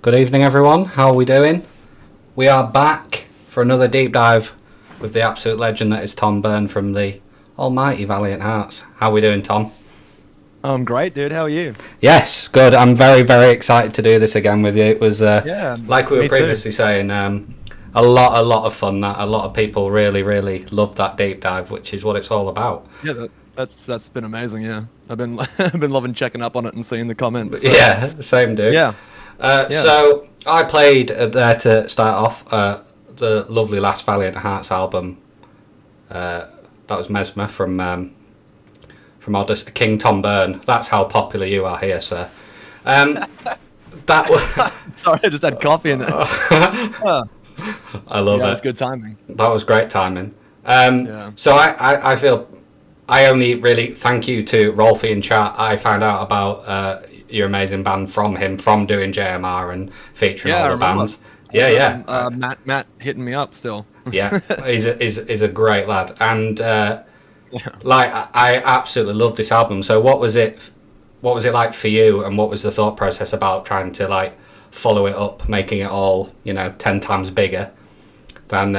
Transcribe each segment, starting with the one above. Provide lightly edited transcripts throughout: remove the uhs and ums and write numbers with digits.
Good evening, everyone. How are we doing? We are back for another deep dive with the absolute legend that is Tom Byrne from the almighty Valiant Hearts. How are we doing, Tom? I'm great, dude. How are you? Yes, good. I'm very, very excited to do this again with you. It was, like we were me previously saying, a lot of fun. That a lot of people really, really loved that deep dive, which is what it's all about. Yeah, that's been amazing. Yeah, I've been I've been loving checking up on it and seeing the comments. So. Yeah, same, dude. Yeah. So I played there to start off the lovely last Valiant Hearts album. That was Mesmer from Odyssey, King Tom Byrne. That's how popular you are here, sir. That was Sorry, I just had coffee in there. I love it. That's good timing. That was great timing. Yeah. So I feel I only really thank you to Rolfie in chat. I found out about your amazing band from him, from doing JMR and featuring all the bands. Yeah. Matt hitting me up still. Yeah, he's a great lad, and like I absolutely love this album. So what was it like for you, and what was the thought process about trying to like follow it up, making it all 10 times bigger than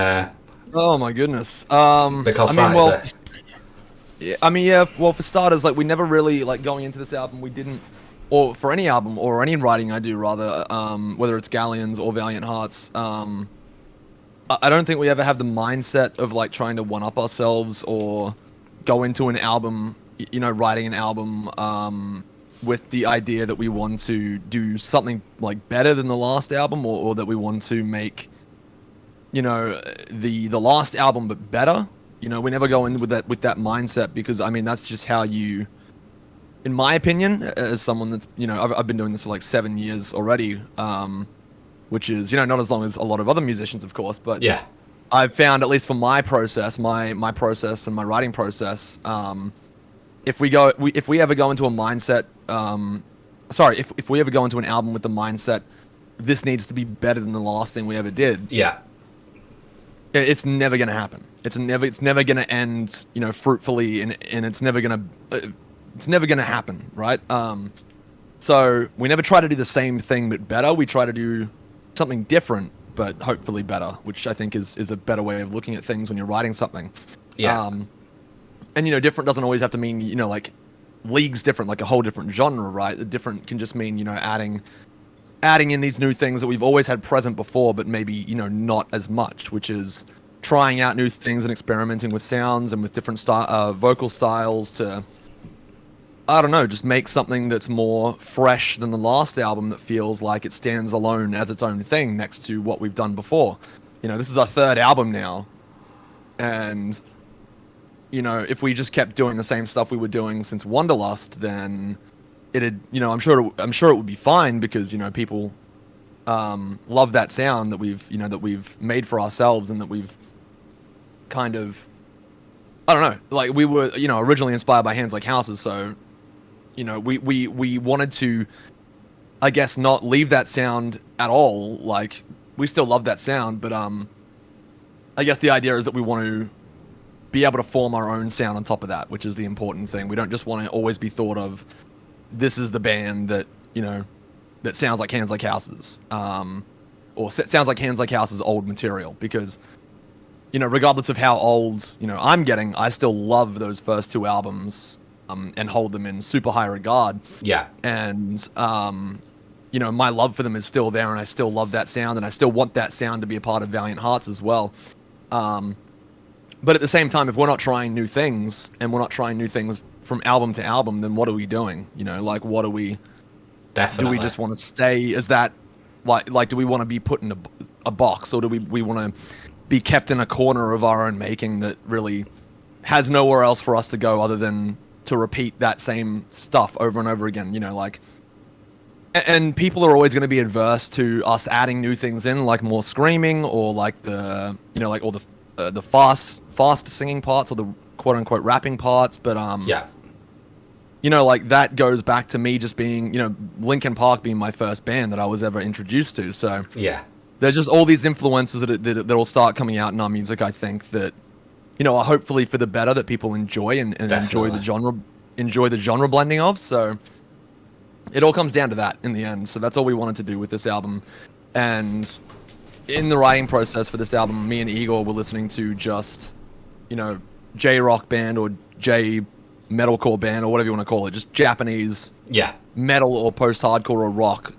Oh my goodness. because well, for starters, like we never really like going into this album, we didn't, or for any album or any writing I do rather, whether it's Galleons or Valiant Hearts, I don't think we ever have the mindset of like trying to one up ourselves or go into an album, writing an album with the idea that we want to do something like better than the last album, or that we want to make the last album but better. We never go in with that mindset, because I mean that's just how you, in my opinion, as someone that's I've been doing this for like 7 years already, which is not as long as a lot of other musicians, of course, but yeah, I've found, at least for my process, my process and my writing process, if we ever go into a mindset, if we ever go into an album with the mindset, this needs to be better than the last thing we ever did. Yeah. It's never gonna happen. It's never gonna end, fruitfully, and it's never gonna happen, right? So we never try to do the same thing but better. We try to do something different but hopefully better, which I think is a better way of looking at things when you're writing something. Yeah. And different doesn't always have to mean like leagues different, like a whole different genre, right? The different can just mean adding in these new things that we've always had present before, but maybe not as much, which is trying out new things and experimenting with sounds and with different vocal styles to, I don't know, just make something that's more fresh than the last album, that feels like it stands alone as its own thing next to what we've done before. This is our third album now, and if we just kept doing the same stuff we were doing since Wanderlust, then it'd, I'm sure it would be fine, because people love that sound that we've made for ourselves, and that we've kind of, I don't know, like we were originally inspired by Hands Like Houses, so we wanted to, I guess, not leave that sound at all. Like, we still love that sound, but I guess the idea is that we want to be able to form our own sound on top of that, which is the important thing. We don't just want to always be thought of, this is the band that that sounds like Hands Like Houses, or sounds like Hands Like Houses old material, because regardless of how old I'm getting, I still love those first two albums, and hold them in super high regard. Yeah. And my love for them is still there, and I still love that sound, and I still want that sound to be a part of Valiant Hearts as well. But at the same time, if we're not trying new things, and we're not trying new things from album to album, then what are we doing? Like, what are we? Definitely. Do we just want to stay as that? Like, do we want to be put in a box, or do we want to be kept in a corner of our own making that really has nowhere else for us to go other than to repeat that same stuff over and over again? And people are always going to be adverse to us adding new things in, like more screaming, or like the like all the fast singing parts, or the quote unquote rapping parts. But yeah. Like that goes back to me just being, Linkin Park being my first band that I was ever introduced to. So yeah, there's just all these influences that'll start coming out in our music, I think, that are hopefully for the better, that people enjoy and enjoy the genre blending of. So it all comes down to that in the end. So that's all we wanted to do with this album. And in the writing process for this album, me and Igor were listening to just, J-rock band or J-metalcore band or whatever you want to call it, just Japanese metal or post-hardcore or rock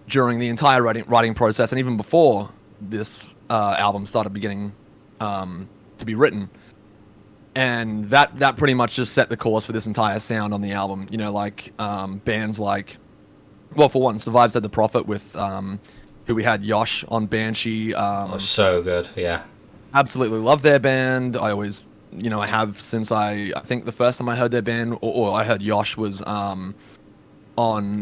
during the entire writing process, and even before this album started beginning to be written. And that pretty much just set the course for this entire sound on the album. Bands like, well, for one, Survive Said the Prophet with who we had Yosh on Banshee. So good, yeah. Absolutely love their band. I always, I have since I think the first time I heard their band, or I heard Yosh was on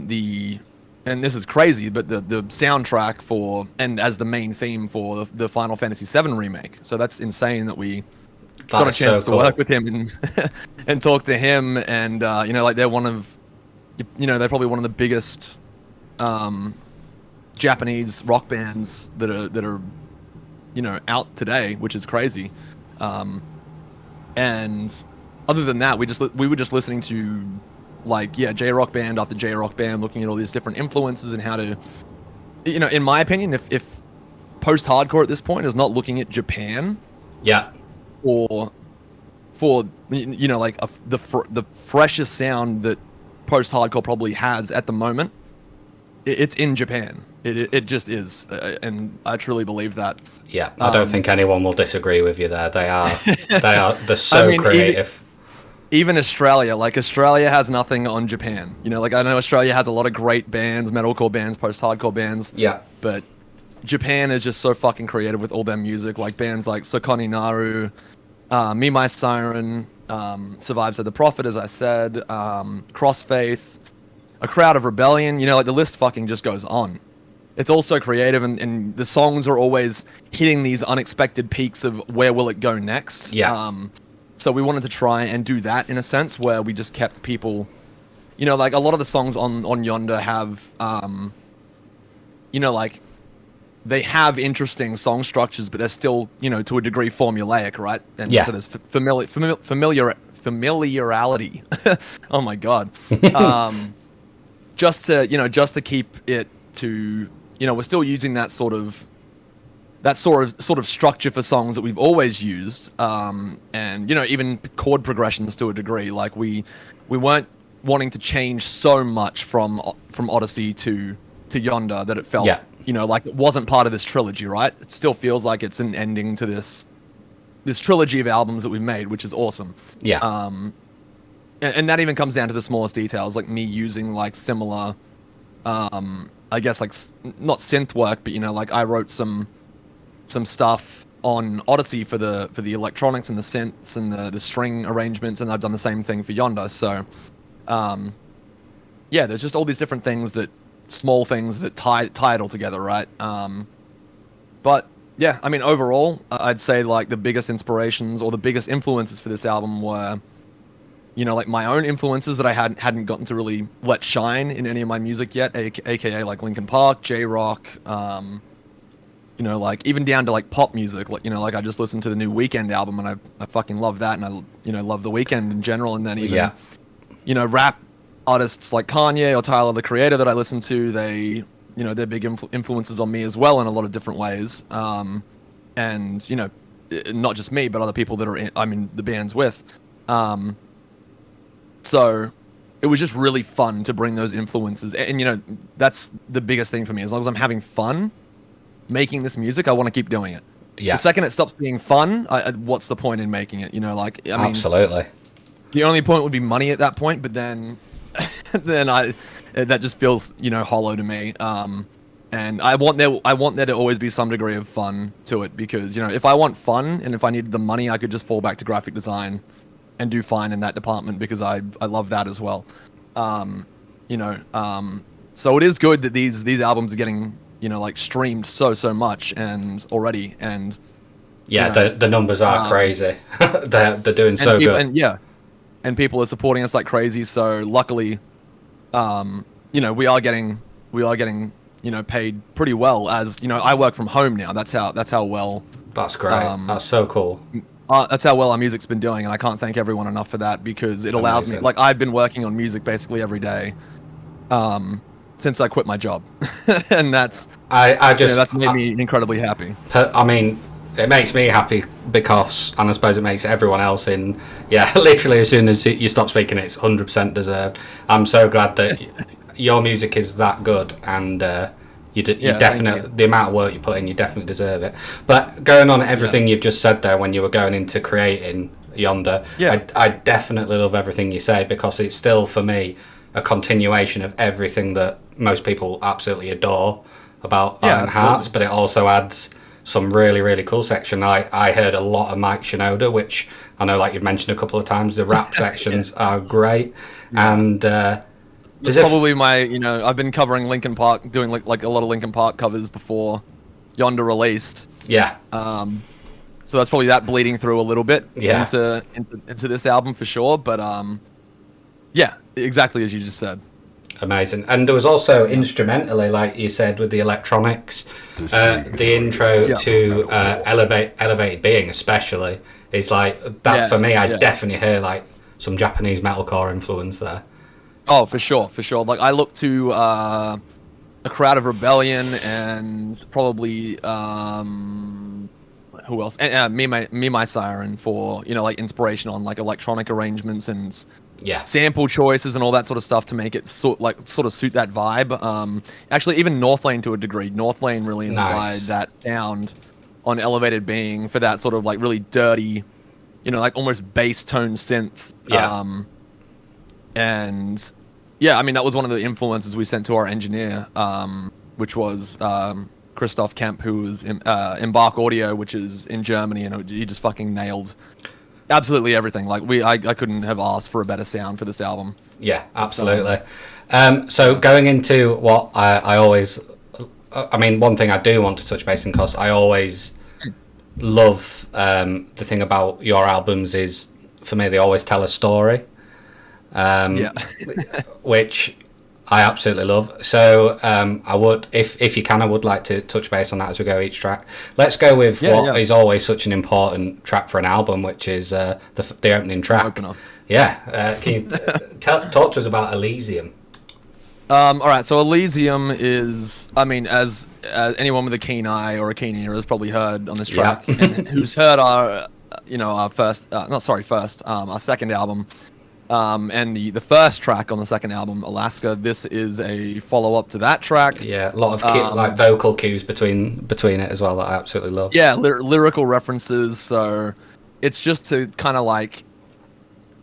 the, and this is crazy, but the soundtrack for, and as the main theme for the Final Fantasy VII remake. So that's insane that we got a chance to work with him and talk to him. And, they're one of, they're probably one of the biggest Japanese rock bands that are out today, which is crazy. And other than that, we were just listening to J-rock band after J-rock band, looking at all these different influences and how to, in my opinion, if post-hardcore at this point is not looking at Japan, or for the freshest sound that post-hardcore probably has at the moment, it's in Japan. It just is, and I truly believe that. Yeah, I don't think anyone will disagree with you there. They're so creative. Even Australia, Australia has nothing on Japan. I know Australia has a lot of great bands, metalcore bands, post-hardcore bands. Yeah. But Japan is just so fucking creative with all their music, like bands like Sokoni Naru, Me My Siren, Survive Said the Prophet, as I said, Crossfaith, A Crowd of Rebellion. The list fucking just goes on. It's also creative, and the songs are always hitting these unexpected peaks of where will it go next. Yeah. So we wanted to try and do that in a sense where we just kept people, a lot of the songs on Yonder have, they have interesting song structures, but they're still, to a degree formulaic, right? And so there's familiarity. Oh my God. Just to keep it to, we're still using that sort of structure for songs that we've always used, and even chord progressions to a degree. Like we weren't wanting to change so much from Odyssey to Yonder that it felt like it wasn't part of this trilogy, right? It still feels like it's an ending to this trilogy of albums that we've made, which is awesome. Yeah. And that even comes down to the smallest details, like me using similar, I guess not synth work, but I wrote some stuff on Odyssey for the electronics and the synths and the string arrangements, and I've done the same thing for Yonder. So, there's just all these different things small things that tie it all together, right? But yeah, I mean, overall, I'd say the biggest inspirations or the biggest influences for this album were, my own influences that I hadn't gotten to really let shine in any of my music yet, aka Linkin Park, J-rock, even down to pop music, I just listened to the new Weeknd album and I fucking love that, and I love the Weeknd in general, and then even rap artists like Kanye or Tyler the Creator that I listen to, they they're big influences on me as well in a lot of different ways, and not just me but other people that I'm in the bands with, so it was just really fun to bring those influences, and that's the biggest thing for me. As long as I'm having fun making this music, I want to keep doing it. The second it stops being fun, what's the point in making it? I mean, absolutely. The only point would be money at that point, but then that just feels hollow to me. And I want there to always be some degree of fun to it, because if I want fun and if I needed the money, I could just fall back to graphic design and do fine in that department, because I love that as well. So it is good that these albums are getting streamed so much and already, and the numbers are crazy. they're doing so good, and people are supporting us like crazy. So luckily, we are getting paid pretty well. As I work from home now. That's how well. That's great. That's so cool. That's how well our music's been doing, and I can't thank everyone enough for that, because it allows me. I've been working on music basically every day, since I quit my job, and that's I just that's made me incredibly happy. I mean, it makes me happy because, and I suppose it makes everyone else literally as soon as you stop speaking, it's 100% deserved. I'm so glad that your music is that good, and you definitely, the amount of work you put in, you definitely deserve it. But going on everything you've just said there, when you were going into creating Yonder, I definitely love everything you say, because it's still, for me, a continuation of everything that most people absolutely adore about Valiant Hearts, but it also adds some really, really cool section. I heard a lot of Mike Shinoda, which I know, like you've mentioned a couple of times, the rap sections are great. And it's probably my, I've been covering Linkin Park, doing like a lot of Linkin Park covers before Yonder released. Yeah. So that's probably that bleeding through a little bit into this album for sure. But yeah, exactly as you just said. Amazing. And there was also instrumentally, like you said, with the electronics, the intro to Elevated Being especially is like that for me. I definitely hear like some Japanese metalcore influence there. Oh, for sure. Like I look to A Crowd of Rebellion and probably who else? And Me My Siren for like inspiration on like electronic arrangements and sample choices and all that sort of stuff to make it sort of suit that vibe. Actually, even Northlane to a degree. Northlane really inspired that sound on Elevated Being for that sort of like really dirty, like almost bass tone synth. And I mean that was one of the influences we sent to our engineer, which was Christoph Kemp, who was Embark Audio, which is in Germany, and he just fucking nailed absolutely everything. Like I couldn't have asked for a better sound for this album. Yeah, absolutely. So going into what I always, I mean, one thing I do want to touch base on, because I always love the thing about your albums is, for me, they always tell a story. Which I absolutely love. So I would, if you can, I would like to touch base on that as we go each track. Let's go with what is always such an important track for an album, which is the opening track. Can you talk to us about Elysium? All right, so Elysium is, I mean, as anyone with a keen eye or a keen ear has probably heard on this track, and who's heard our second album. And the first track on the second album, Alaska, this is a follow-up to that track. Yeah, a lot of like vocal cues between it as well that I absolutely love. Yeah, lyrical references. So it's just to kind of like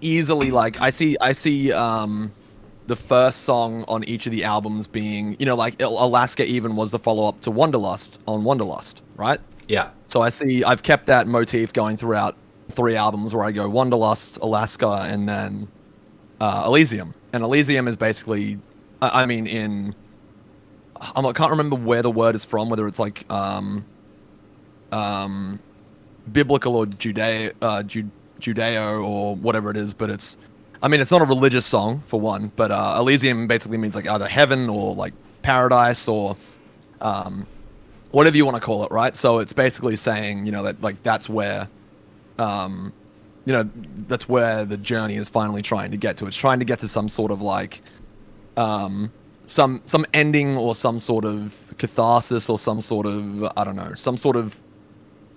easily like I see the first song on each of the albums being, like Alaska even was the follow-up to Wanderlust on Wanderlust, right? Yeah. So I've kept that motif going throughout 3 albums where I go Wanderlust, Alaska, and then Elysium. And Elysium is basically, I can't remember where the word is from, whether it's like biblical or Judeo or whatever it is, but it's not a religious song for one, but Elysium basically means like either heaven or like paradise or whatever you want to call it, right? So it's basically saying, that like that's where that's where the journey is finally trying to get to. It's trying to get to some sort of like some ending or some sort of catharsis or some sort of, I don't know, some sort of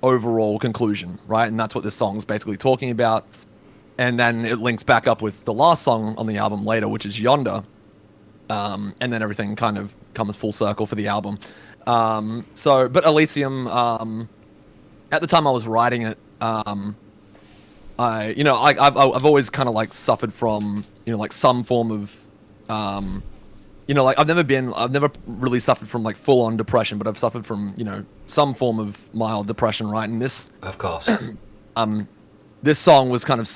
overall conclusion, right? And that's what this song's basically talking about. And then it links back up with the last song on the album later, which is Yonder. And then everything kind of comes full circle for the album. But Elysium, at the time I was writing it, I've always kind of like suffered from, like some form of, like I've never really suffered from like full on depression, but I've suffered from, some form of mild depression, right? And this, of course, this song was kind of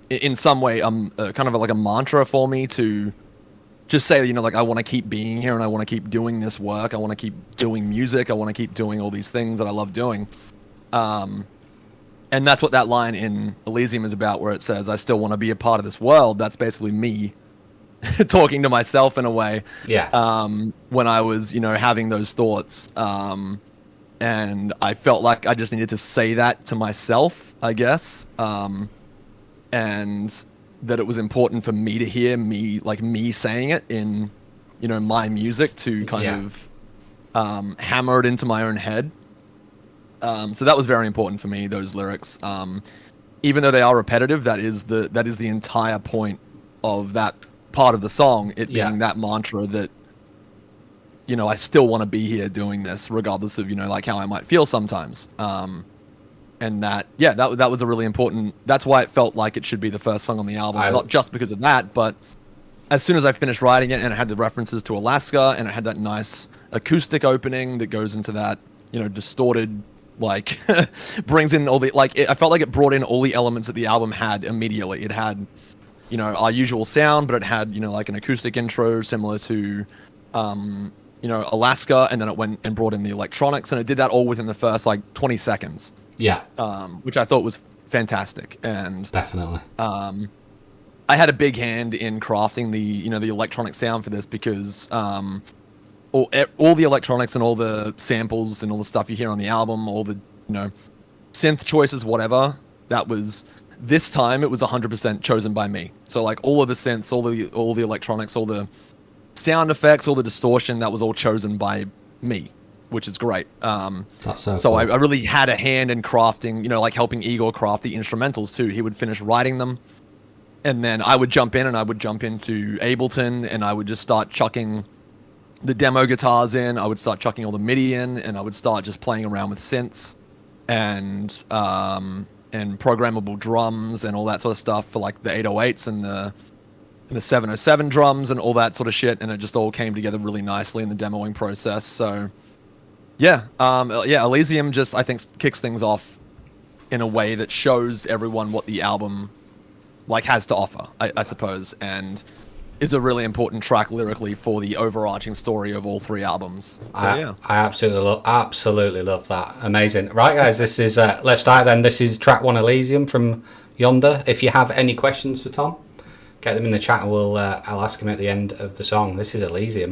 in some way, kind of like a mantra for me to just say, like I want to keep being here and I want to keep doing this work. I want to keep doing music. I want to keep doing all these things that I love doing. And that's what that line in Elysium is about, where it says, I still want to be a part of this world. That's basically me talking to myself in a way. Yeah. When I was, having those thoughts. And I felt like I just needed to say that to myself, I guess. And that it was important for me to hear me saying it in my music to kind of hammer it into my own head. So that was very important for me, those lyrics. Even though they are repetitive, that is the entire point of that part of the song, it being that mantra that, I still want to be here doing this, regardless of, like how I might feel sometimes. And that was a really important, that's why it felt like it should be the first song on the album. Not just because of that, but as soon as I finished writing it and it had the references to Alaska and it had that nice acoustic opening that goes into that, distorted, like, brings in all the, like, I felt like it brought in all the elements that the album had immediately. It had, our usual sound, but it had, like an acoustic intro similar to, Alaska, and then it went and brought in the electronics, and it did that all within the first, 20 seconds. Yeah. Which I thought was fantastic. And definitely. I had a big hand in crafting the, the electronic sound for this because, all the electronics and all the samples and all the stuff you hear on the album, all the, synth choices, whatever, this time it was 100% chosen by me. So all of the synths, all the electronics, all the sound effects, all the distortion, that was all chosen by me, which is great. That's so cool. I really had a hand in crafting, helping Igor craft the instrumentals too. He would finish writing them, and then I would jump in, and I would jump into Ableton, and I would just start chucking the demo guitars in. I would start chucking all the MIDI in, and I would start just playing around with synths and programmable drums and all that sort of stuff for the 808s and the 707 drums and all that sort of shit, and it just all came together really nicely in the demoing process. So Elysium just, I think, kicks things off in a way that shows everyone what the album has to offer, I suppose, and is a really important track lyrically for the overarching story of all three albums. So, I absolutely love that. Amazing. Right, guys, this is let's start then. This is track 1, Elysium, from Yonder. If you have any questions for Tom, get them in the chat, and I'll ask him at the end of the song. This is Elysium.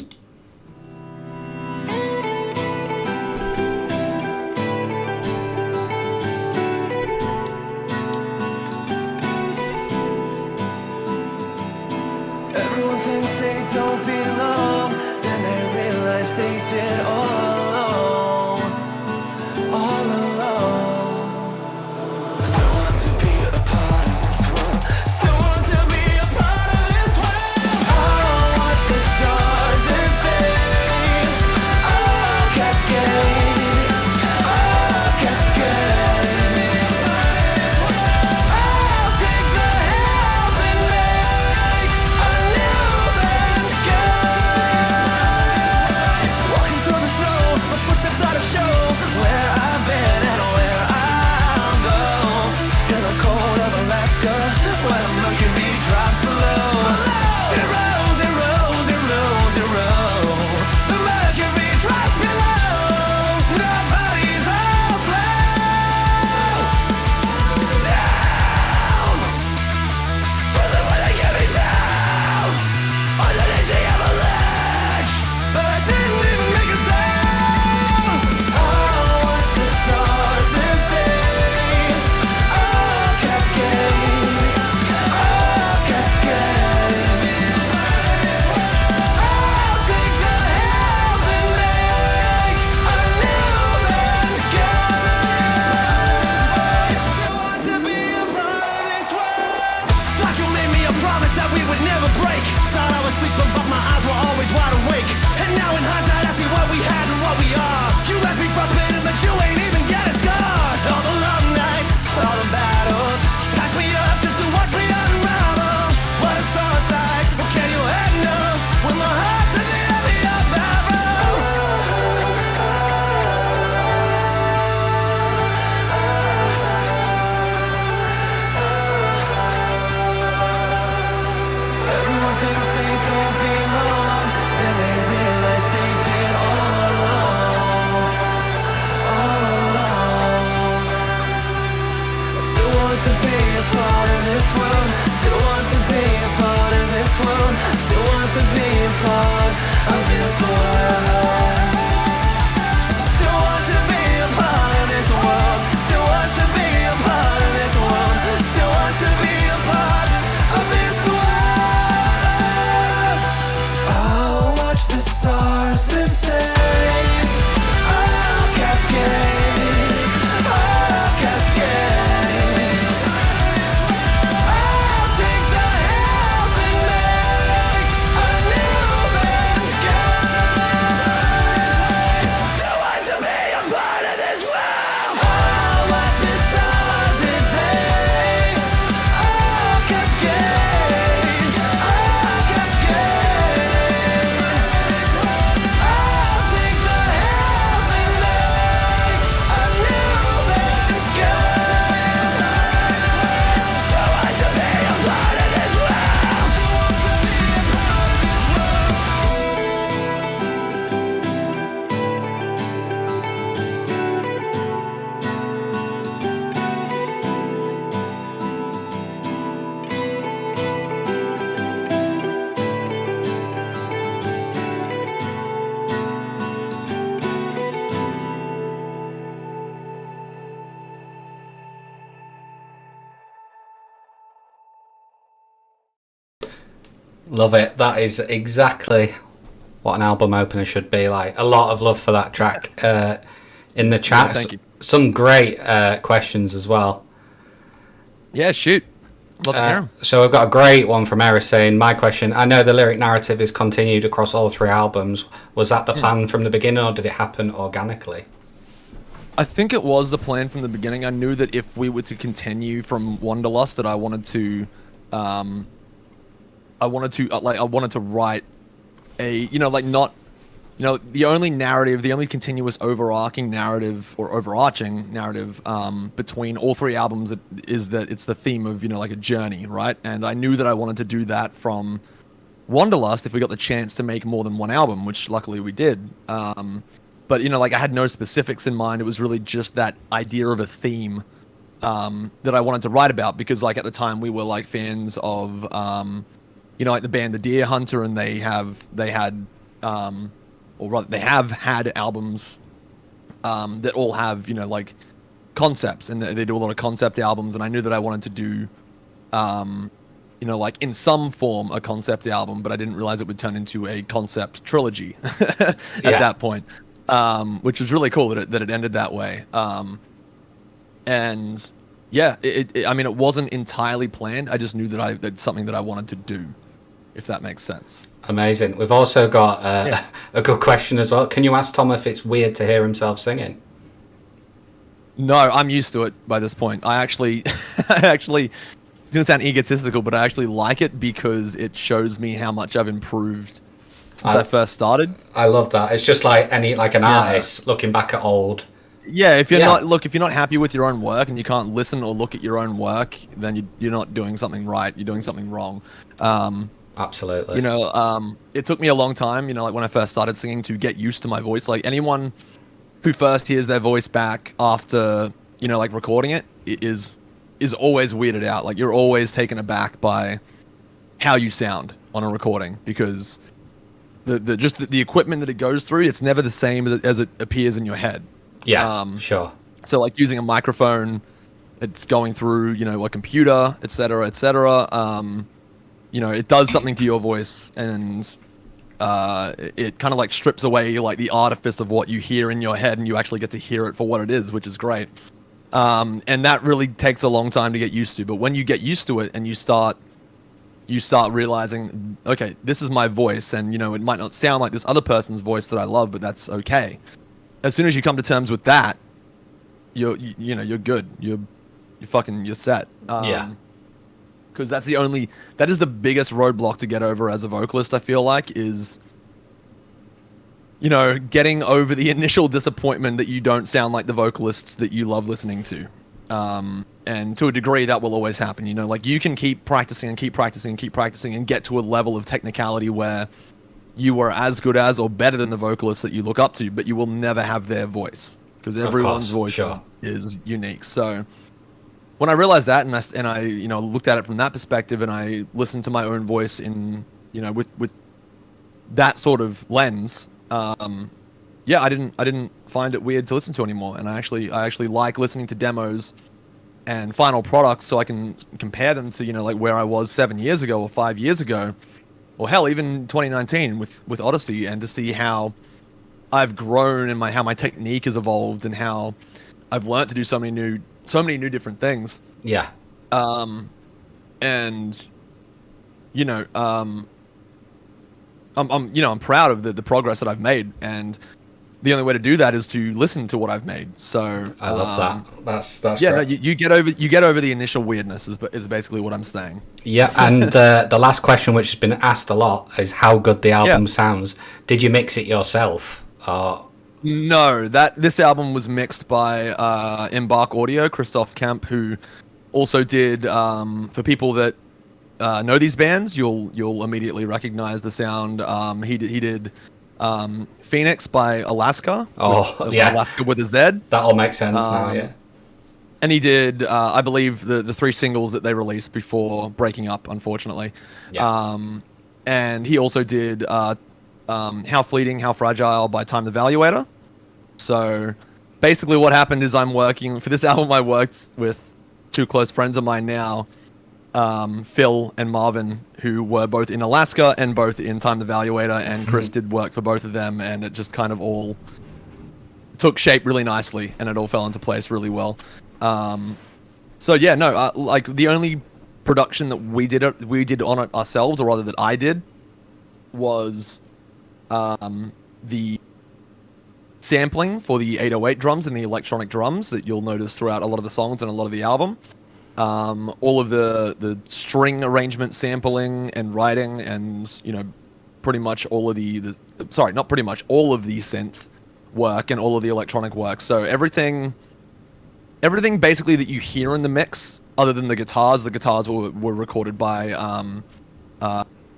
Love it. That is exactly what an album opener should be like. A lot of love for that track in the chat. Yeah, thank you. Some great questions as well. Yeah, shoot. Love to hear 'em. So I've got a great one from Eris saying, my question, I know the lyric narrative is continued across all 3 albums. Was that the plan from the beginning, or did it happen organically? I think it was the plan from the beginning. I knew that if we were to continue from Wanderlust, that I wanted to write a, the only narrative, the only continuous overarching narrative or overarching narrative between all 3 albums is that it's the theme of, like a journey, right? And I knew that I wanted to do that from Wanderlust if we got the chance to make more than 1 album, which luckily we did. But, I had no specifics in mind. It was really just that idea of a theme that I wanted to write about because, at the time we were, fans of, the band The Deer Hunter, and they have had albums that all have, concepts, and they do a lot of concept albums, and I knew that I wanted to do, in some form a concept album, but I didn't realize it would turn into a concept trilogy at that point. Which was really cool that it ended that way. And yeah, it wasn't entirely planned. I just knew that that's something that I wanted to do, if that makes sense. Amazing. We've also got a good question as well. Can you ask Tom if it's weird to hear himself singing? No, I'm used to it by this point. I actually, it's going to sound egotistical, but I actually like it because it shows me how much I've improved since I first started. I love that. It's just like an artist looking back at old. Yeah, if you're not happy with your own work and you can't listen or look at your own work, then you're not doing something right. You're doing something wrong. Absolutely. It took me a long time, when I first started singing, to get used to my voice. Like anyone who first hears their voice back after, recording it is always weirded out. Like you're always taken aback by how you sound on a recording because the equipment that it goes through, it's never the same as it appears in your head. Yeah, sure. So using a microphone, it's going through, a computer, et cetera, et cetera. It does something to your voice, and it kind of strips away the artifice of what you hear in your head, and you actually get to hear it for what it is, which is great. And that really takes a long time to get used to. But when you get used to it and you start realizing, okay, this is my voice, and it might not sound like this other person's voice that I love, but that's okay. As soon as you come to terms with that, you're good. You're set. Yeah. Because that is the biggest roadblock to get over as a vocalist, I feel like, is getting over the initial disappointment that you don't sound like the vocalists that you love listening to. And to a degree, that will always happen. You can keep practicing and keep practicing and keep practicing and get to a level of technicality where you are as good as or better than the vocalists that you look up to, but you will never have their voice because everyone's voice is unique. So when I realized that, and I looked at it from that perspective, and I listened to my own voice in with that sort of lens, I didn't find it weird to listen to anymore, and I actually like listening to demos and final products so I can compare them to where I was 7 years ago or 5 years ago, or hell, even 2019 with Odyssey, and to see how I've grown and how my technique has evolved and how I've learned to do so many new different things. Yeah. I'm proud of the progress that I've made, and the only way to do that is to listen to what I've made. So I love that. That's yeah. No, great. you get over the initial weirdness is basically what I'm saying. Yeah, and the last question, which has been asked a lot, is how good the album sounds. Did you mix it yourself? No, this album was mixed by Embark Audio, Christoph Kemp, who also did for people that know these bands, you'll immediately recognize the sound. He did Phoenix by Alaska. Alaska with a Z. That all makes sense now, yeah. And he did, I believe, the 3 singles that they released before breaking up, unfortunately. Yeah. And he also did How Fleeting, How Fragile by Time the Valuator. So basically what happened is I'm working, for this album I worked with 2 close friends of mine now, Phil and Marvin, who were both in Alaska and both in Time the Valuator, and Chris did work for both of them, and it just kind of all took shape really nicely, and it all fell into place really well. So yeah, no, like the only production that we did on it ourselves, or rather that I did, was the sampling for the 808 drums and the electronic drums that you'll notice throughout a lot of the songs and a lot of the album. All of the string arrangement sampling and writing, and pretty much all of all of the synth work and all of the electronic work. So everything basically that you hear in the mix, other than the guitars were recorded by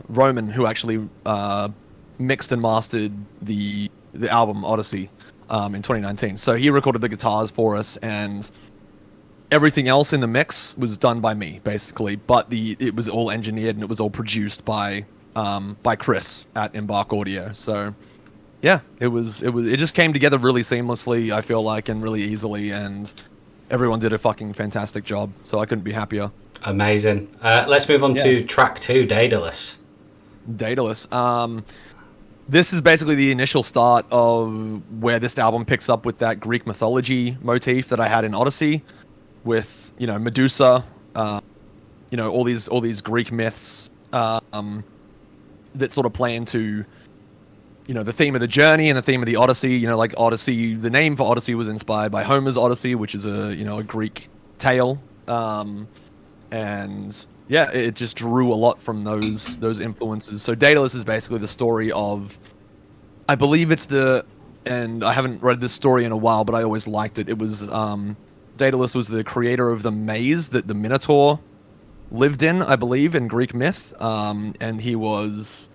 Roman, who actually mixed and mastered the album Odyssey in 2019. So he recorded the guitars for us, and everything else in the mix was done by me, basically. But it was all engineered and it was all produced by Chris at Embark Audio. So yeah, it just came together really seamlessly, I feel like, and really easily, and everyone did a fucking fantastic job. So I couldn't be happier. Amazing. Let's move on to track 2, Daedalus. Daedalus. This is basically the initial start of where this album picks up with that Greek mythology motif that I had in Odyssey, with Medusa, all these Greek myths that sort of play into the theme of the journey and the theme of the Odyssey. Like Odyssey, the name for Odyssey was inspired by Homer's Odyssey, which is a Greek tale, and yeah, it just drew a lot from those influences. So Daedalus is basically the story of, I believe and I haven't read this story in a while, but I always liked it. It was Daedalus was the creator of the maze that the Minotaur lived in, I believe, in Greek myth, and he was,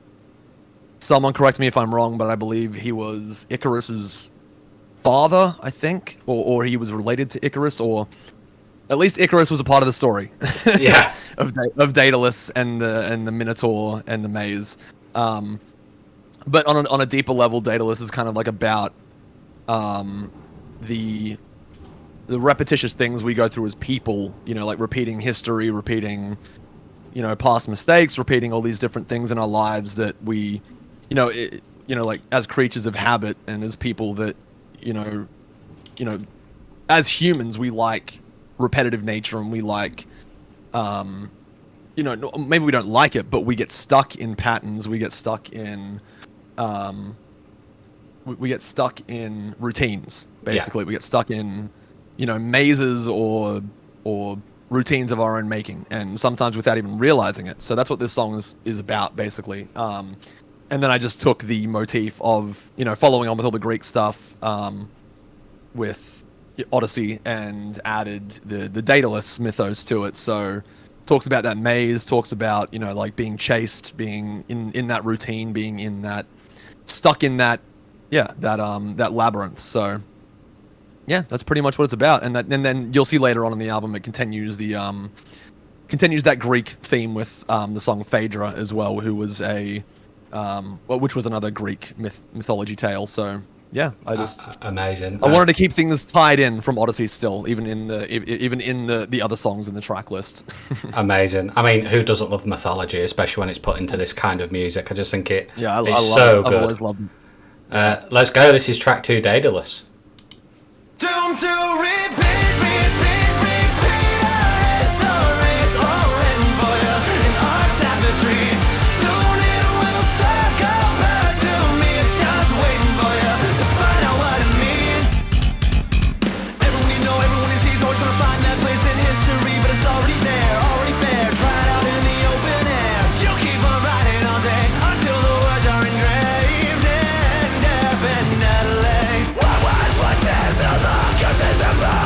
someone correct me if I'm wrong, but I believe he was Icarus's father, I think, or he was related to Icarus, or at least Icarus was a part of the story. Yeah. of Daedalus and the Minotaur and the maze. But on a deeper level, Daedalus is kind of like about the repetitious things we go through as people, like repeating history, repeating past mistakes, repeating all these different things in our lives that we like as creatures of habit and as people that as humans we like repetitive nature, and we like maybe we don't like it, but we get stuck in patterns, we get stuck in routines, basically. We get stuck in mazes or routines of our own making, and sometimes without even realizing it. So that's what this song is about, basically. And then I just took the motif of following on with all the Greek stuff with Odyssey, and added the Daedalus mythos to it. So talks about that maze, talks about like being chased, being in that routine, being in that stuck in that that labyrinth. So yeah, that's pretty much what it's about. And then you'll see later on in the album it continues that Greek theme with the song Phaedra as well, who was which was another Greek mythology tale. So yeah, amazing. I wanted to keep things tied in from Odyssey still, even in the other songs in the track list. Amazing. I mean, who doesn't love mythology, especially when it's put into this kind of music? I just think it's I love so it. good. I've always loved it. Let's go. This is track 2, Daedalus. Doomed to repeat our story. It's all written for you in our tapestry. Soon it will circle back to me. It's just waiting for you to find out what it means. Everyone you know, everyone you see is always trying to find that place in history, but it's already there, already fair. Try it out in the open air. You'll keep on writing all day until the words are engraved indefinitely. What was, what's this? No longer visible.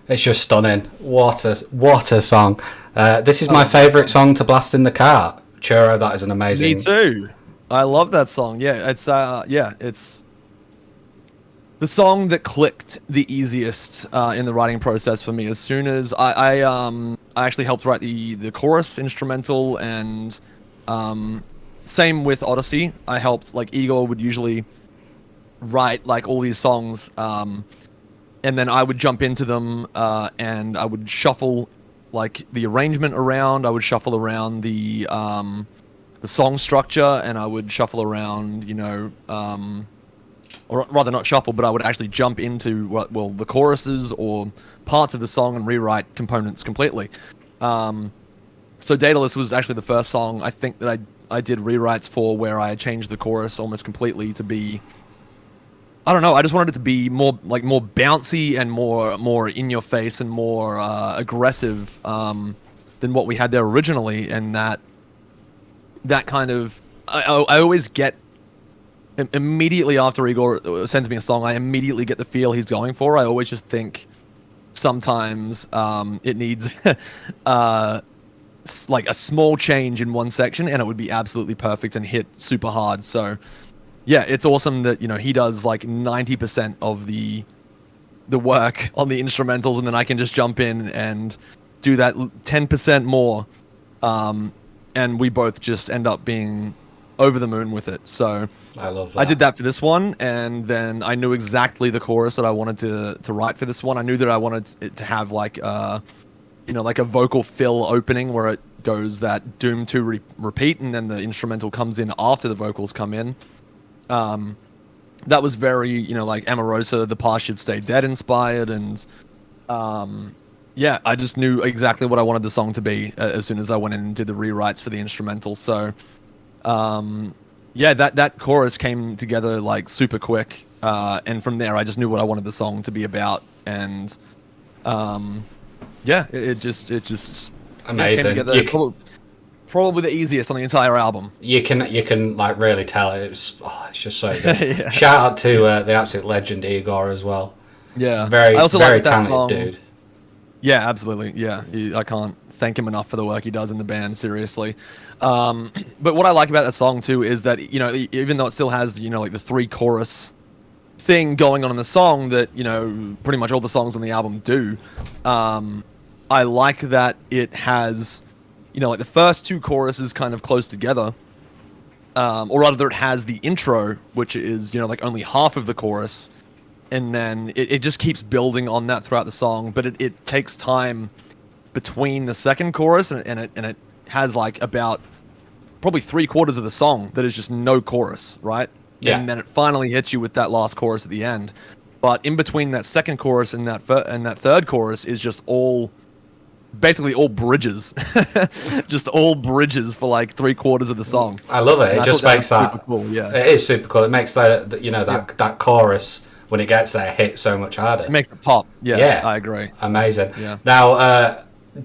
It's just stunning. What a song. This is my favourite song to blast in the car. Churro, that is an amazing... Me too. I love that song. Yeah, it's the song that clicked the easiest in the writing process for me. As soon as I actually helped write the chorus instrumental, and same with Odyssey. I helped, like, Igor would usually write like all these songs, and then I would jump into them, and I would shuffle like the arrangement around. I would shuffle around the song structure, and I would shuffle around, or rather not shuffle, but I would actually jump into the choruses or parts of the song and rewrite components completely. So Daedalus was actually the first song I think that I did rewrites for, where I changed the chorus almost completely to be, I don't know, I just wanted it to be more bouncy and more in your face and more aggressive than what we had there originally. And that kind of, I always get, immediately after Igor sends me a song, I immediately get the feel he's going for. I always just think sometimes it needs like a small change in one section, and it would be absolutely perfect and hit super hard. So yeah, it's awesome that he does like 90% of the work on the instrumentals, and then I can just jump in and do that 10% more, and we both just end up being over the moon with it. So I love that. I did that for this one, and then I knew exactly the chorus that I wanted to write for this one. I knew that I wanted it to have like like a vocal fill opening where it goes that doom to repeat, and then the instrumental comes in after the vocals come in. That was very, like Amorosa, The Past Should Stay Dead inspired, and yeah, I just knew exactly what I wanted the song to be as soon as I went in and did the rewrites for the instrumental. So yeah, that chorus came together like super quick, and from there I just knew what I wanted the song to be about, and yeah, it just amazing. Came together. Probably the easiest on the entire album. You can like really tell it's just so good. Yeah. Shout out to the absolute legend Igor as well. Yeah, very like talented dude. Yeah, absolutely. Yeah, I can't thank him enough for the work he does in the band. Seriously. But what I like about that song too is that even though it still has like the 3 chorus thing going on in the song that pretty much all the songs on the album do, I like that it has like the first 2 choruses kind of close together, or rather it has the intro, which is like only half of the chorus, and then it just keeps building on that throughout the song, but it takes time between the second chorus, and it has like about probably 3/4 of the song that is just no chorus, right? Yeah. And then it finally hits you with that last chorus at the end. But in between that second chorus and that third chorus is just basically all bridges. Just all bridges for like 3/4 of the song. I love it. It just makes that super cool. Yeah, it is super cool. It makes that chorus when it gets there hit so much harder. It makes it pop. Yeah, I agree. Amazing. Yeah. Now,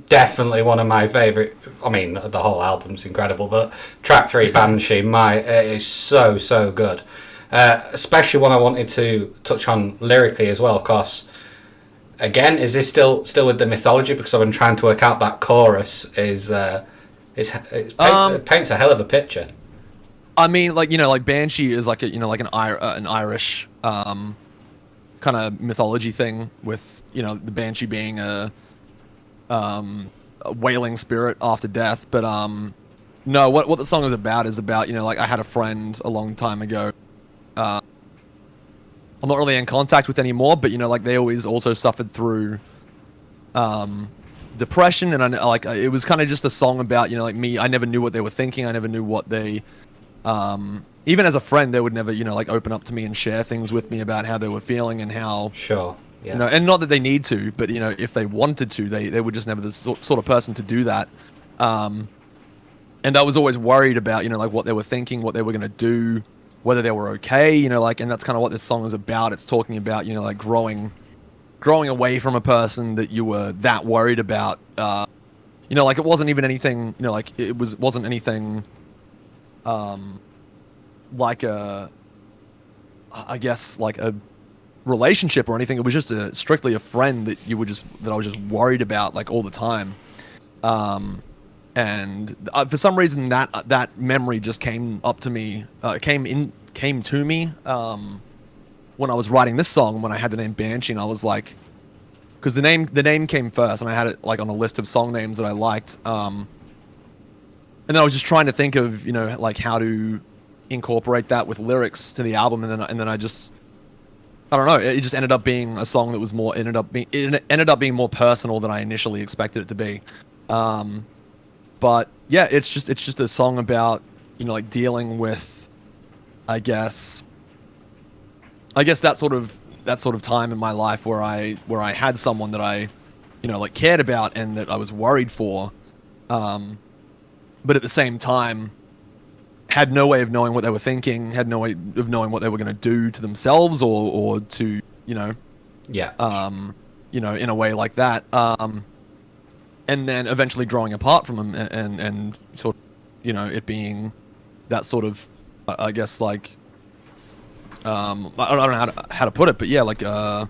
definitely one of my favourite. I mean, the whole album's incredible, but track 3, Banshee, it is so good. Especially one I wanted to touch on lyrically as well, because again, is this still with the mythology? Because I've been trying to work out that chorus it paints a hell of a picture. I mean, like Banshee is like an Irish kind of mythology thing, with the Banshee being a wailing spirit after death. But no, what the song is about like I had a friend a long time ago. I'm not really in contact with anymore, but like they always also suffered through depression, and it was kind of just a song about like me. I never knew what they were thinking. I never knew what they even as a friend, they would never like open up to me and share things with me about how they were feeling and how sure. Yeah. And not that they need to, but if they wanted to, they were just never the sort of person to do that. And I was always worried about like what they were thinking, what they were gonna do, whether they were okay, and that's kind of what this song is about. It's talking about like growing away from a person that you were that worried about. Like it wasn't even anything. Like it wasn't anything. Like I guess like a relationship or anything. It was just strictly a friend that I was just worried about like all the time. And for some reason that memory just came to me when I was writing this song, when I had the name Banshee, and I was like, because the name came first, and I had it like on a list of song names that I liked. And then I was just trying to think of, you know, like how to incorporate that with lyrics to the album, and then I don't know, it just ended up being a song that was ended up being more personal than I initially expected it to be. But yeah, it's just a song about, you know, like dealing with, I guess that sort of time in my life where I had someone that I, you know, like cared about and that I was worried for, but at the same time had no way of knowing what they were thinking, had no way of knowing what they were going to do to themselves or to, you know, you know, in a way like that. And then eventually growing apart from them and sort of, you know, it being that sort of, I guess, like, I don't know how to put it, but yeah, like, that's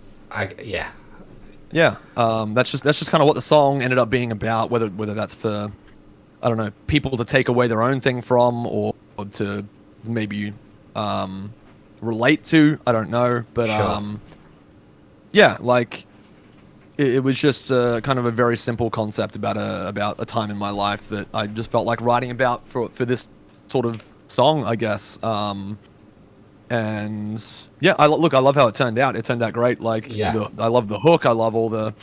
just kind of what the song ended up being about, whether that's for, I don't know, people to take away their own thing from, or to maybe relate to, I don't know, but Sure. yeah, like, it was just kind of a very simple concept about a time in my life that I just felt like writing about for this sort of song, I guess. And yeah, I love how it turned out. It turned out great. Like, I love the hook. I love all the,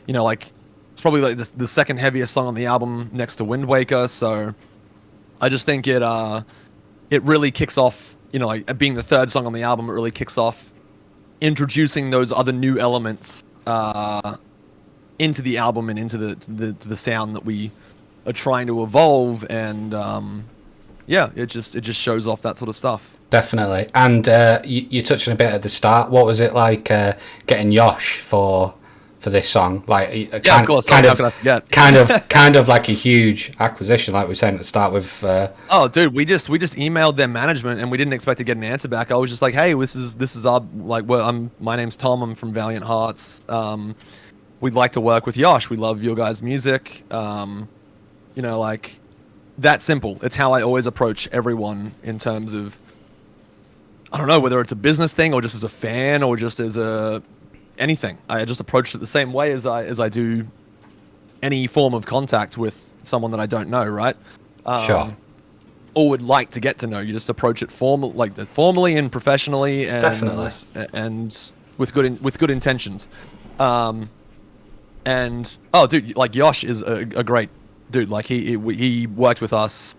you know, like, it's probably like the second heaviest song on the album next to Wind Waker. So I just think it really kicks off, you know, like being the third song on the album, it really kicks off introducing those other new elements into the album and into the sound that we are trying to evolve. And yeah, it just shows off that sort of stuff. Definitely. And you touched on a bit at the start. What was it like getting Yosh for this song? Like, of course. How could I forget? kind of like a huge acquisition, like we were saying at the start with. Oh, dude, we just emailed their management and we didn't expect to get an answer back. I was just like, hey, this is our, like, well, my name's Tom. I'm from Valiant Hearts. We'd like to work with Yosh. We love your guys' music. You know, like, that simple. It's how I always approach everyone in terms of, I don't know, whether it's a business thing or just as a fan or just as anything. I just approach it the same way as I do any form of contact with someone that I don't know, right? Sure. Or would like to get to know. You just approach it formally and professionally, and Definitely. and with good intentions. And oh, dude, like, Yosh is a great dude. Like, he worked with us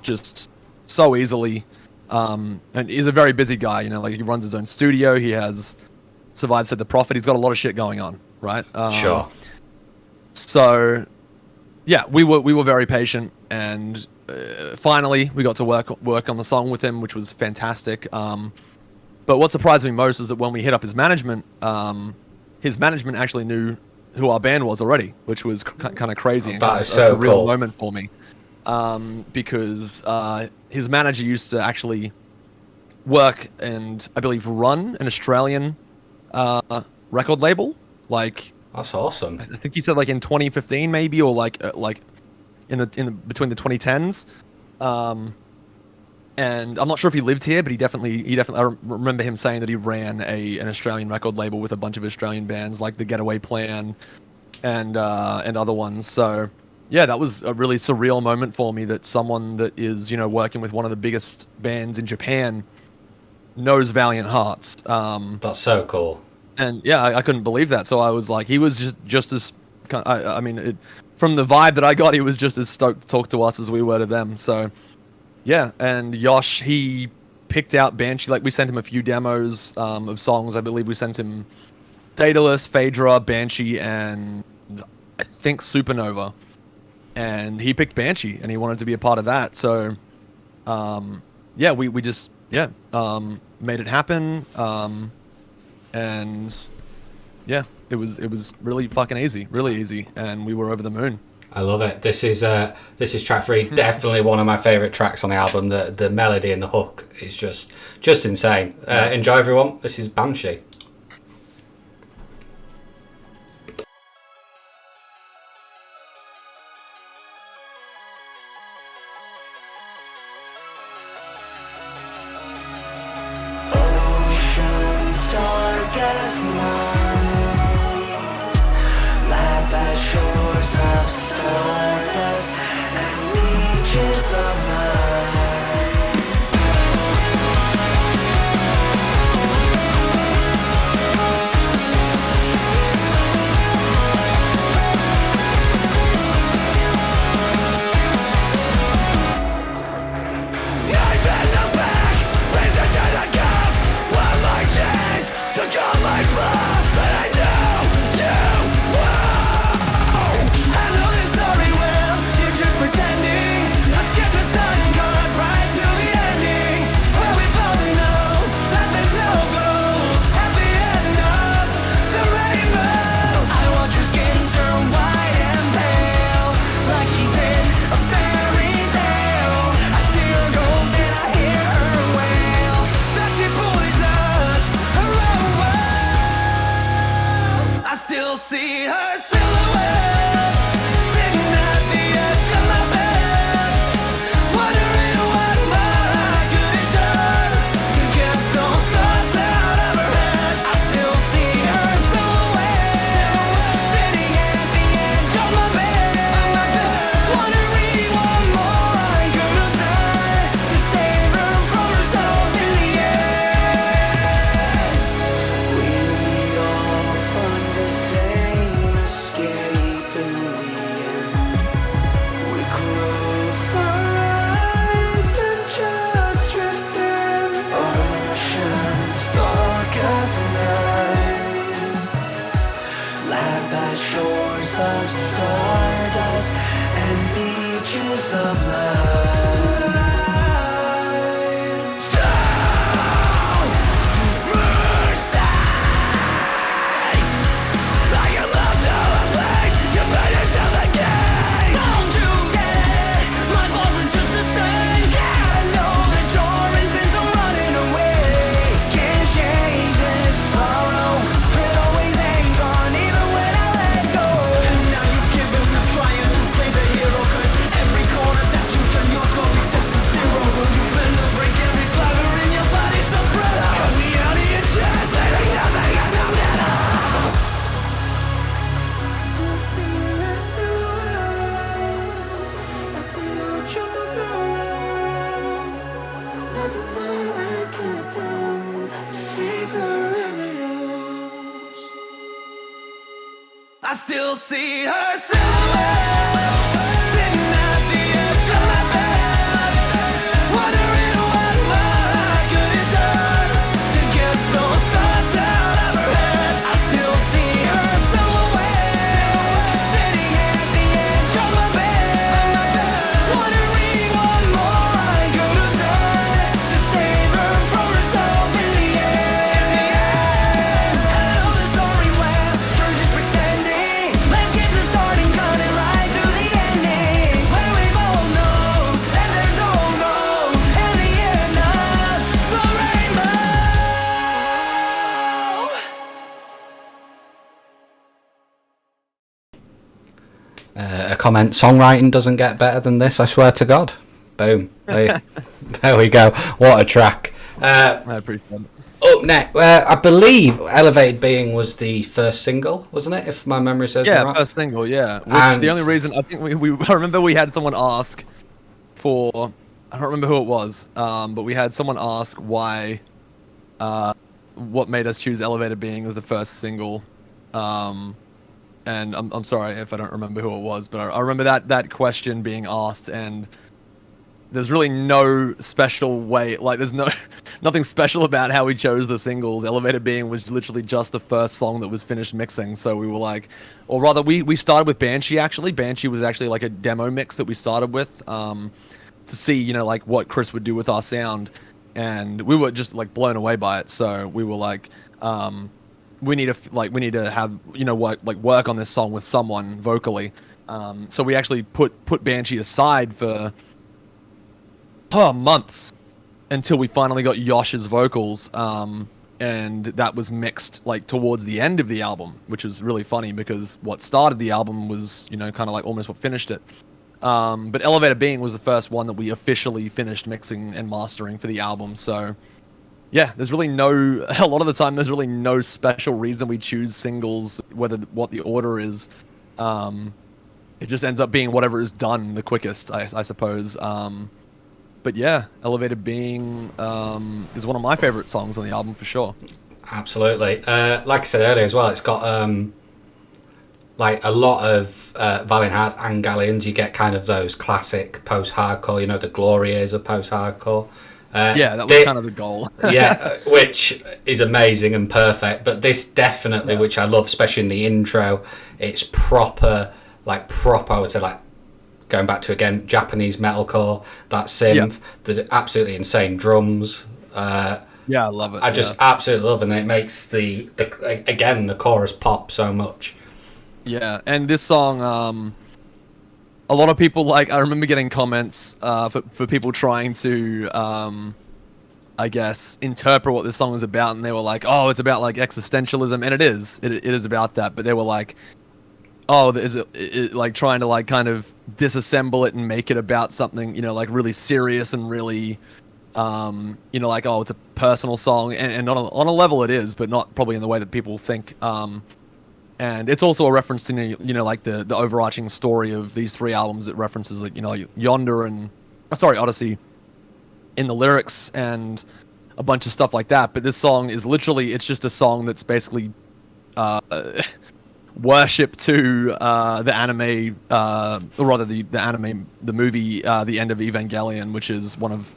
just so easily. And he's a very busy guy, you know, like, he runs his own studio. He has Survive Said the Prophet. He's got a lot of shit going on, right? Sure. So, yeah, we were very patient, and finally we got to work on the song with him, which was fantastic. But what surprised me most is that when we hit up his management actually knew who our band was already, which was kind of crazy. That and is so a surreal cool. moment for me. Because his manager used to actually work and, I believe, run an Australian record label. Like, That's awesome. I think he said, like, in 2015 maybe, or like in the between the 2010s. And I'm not sure if he lived here, but he definitely I remember him saying that he ran an Australian record label with a bunch of Australian bands like the Getaway Plan and other ones. So yeah, that was a really surreal moment for me, that someone that is, you know, working with one of the biggest bands in Japan knows Valiant Hearts. That's so cool. And yeah, I couldn't believe that. So I was like, he was just as, I mean, from the vibe that I got, he was just as stoked to talk to us as we were to them. So yeah, and Yosh, he picked out Banshee. Like, we sent him a few demos of songs. I believe we sent him Daedalus, Phaedra, Banshee, and I think Supernova. And he picked Banshee, and he wanted to be a part of that. So, yeah, we just made it happen. And yeah, it was really fucking easy, really easy, and we were over the moon. I love it. This is track 3. Definitely one of my favourite tracks on the album. The melody and the hook is just insane. Enjoy, everyone. This is Banshee. reflections of light. I still see her silhouette sitting at the edge of my bed, wondering what more I could have done to get those thoughts out of her head. I still see her silhouette sitting at the edge of my bed, wondering what more I could have done to save her from herself in the end. I know the story well, you're just pretending. Let's get the starting gun and ride to the ending, where we both know that there's no goal at the end of the rainbow. A comment, songwriting doesn't get better than this, I swear to God. Boom. There we go. What a track. I appreciate it. Up next, I believe Elevated Being was the first single, wasn't it? If my memory serves me Yeah, right. first single, yeah. Which And- the only reason I think I remember we had someone ask for, I don't remember who it was, but we had someone ask why, what made us choose Elevated Being as the first single, and I'm sorry if I don't remember who it was, but I remember that question being asked, and there's really no special way, like there's nothing special about how we chose the singles. Elevated Being was literally just the first song that was finished mixing, so we were like, or rather we started with Banshee actually. Banshee was actually like a demo mix that we started with, to see, you know, like what Chris would do with our sound, and we were just like blown away by it, so we were like, we need to have, you know what, like work on this song with someone vocally, so we actually put Banshee aside for months until we finally got Yosh's vocals, and that was mixed like towards the end of the album, which was really funny because what started the album was, you know, kind of like almost what finished it. But Elevator Being was the first one that we officially finished mixing and mastering for the album, so yeah, there's really a lot of the time there's really no special reason we choose singles, what the order is. It just ends up being whatever is done the quickest, I suppose. But yeah, Elevated Being is one of my favorite songs on the album for sure. Absolutely. Like I said earlier as well, it's got like a lot of Valiant Hearts and Galleons. You get kind of those classic post-hardcore, you know, the glory years of post-hardcore. Yeah, that was kind of the goal. Yeah, which is amazing and perfect. But this definitely, which I love, especially in the intro, it's proper, I would say, like, going back to, again, Japanese metalcore, that synth, the absolutely insane drums. Yeah, I love it. I just absolutely love it, and it makes the chorus pop so much. Yeah, and this song, a lot of people, like, I remember getting comments for people trying to, I guess, interpret what this song was about, and they were like, oh, it's about, like, existentialism, and it is. It is about that, but they were like, oh, is it like trying to, like, kind of disassemble it and make it about something, you know, like, really serious and really, you know, like, oh, it's a personal song, and on a level it is, but not probably in the way that people think. And it's also a reference to, you know, like the overarching story of these three albums. It references, like, you know, Yonder and Odyssey in the lyrics and a bunch of stuff like that. But this song is literally, it's just a song that's basically worship to the anime, or rather the anime, the movie, The End of Evangelion, which is one of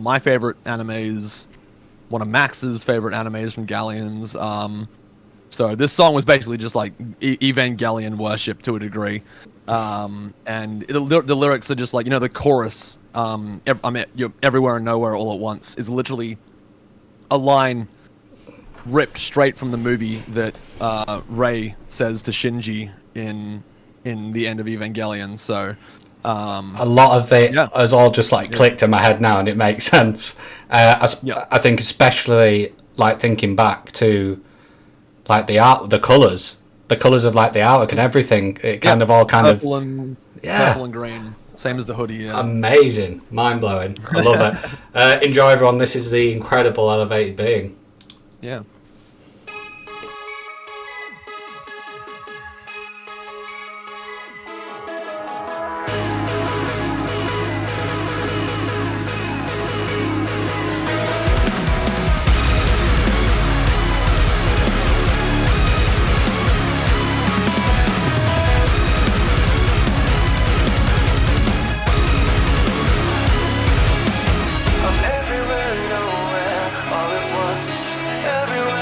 my favorite animes, one of Max's favorite animes from Galleons. So this song was basically just like Evangelion worship to a degree. And the lyrics are just like, the chorus, you're everywhere and nowhere all at once, is literally a line ripped straight from the movie that Rey says to Shinji in the end of Evangelion. So a lot of it has all just like clicked in my head now, and it makes sense. I think especially like thinking back to like the art, the colours of like the artwork and everything. It kind of all kind purple of purple and green, same as the hoodie. Yeah. Amazing, mind blowing. I love it. Enjoy, everyone. This is the incredible Elevated Being. Yeah. I'm everywhere, nowhere, all at once. Everywhere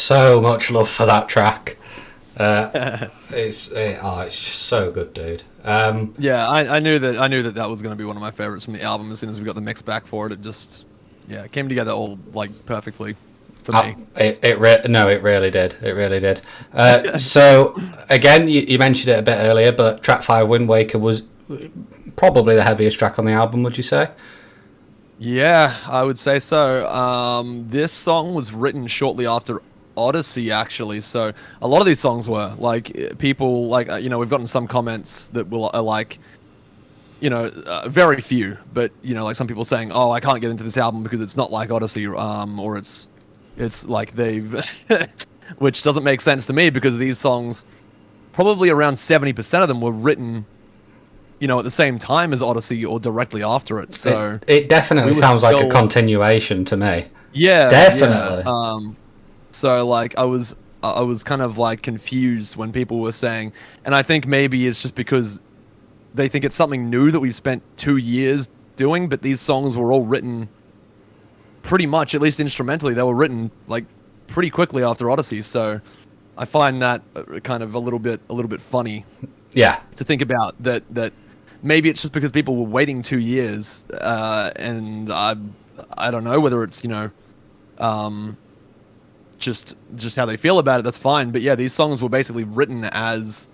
so much love for that track. It's just so good, dude. Yeah, I knew that was going to be one of my favorites from the album. As soon as we got the mix back for it, it just it came together all like perfectly for me. It really did. It really did. So again, you mentioned it a bit earlier, but track 5, Wind Waker, was probably the heaviest track on the album. Would you say? Yeah, I would say so. This song was written shortly after Odyssey, actually. So a lot of these songs were like people like we've gotten some comments that are like very few, but like some people saying, oh, I can't get into this album because it's not like Odyssey, or it's like they've which doesn't make sense to me because these songs, probably around 70% of them were written at the same time as Odyssey or directly after it. So it definitely sounds like a continuation to me. Yeah, definitely. Yeah. So like I was kind of like confused when people were saying, and I think maybe it's just because they think it's something new that we've spent 2 years doing, but these songs were all written pretty much, at least instrumentally, they were written like pretty quickly after Odyssey. So I find that kind of a little bit funny. Yeah. To think about that maybe it's just because people were waiting 2 years, and I don't know whether it's just how they feel about it. That's fine, but yeah, these songs were basically written as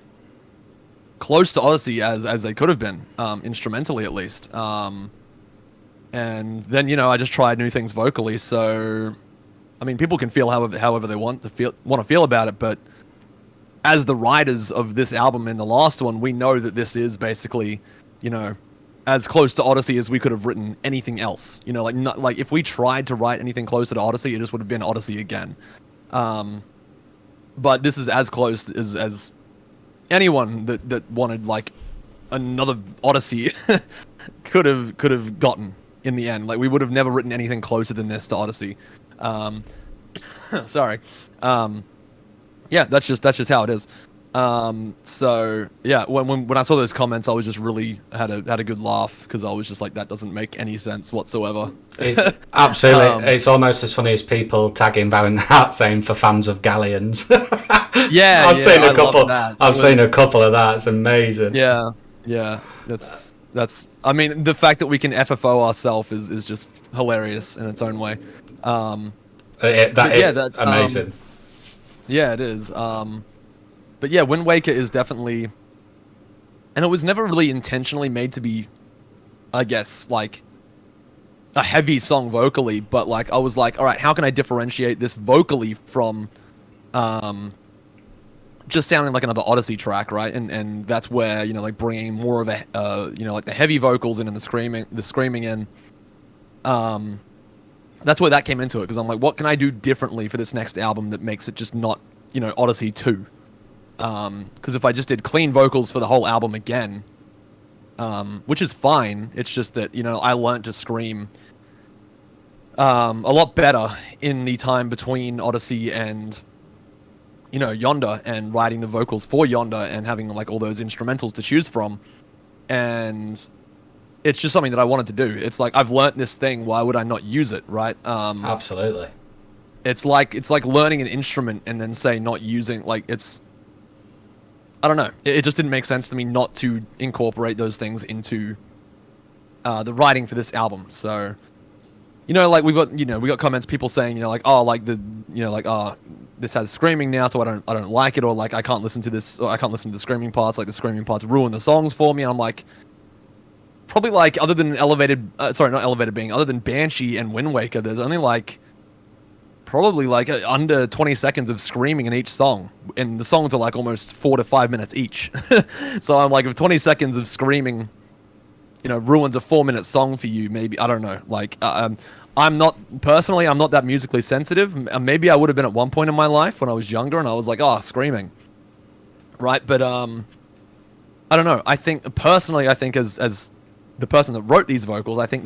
close to Odyssey as they could have been, instrumentally at least. And then I just tried new things vocally. So, I mean, people can feel however they want to feel about it, but as the writers of this album and the last one, we know that this is basically, as close to Odyssey as we could have written anything else. Like if we tried to write anything closer to Odyssey, it just would have been Odyssey again. But this is as close as anyone that wanted like another Odyssey could have gotten in the end. Like we would have never written anything closer than this to Odyssey. Sorry. Yeah, that's just how it is. So yeah, when I saw those comments, I was just really had a good laugh because I was just like, that doesn't make any sense whatsoever. Absolutely, it's almost as funny as people tagging Valiant Hearts saying for fans of galleons. Yeah, I've seen a couple. I've seen a couple of that. It's amazing. Yeah. That's. I mean, the fact that we can FFO ourselves is just hilarious in its own way. That's amazing. Yeah, it is. But yeah, Wind Waker is definitely, and it was never really intentionally made to be, I guess, like a heavy song vocally, but like I was like, all right, how can I differentiate this vocally from just sounding like another Odyssey track, right? And that's where like bringing more of a like the heavy vocals in and the screaming in. That's where that came into it because I'm like, what can I do differently for this next album that makes it just not Odyssey 2? Because if I just did clean vocals for the whole album again, which is fine, it's just that I learned to scream a lot better in the time between Odyssey and Yonder, and writing the vocals for Yonder and having like all those instrumentals to choose from, and it's just something that I wanted to do. It's like I've learnt this thing, why would I not use it, right? Absolutely. It's like learning an instrument and then say not using, like it's, I don't know. It just didn't make sense to me not to incorporate those things into the writing for this album. So, like we got comments, people saying, like, oh, like this has screaming now, so I don't like it, or like I can't listen to this, or I can't listen to the screaming parts. Like the screaming parts ruin the songs for me. And I'm like, probably like other than other than Banshee and Wind Waker, there's only like probably like under 20 seconds of screaming in each song, and the songs are like almost 4 to 5 minutes each. So I'm like, if 20 seconds of screaming ruins a 4-minute song for you, maybe, I don't know, like I'm not that musically sensitive. Maybe I would have been at one point in my life when I was younger and I was like, oh, screaming, right? But I don't know, I think as the person that wrote these vocals, I think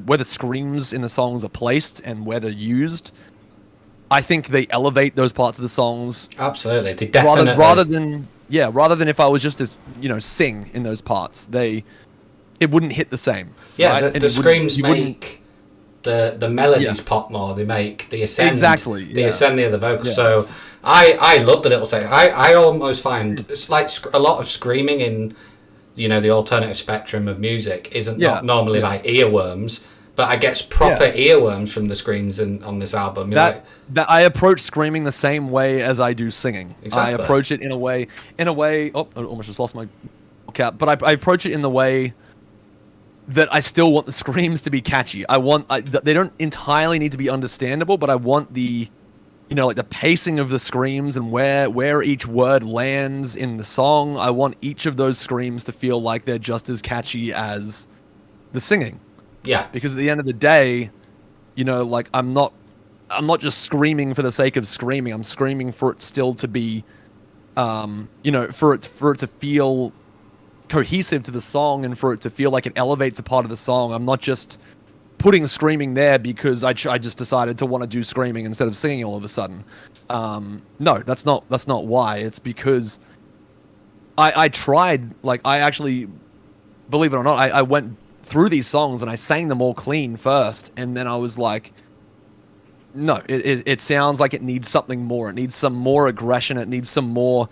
where the screams in the songs are placed and where they're used, I think they elevate those parts of the songs. Absolutely, they definitely. Rather than if I was just to sing in those parts, it wouldn't hit the same. Yeah, right? the screams make the melodies pop more. They ascend they ascend the other vocals. Yeah. So I love the little section. I almost find it's like a lot of screaming in the alternative spectrum of music isn't not normally like earworms, but I get proper earworms from the screams on this album. That I approach screaming the same way as I do singing. Exactly. I approach it in a way. Oh, I almost just lost my cap. But I approach it in the way that I still want the screams to be catchy. They don't entirely need to be understandable, but I want the, like the pacing of the screams and where each word lands in the song. I want each of those screams to feel like they're just as catchy as the singing. Yeah. Because at the end of the day, like I'm not just screaming for the sake of screaming. I'm screaming for it still to be, for it to feel cohesive to the song and for it to feel like it elevates a part of the song. I'm not just putting screaming there because I just decided to want to do screaming instead of singing all of a sudden. No, that's not why. It's because I tried, like I actually, believe it or not, I went through these songs and I sang them all clean first, and then I was like, no, it sounds like it needs something more. It needs some more aggression. It needs some more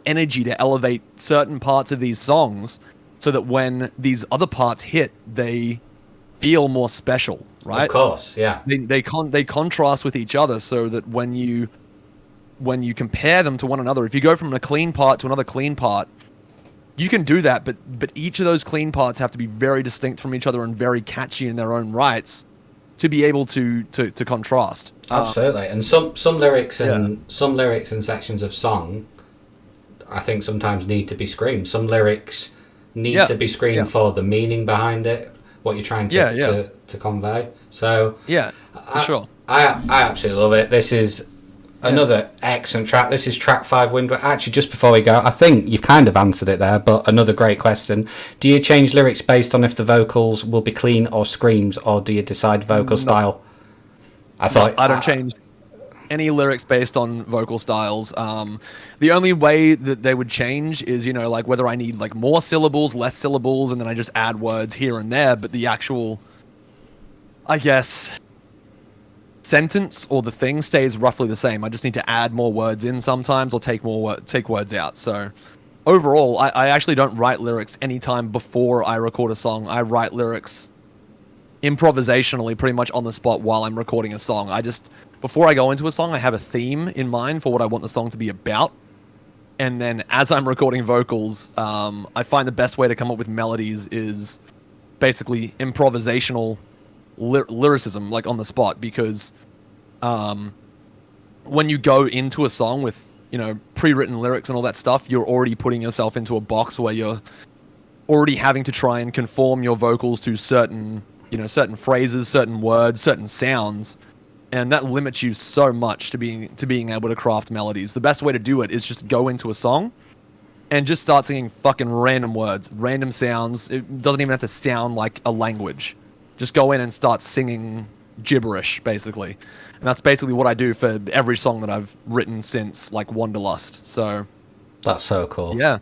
energy to elevate certain parts of these songs so that when these other parts hit, they feel more special, right? Of course, yeah. They contrast with each other so that when you compare them to one another, if you go from a clean part to another clean part, you can do that, but each of those clean parts have to be very distinct from each other and very catchy in their own rights to be able to contrast. Absolutely. And some lyrics and some lyrics and sections of song, I think sometimes need to be screamed. Some lyrics need to be screamed for the meaning behind it, what you're trying to convey. So for sure. I absolutely love it. This is another excellent track. This is track 5, Wind. Actually, just before we go, I think you've kind of answered it there, but another great question. Do you change lyrics based on if the vocals will be clean or screams, or do you decide vocal style? I don't change any lyrics based on vocal styles. The only way that they would change is, like whether I need like more syllables, less syllables, and then I just add words here and there, but the actual, I guess, sentence or the thing stays roughly the same. I just need to add more words in sometimes or take words out. So overall, I actually don't write lyrics anytime before I record a song. I write lyrics improvisationally pretty much on the spot while I'm recording a song. Before I go into a song, I have a theme in mind for what I want the song to be about. And then as I'm recording vocals, I find the best way to come up with melodies is basically improvisational lyricism, like on the spot, because when you go into a song with, pre-written lyrics and all that stuff, you're already putting yourself into a box where you're already having to try and conform your vocals to certain phrases, certain words, certain sounds. And that limits you so much to being able to craft melodies. The best way to do it is just go into a song and just start singing fucking random words, random sounds. It doesn't even have to sound like a language. Just go in and start singing gibberish, basically. And that's basically what I do for every song that I've written since, like, Wanderlust. So that's so cool. Yeah.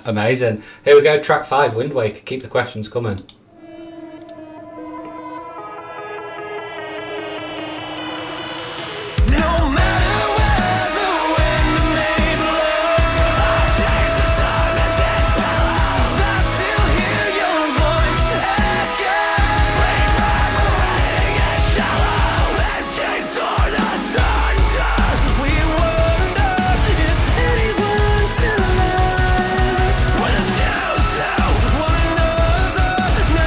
Amazing. Here we go, track 5, Wind Waker. Keep the questions coming. One another,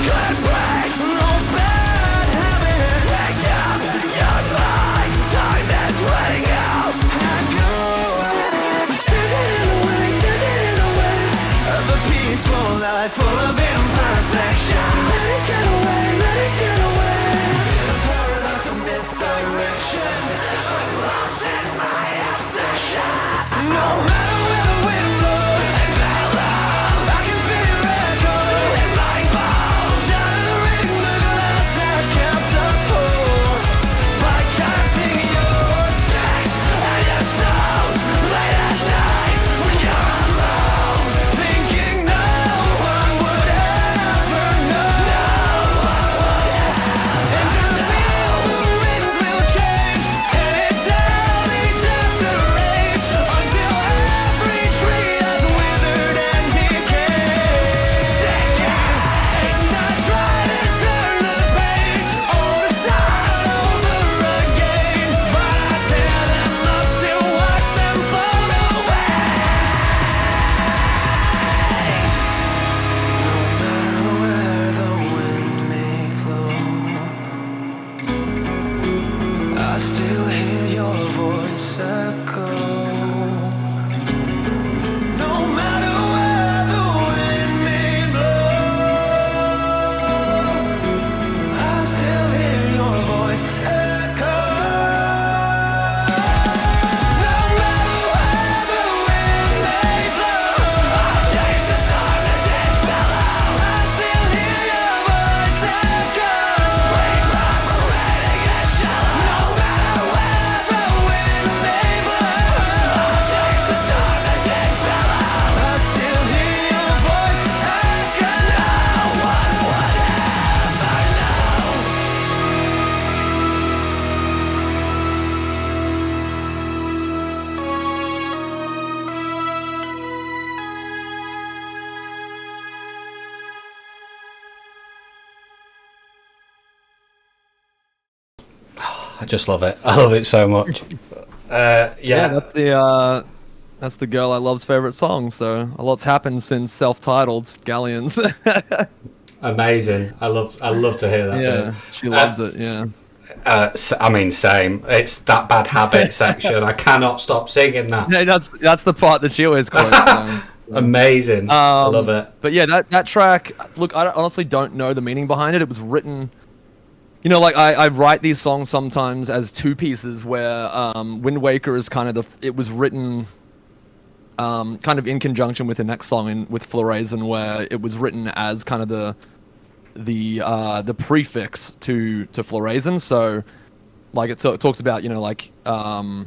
Could break those bad habits. Wake up, young mind. Time is running out. Standing in the way of a peaceful life full of imperfection. Let it get away, let it get away. The paradise of misdirection. I'm lost in my obsession. No matter where the wind blows, and I can feel your echo in my bones. Shattering the glass that kept us whole by casting your stakes and your stones late at night when you're alone, thinking no one would ever know. And I feel the winds will change, headed down each after age, until every tree has withered and decayed. And I try to turn the page, or to start over again, but I tear them up to watch them float away. No matter where the wind may blow, I still hear your voice echo. No matter where the wind may blow, I still hear your voice echo. No matter where the wind may blow, I'll chase the storm as it billows. I still hear your voice echo. Wait for parading and shallow. No matter where the wind may blow, I'll chase the storm as it billows. I still hear your voice echo. No one would ever know. I just love it. I love it so much. Yeah. That's the girl I love's favorite song. So a lot's happened since self-titled Galleons. Amazing. I love to hear that. Yeah, she loves it. Yeah. I mean, same. It's that bad habit section. I cannot stop singing that. Yeah, that's the part that she always quotes. So. Amazing. I love it. But yeah, that track. Look, I honestly don't know the meaning behind it. It was written. You know, like I write these songs sometimes as two pieces, where Wind Waker is kind of it was written kind of in conjunction with the next song with Floraison, where it was written as kind of the prefix to Floraison. So like it talks about, like no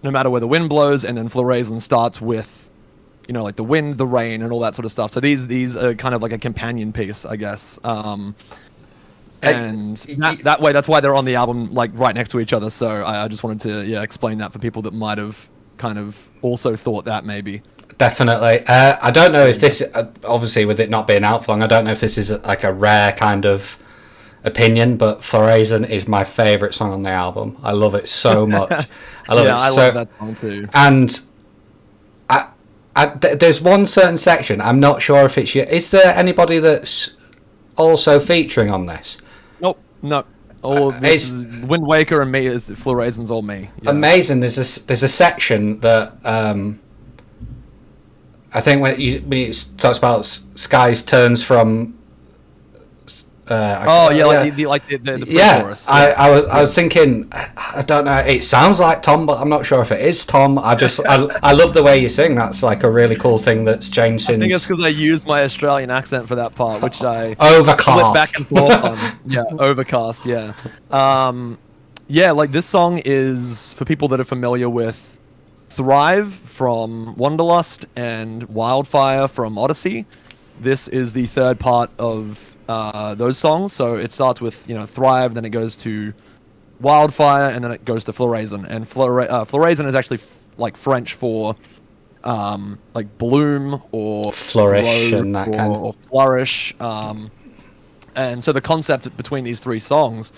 matter where the wind blows, and then Floraison starts with like the wind, the rain, and all that sort of stuff. So these are kind of like a companion piece, I guess. And that way, that's why they're on the album, like right next to each other. So I just wanted to explain that for people that might have kind of also thought that maybe. Definitely. I don't know if this, obviously with it not being out for long, I don't know if this is like a rare kind of opinion, but Floraison is my favourite song on the album. I love it so much. I love I love that song too. And there's one certain section, I'm not sure if it's is there anybody that's also featuring on this? Nope, no. This is Wind Waker and me. Is Floraison's all me. Yeah. Amazing. There's a section that I think when it talks about Sky turns from. The pre-chorus. I was thinking, I don't know. It sounds like Tom, but I'm not sure if it is Tom. I love the way you sing. That's like a really cool thing that's changed since. I think it's because I used my Australian accent for that part, which I Overcast. Flip back and forth on. Yeah, Overcast. Yeah, like this song is for people that are familiar with Thrive from Wanderlust and Wildfire from Odyssey. This is the third part of those songs. So it starts with Thrive, then it goes to Wildfire, and then it goes to Floraison. And Floraison is actually like French for like bloom or flourish and that kind of or flourish. And so the concept between these three songs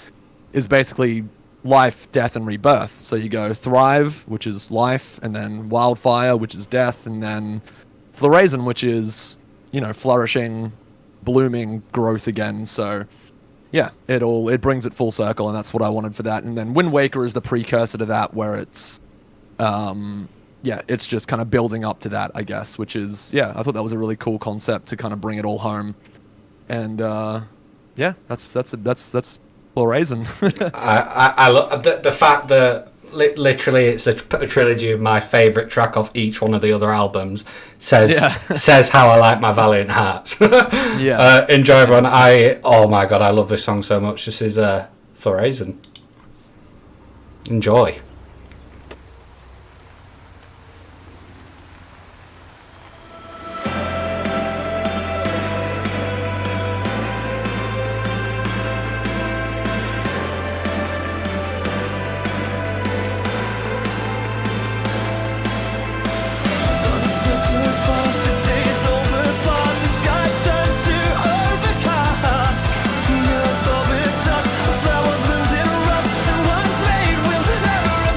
is basically life, death, and rebirth. So you go Thrive, which is life, and then Wildfire, which is death, and then Floraison, which is flourishing, blooming growth again. So yeah, it brings it full circle, and that's what I wanted for that. And then Wind Waker is the precursor to that, where it's it's just kind of building up to that, I guess, which is, I thought that was a really cool concept to kind of bring it all home. And that's Floraison. I love the fact that literally it's a trilogy of my favourite track off each one of the other albums. Says how I like my Valiant Hearts. Enjoy, everyone. Oh my god, I love this song so much. This is Floraison. Enjoy. Flower blooms in rust, and once made will never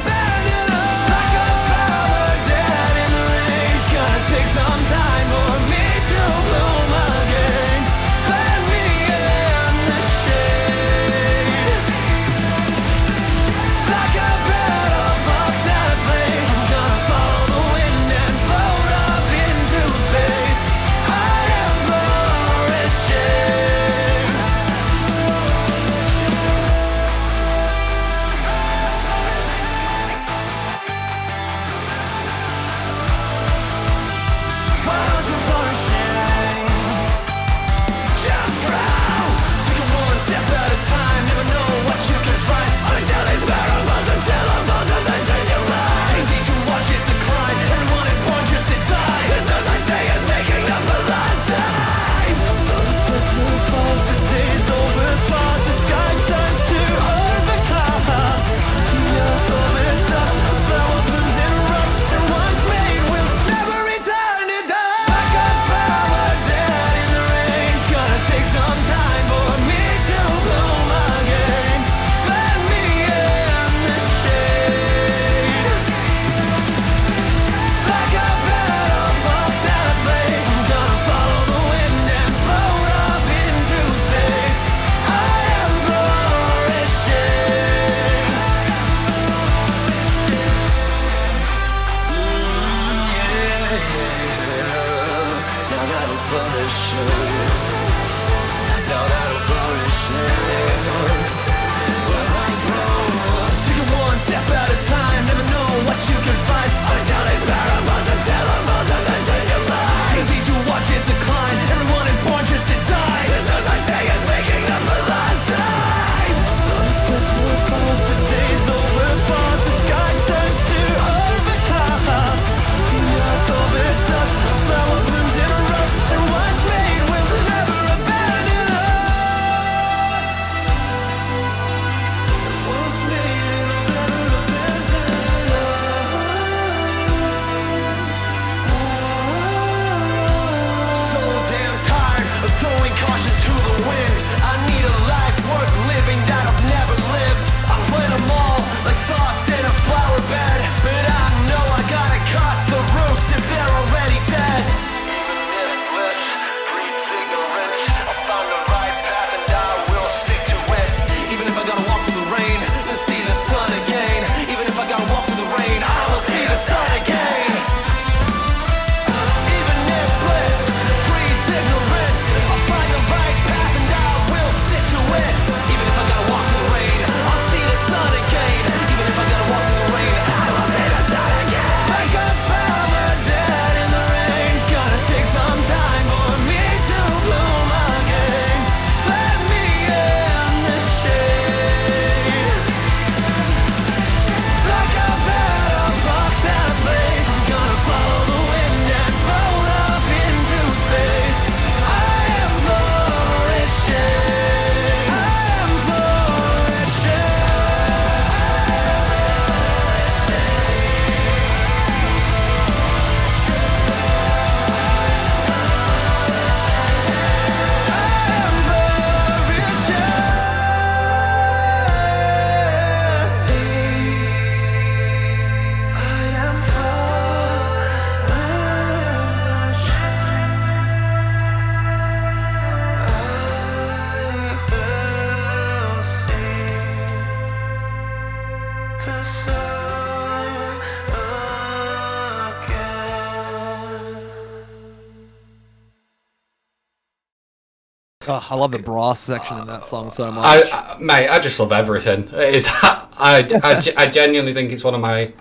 Oh, I love the brass section in that song so much. Mate, I just love everything. It is. I genuinely think it's one of my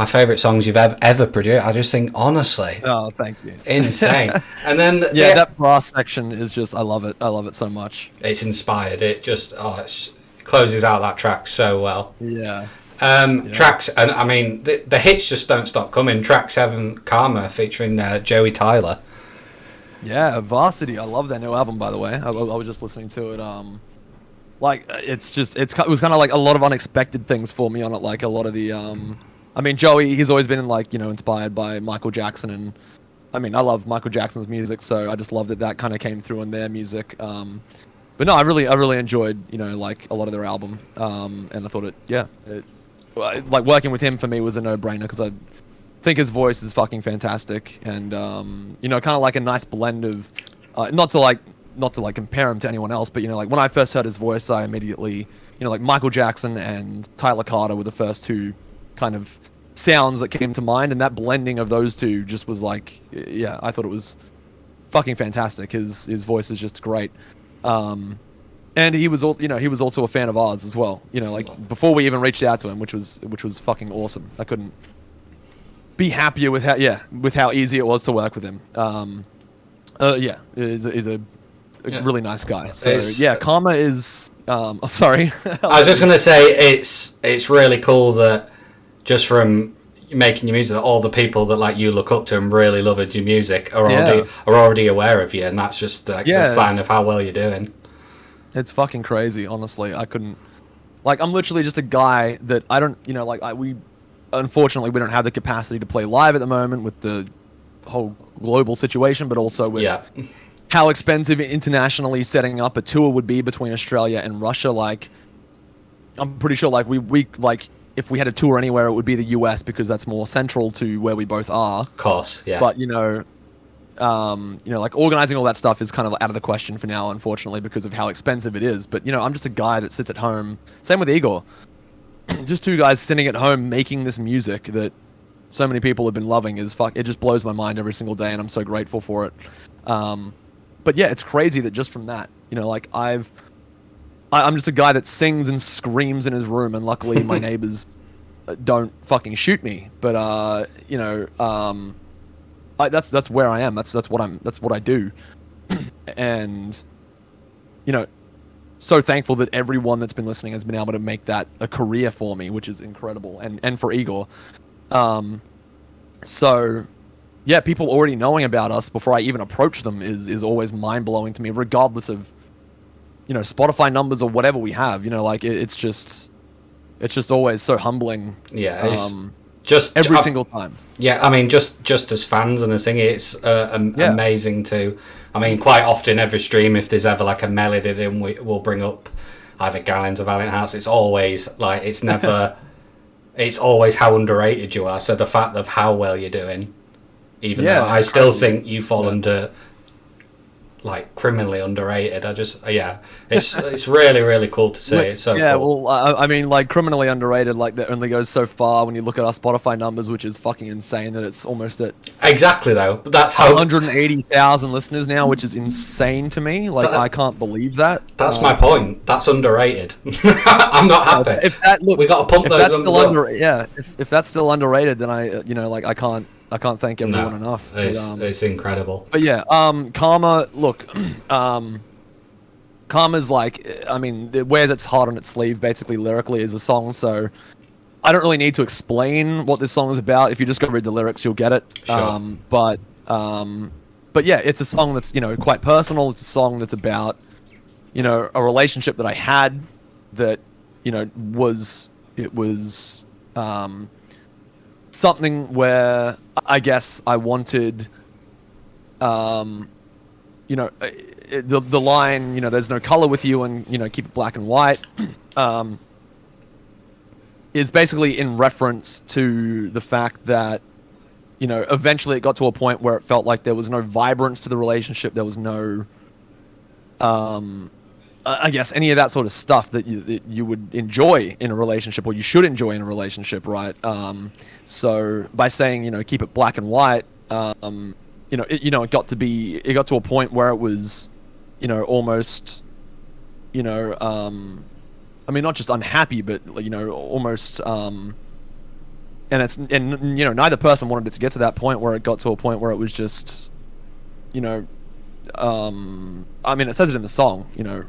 favourite songs you've ever produced. I just think, honestly, Oh, thank you. insane. And then That brass section is just, I love it. I love it so much. it's inspired. It just it closes out that track so well. Yeah. Tracks, and I mean the hits just don't stop coming. Track 7, Karma, featuring Joey Tyler. Yeah, Varsity. I love that new album, by the way. I was just listening to it. Like it was kind of like a lot of unexpected things for me on it. Like a lot of the I mean, Joey, he's always been like, inspired by Michael Jackson, and I mean, I love Michael Jackson's music, so I just love that kind of came through in their music. But no, I really enjoyed, like a lot of their album, and I thought like working with him for me was a no-brainer because I think his voice is fucking fantastic, and kind of like a nice blend of, not to like compare him to anyone else, but like when I first heard his voice, I immediately, like Michael Jackson and Tyler Carter were the first two kind of sounds that came to mind, and that blending of those two just was like, yeah, I thought it was fucking fantastic. His voice is just great. And he was also a fan of ours as well. Like before we even reached out to him, which was fucking awesome. I couldn't be happier with how easy it was to work with him. Is a really nice guy. So Karma is. Sorry. I was just gonna say it's really cool that just from making your music, that all the people that like you look up to and really love your music are already aware of you, and that's just like the sign of how well you're doing. It's fucking crazy, honestly. I couldn't, like, I'm literally just a guy that I don't, unfortunately we don't have the capacity to play live at the moment with the whole global situation, but also with how expensive internationally setting up a tour would be between Australia and Russia. Like, I'm pretty sure like we like if we had a tour anywhere, it would be the US because that's more central to where we both are. Of course, yeah. But like organizing all that stuff is kind of out of the question for now, unfortunately, because of how expensive it is. But I'm just a guy that sits at home. Same with Igor. Just two guys sitting at home making this music that so many people have been loving. It just blows my mind every single day, and I'm so grateful for it. But yeah, it's crazy that just from that, like I'm just a guy that sings and screams in his room, and luckily my neighbors don't fucking shoot me. But that's where I am. That's what I do, and so thankful that everyone that's been listening has been able to make that a career for me, which is incredible, and for Igor. So yeah, people already knowing about us before I even approach them is always mind blowing to me, regardless of Spotify numbers or whatever we have. Like it's just always so humbling. Yeah. Just every single time. Yeah, I mean, just as fans and a thing, it's amazing to. I mean, quite often every stream, if there's ever like a melody, then we'll bring up either Gallons or Valiant Hearts. It's always like it's never. It's always how underrated you are. So the fact of how well you're doing, even though I still think you fall under like criminally underrated. It's really, really cool to see. It's so cool. Well, I mean, like criminally underrated, like that only goes so far when you look at our Spotify numbers, which is fucking insane. That it's almost at exactly though. That's how 180,000 listeners now, which is insane to me. Like I can't believe that. That's my point. That's underrated. I'm not happy. We got to pump those numbers up. If that's still underrated, then I can't thank everyone enough. It's incredible. But yeah, Karma, look, Karma's like, I mean, it wears its heart on its sleeve, basically, lyrically, as a song, so I don't really need to explain what this song is about. If you just go read the lyrics, you'll get it. Sure. But yeah, it's a song that's, quite personal. It's a song that's about, a relationship that I had that, was something where I guess I wanted, the line, there's no color with you and, keep it black and white, is basically in reference to the fact that, eventually it got to a point where it felt like there was no vibrance to the relationship. There was no, I guess any of that sort of stuff that you would enjoy in a relationship, or you should enjoy in a relationship, right? So by saying, keep it black and white, it got to a point where it was you know, almost, you know, I mean, not just unhappy, but, you know, almost, and you know, neither person wanted it to get to that point where it got to a point where it was just, you know, I mean, it says it in the song, you know,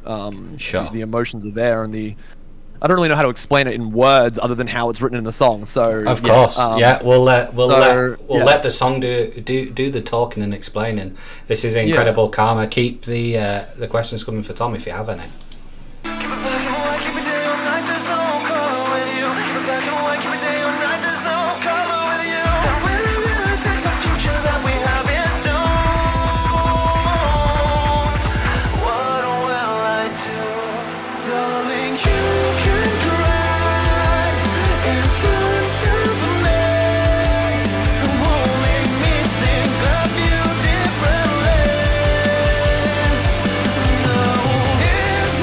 Sure. the emotions are there, and I don't really know how to explain it in words other than how it's written in the song. So Of course, yeah. We'll let the song do the talking and explaining. This is incredible karma. Keep the questions coming for Tom if you have any. Keep it black and white, keep it day or night, there's no color with you. Keep it black and white, keep it day or night, there's no color with you. And when we realize that the future that we have is doomed, what will I do? Darling, you can cry in front of me. It won't make me think of you differently. No, if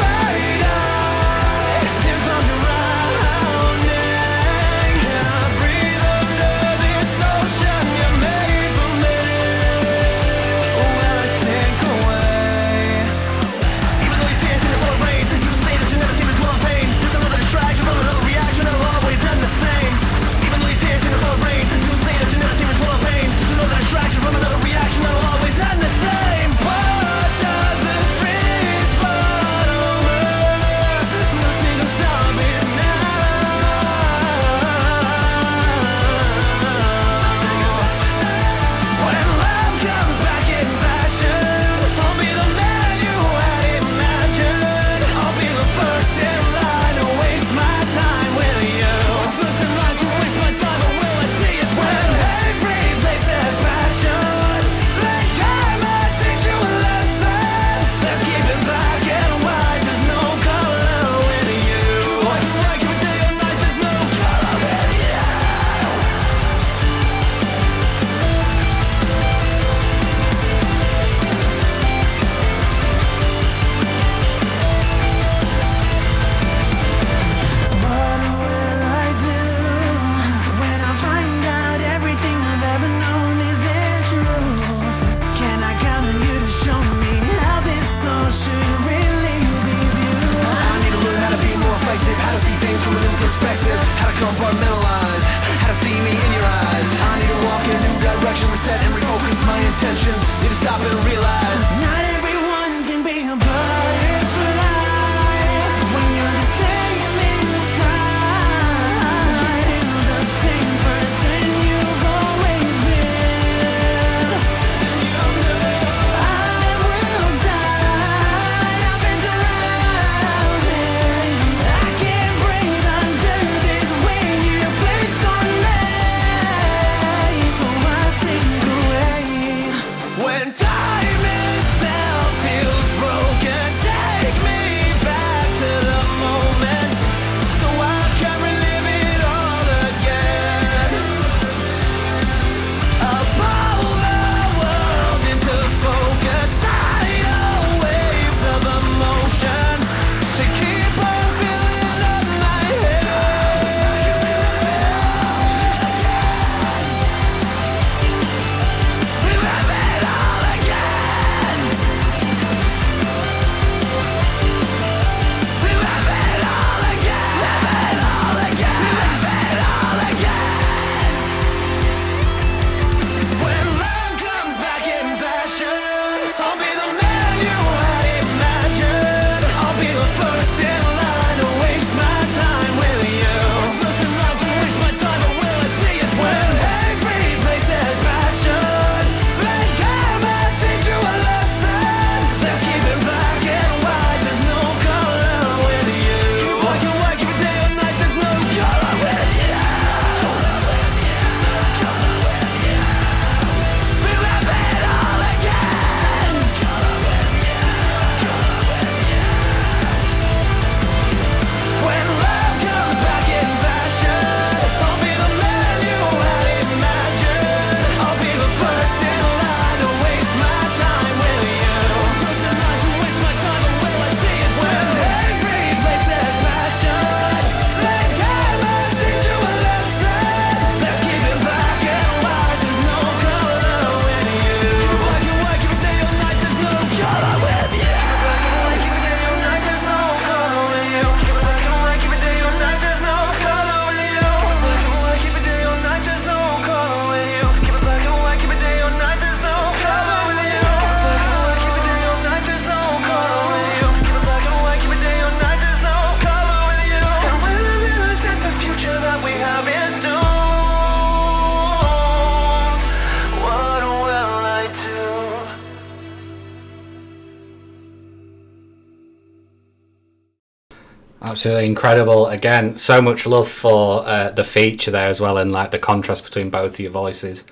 Absolutely incredible. Again, so much love for the feature there as well, and like the contrast between both of your voices.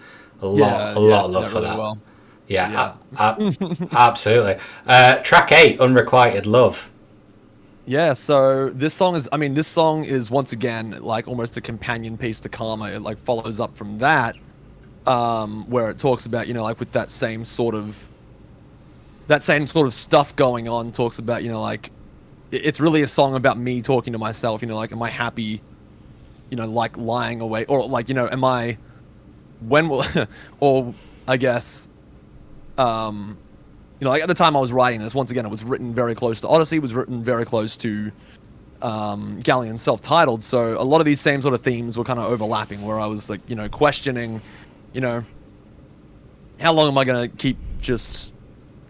A lot of love for really that. well. Yeah, absolutely. Track 8, Unrequited Love. Yeah, so this song is once again like almost a companion piece to Karma. It like follows up from that, where it talks about, you know, like with that same sort of stuff going on, talks about, you know, like it's really a song about me talking to myself, you know, like, am I happy, you know, like lying awake, or like, you know, am I, when will, or I guess, you know, like at the time I was writing this, once again, it was written very close to Odyssey, was written very close to Galleon self-titled, so a lot of these same sort of themes were kind of overlapping, where I was like, you know, questioning, you know, how long am I going to keep just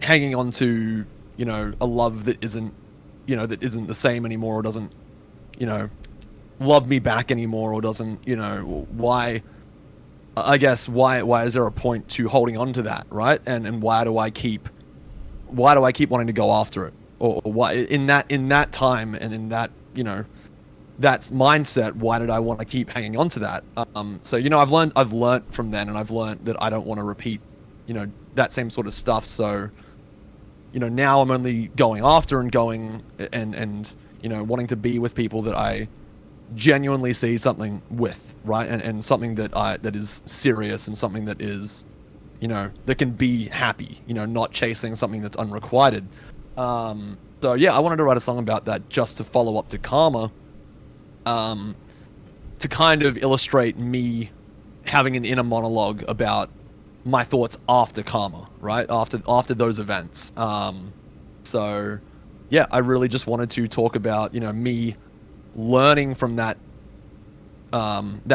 hanging on to, you know, a love that isn't, you know, that isn't the same anymore, or doesn't, you know, love me back anymore, or doesn't, you know, why, I guess, why is there a point to holding on to that, right? And why do I keep wanting to go after it, or why in that time and in that, you know, that mindset, why did I want to keep hanging on to that? So, you know, I've learned from then, and I've learned that I don't want to repeat, you know, that same sort of stuff. So, you know, now I'm only going after and going and you know, wanting to be with people that I genuinely see something with, right? And something that is serious, and something that is, you know, that can be happy, you know, not chasing something that's unrequited. So yeah, I wanted to write a song about that, just to follow up to Karma, to kind of illustrate me having an inner monologue about my thoughts after Karma, right? After those events. So yeah, I really just wanted to talk about, you know, me learning from that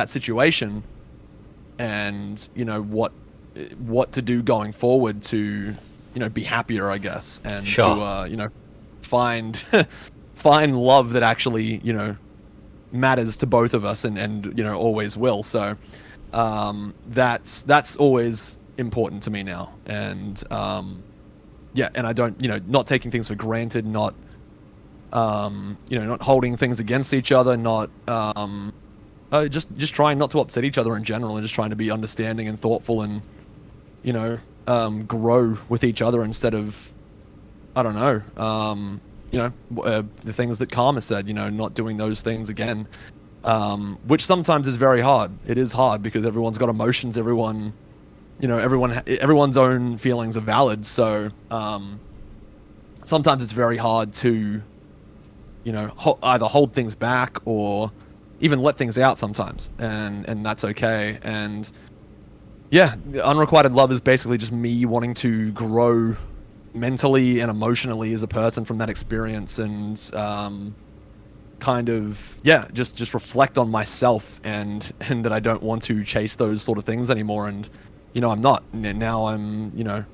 situation, and, you know, what to do going forward to, you know, be happier, I guess, and to you know, find love that actually, you know, matters to both of us, and you know, always will. So that's always important to me now, and yeah, and I don't, you know, not taking things for granted, not you know, not holding things against each other, not just trying not to upset each other in general, and just trying to be understanding and thoughtful, and, you know, grow with each other instead of, I don't know, you know, the things that Karma said, you know, not doing those things again, which sometimes is very hard. It is hard because everyone's got emotions, everyone, you know, everyone's own feelings are valid. So sometimes it's very hard to, you know, either hold things back or even let things out sometimes, and that's okay. And yeah, Unrequited Love is basically just me wanting to grow mentally and emotionally as a person from that experience, and kind of, yeah, just reflect on myself, and that I don't want to chase those sort of things anymore. And, you know, I'm not. Now I'm, you know,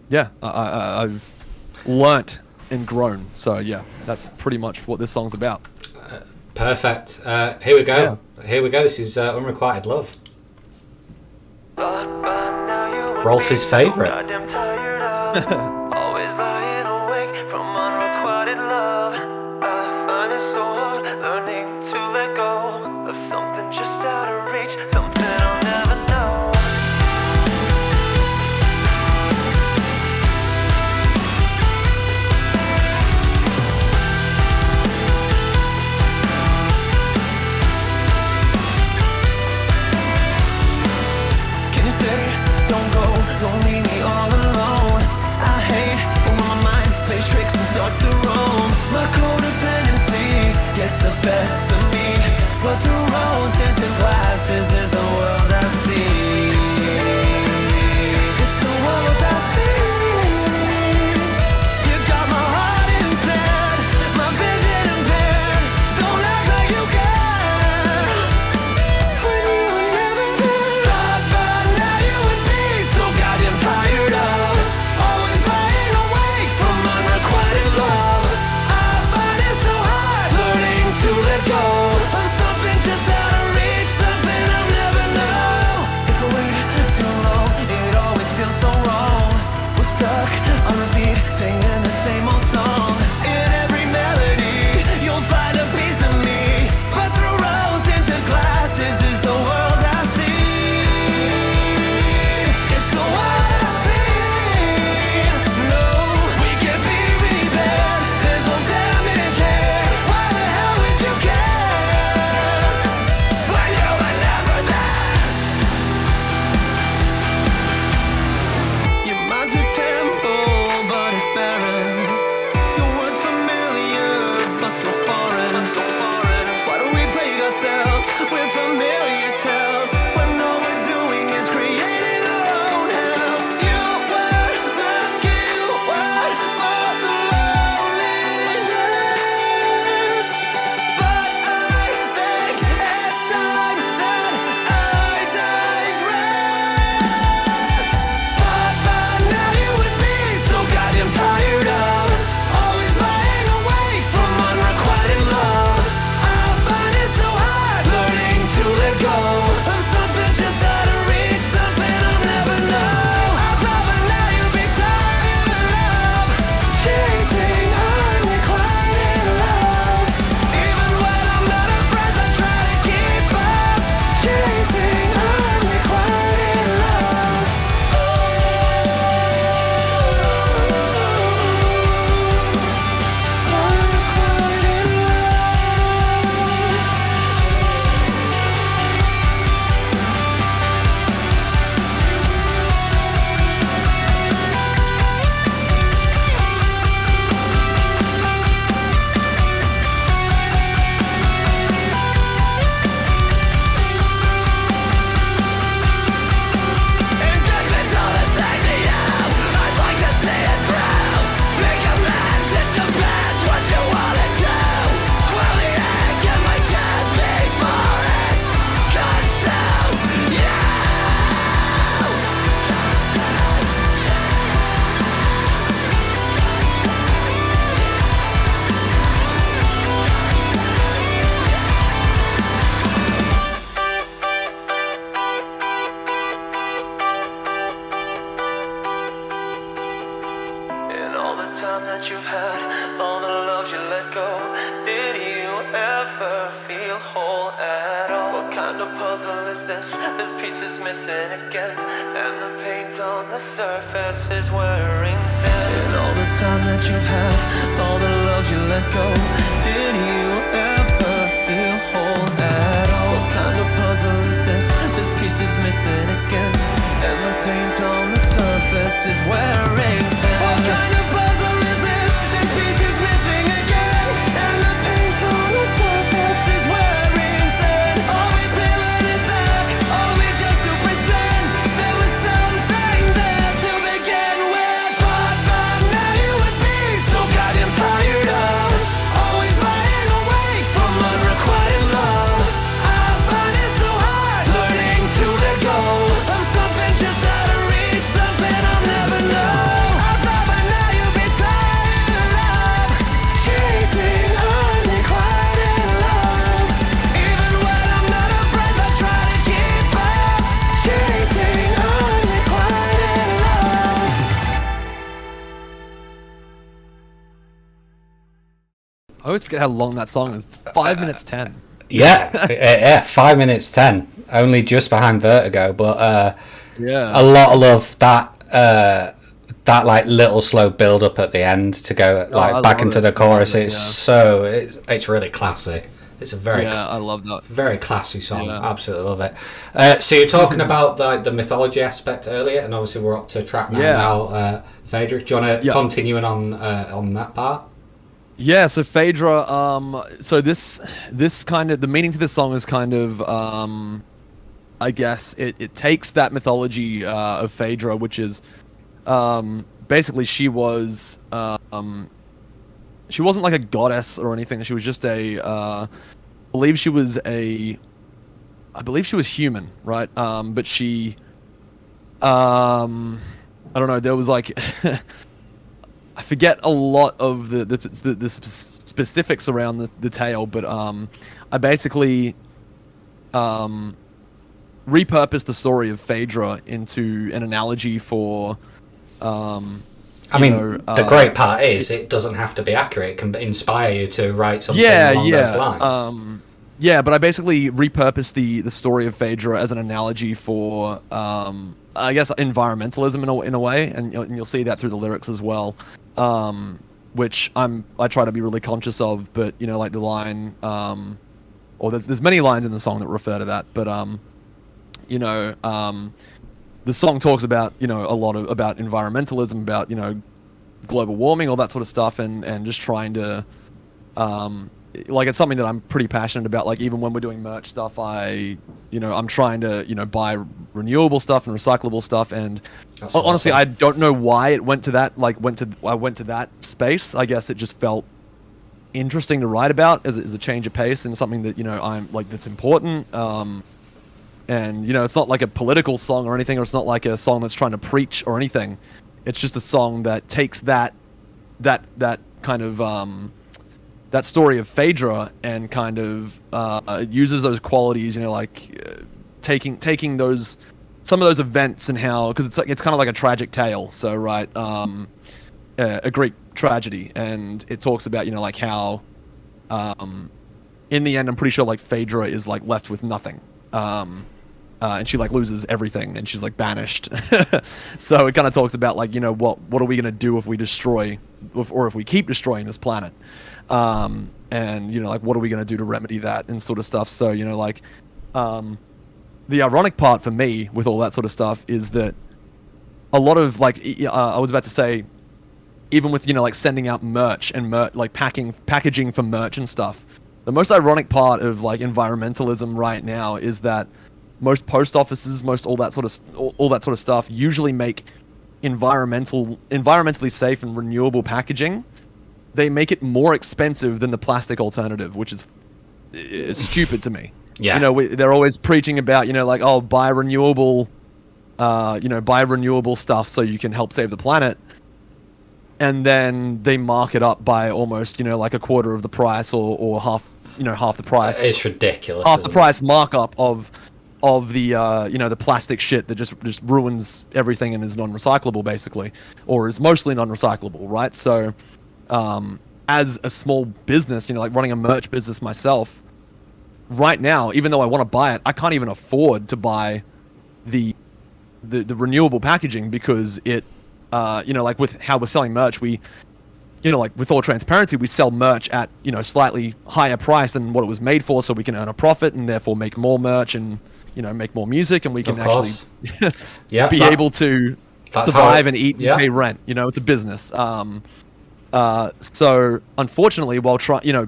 yeah, I've learnt and grown. So yeah, that's pretty much what this song's about. Perfect. Here we go. Yeah. Here we go. This is Unrequited Love. Rolf's favourite. Always lying awake from unrequited love. I find it so hard learning to let go of something just out of reach, something I'll never know. Can you stay? Don't go, don't leave me all alone. I hate when my mind plays tricks and starts to roam. My codependency gets the best of me, but through rose-tinted glasses is the world I see. It's the world I see. You got my heart instead, my vision impaired. Don't act like you care when you were never there. Thought by now you would be so goddamn tired of always lying awake from unrequited love. kind of puzzle is this? This piece is missing again, and the paint on the surface is wearing thin. And all the time that you've had, all the love you let go, did you ever feel whole at all? What kind of puzzle is this? This piece is missing again, and the paint on the surface is wearing thin. What kind of puzzle is this? This piece is missing again, and the paint on the surface is wearing thin. Are we peeling it back? Are we just to pretend there was something there to begin with? Thought by now you would be so goddamn tired of always lying awake from unrequited love. I find it so hard learning to let go of something just out of reach, something I'll never know. I thought by now you'd be tired of chasing unrequited love. Even when I'm out of breath, I try to keep up chasing unrequited love. I always forget how long that song is. It's 5 minutes 10. Yeah, 5 minutes 10, only just behind Vertigo, but Yeah. a lot of love that like little slow build up at the end to go like I back love into it. the chorus. I love it, It's it's really classy. It's a very Yeah, I love that. very classy song. Yeah. Absolutely love it. So you're talking about the mythology aspect earlier, and obviously we're up to track 9 Yeah. now. Phaedra, do you want to Yeah. continue on that part? Yeah, so Phaedra, so this kind of, the meaning to this song is kind of, I guess, it takes that mythology of Phaedra, which is, basically she was, she wasn't like a goddess or anything, she was just I believe she was human, right? But she, I don't know, there was like, I forget a lot of the specifics around the tale, but I basically repurposed the story of Phaedra into an analogy for. I mean, the great part is it doesn't have to be accurate. It can inspire you to write something along those lines. Yeah, but I basically repurposed the story of Phaedra as an analogy for, I guess, environmentalism in a way, and you'll see that through the lyrics as well, which I try to be really conscious of. But like the line, or there's many lines in the song that refer to that, but the song talks about a lot about environmentalism, about global warming, all that sort of stuff, and just trying to like it's something that I'm pretty passionate about. Like even when we're doing merch stuff, I'm trying to buy renewable stuff and recyclable stuff. And honestly, I don't know why it went to that. I went to that space. I guess it just felt interesting to write about as a change of pace and something that I'm like that's important. And it's not like a political song or anything, or it's not like a song that's trying to preach or anything. It's just a song that takes that kind of that story of Phaedra and kind of uses those qualities, taking those some of those events and how, because it's kind of like a tragic tale. So right, a Greek tragedy, and it talks about like how in the end I'm pretty sure like Phaedra is like left with nothing. And she like loses everything, and she's like banished. So it kind of talks about like what are we gonna do if we destroy, or if we keep destroying this planet, and like what are we gonna do to remedy that and sort of stuff. So the ironic part for me with all that sort of stuff is that a lot of like I was about to say, even with like sending out merch and like packaging for merch and stuff, the most ironic part of like environmentalism right now is that most post offices, all that sort of stuff usually make environmentally safe and renewable packaging. They make it more expensive than the plastic alternative, which is stupid to me. Yeah. They're always preaching about like, oh, buy renewable stuff so you can help save the planet. And then they mark it up by almost like a quarter of the price or half the price. It's ridiculous. Half the price markup of the the plastic shit that just ruins everything and is non-recyclable basically, or is mostly non-recyclable, right? So as a small business, like running a merch business myself, right now, even though I want to buy it, I can't even afford to buy the renewable packaging because it, like with how we're selling merch, we, like with all transparency, we sell merch at, slightly higher price than what it was made for, so we can earn a profit and therefore make more merch and, make more music, and we can actually be able to survive and eat and pay rent. It's a business. So unfortunately, while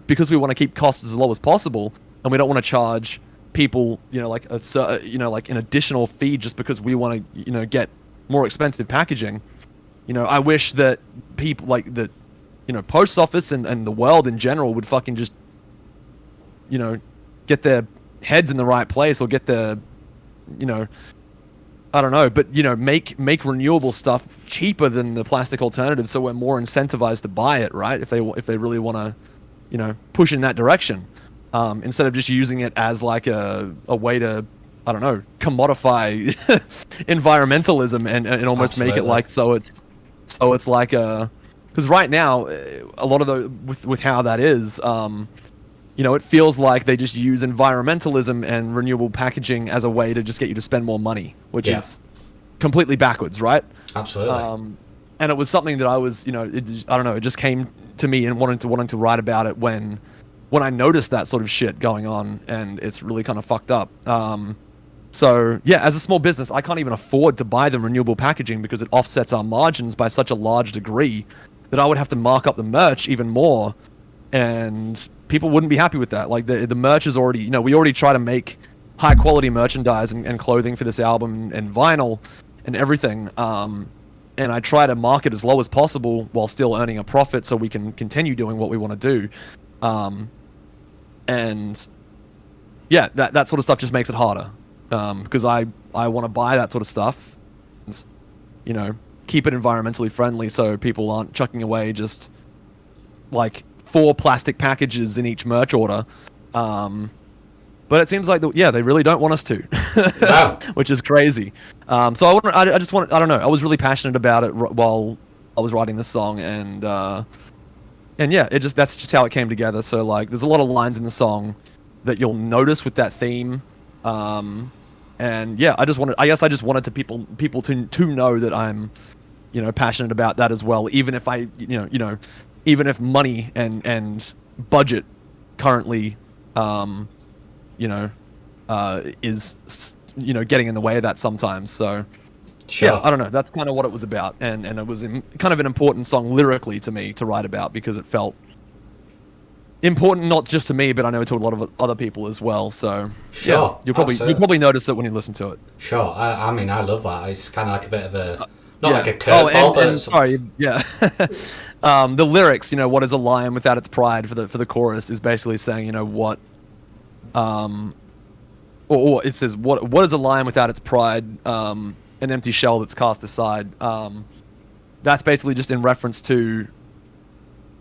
because we want to keep costs as low as possible, and we don't want to charge people, like an additional fee just because we want to, get more expensive packaging. I wish that people like the, post office and the world in general would fucking just, get their heads in the right place, or get their, I don't know, but make renewable stuff cheaper than the plastic alternative, so we're more incentivized to buy it, right? If they really want to, push in that direction, instead of just using it as like a way to, I don't know, commodify environmentalism and almost make it like so it's like a, because right now a lot of the with how that is. It feels like they just use environmentalism and renewable packaging as a way to just get you to spend more money, which is completely backwards, right? Absolutely. And it was something that I was, I don't know, it just came to me and wanting to write about it when I noticed that sort of shit going on, and it's really kind of fucked up. So yeah, as a small business, I can't even afford to buy the renewable packaging because it offsets our margins by such a large degree that I would have to mark up the merch even more, and people wouldn't be happy with that. Like the merch is already, we already try to make high quality merchandise and clothing for this album and vinyl and everything. And I try to market as low as possible while still earning a profit so we can continue doing what we want to do. And yeah, that sort of stuff just makes it harder. Because I want to buy that sort of stuff and, keep it environmentally friendly so people aren't chucking away just like 4 plastic packages in each merch order. But it seems like they really don't want us to, Wow. which is crazy. So I don't know. I was really passionate about it while I was writing this song, and yeah, that's just how it came together. So like, there's a lot of lines in the song that you'll notice with that theme. And yeah, I just wanted to people to know that I'm, passionate about that as well. Even if even if money and budget currently, is, getting in the way of that sometimes. So Sure. yeah, I don't know. That's kind of what it was about. And it was kind of an important song lyrically to me to write about, because it felt important not just to me, but I know to a lot of other people as well. So Sure, you'll probably notice it when you listen to it. Sure. I mean, I love that. It's kind of like a bit of a, Like a curveball, but and sorry, yeah. The lyrics, what is a lion without its pride, for the chorus is basically saying, what, or it says, what is a lion without its pride, an empty shell that's cast aside. That's basically just in reference to,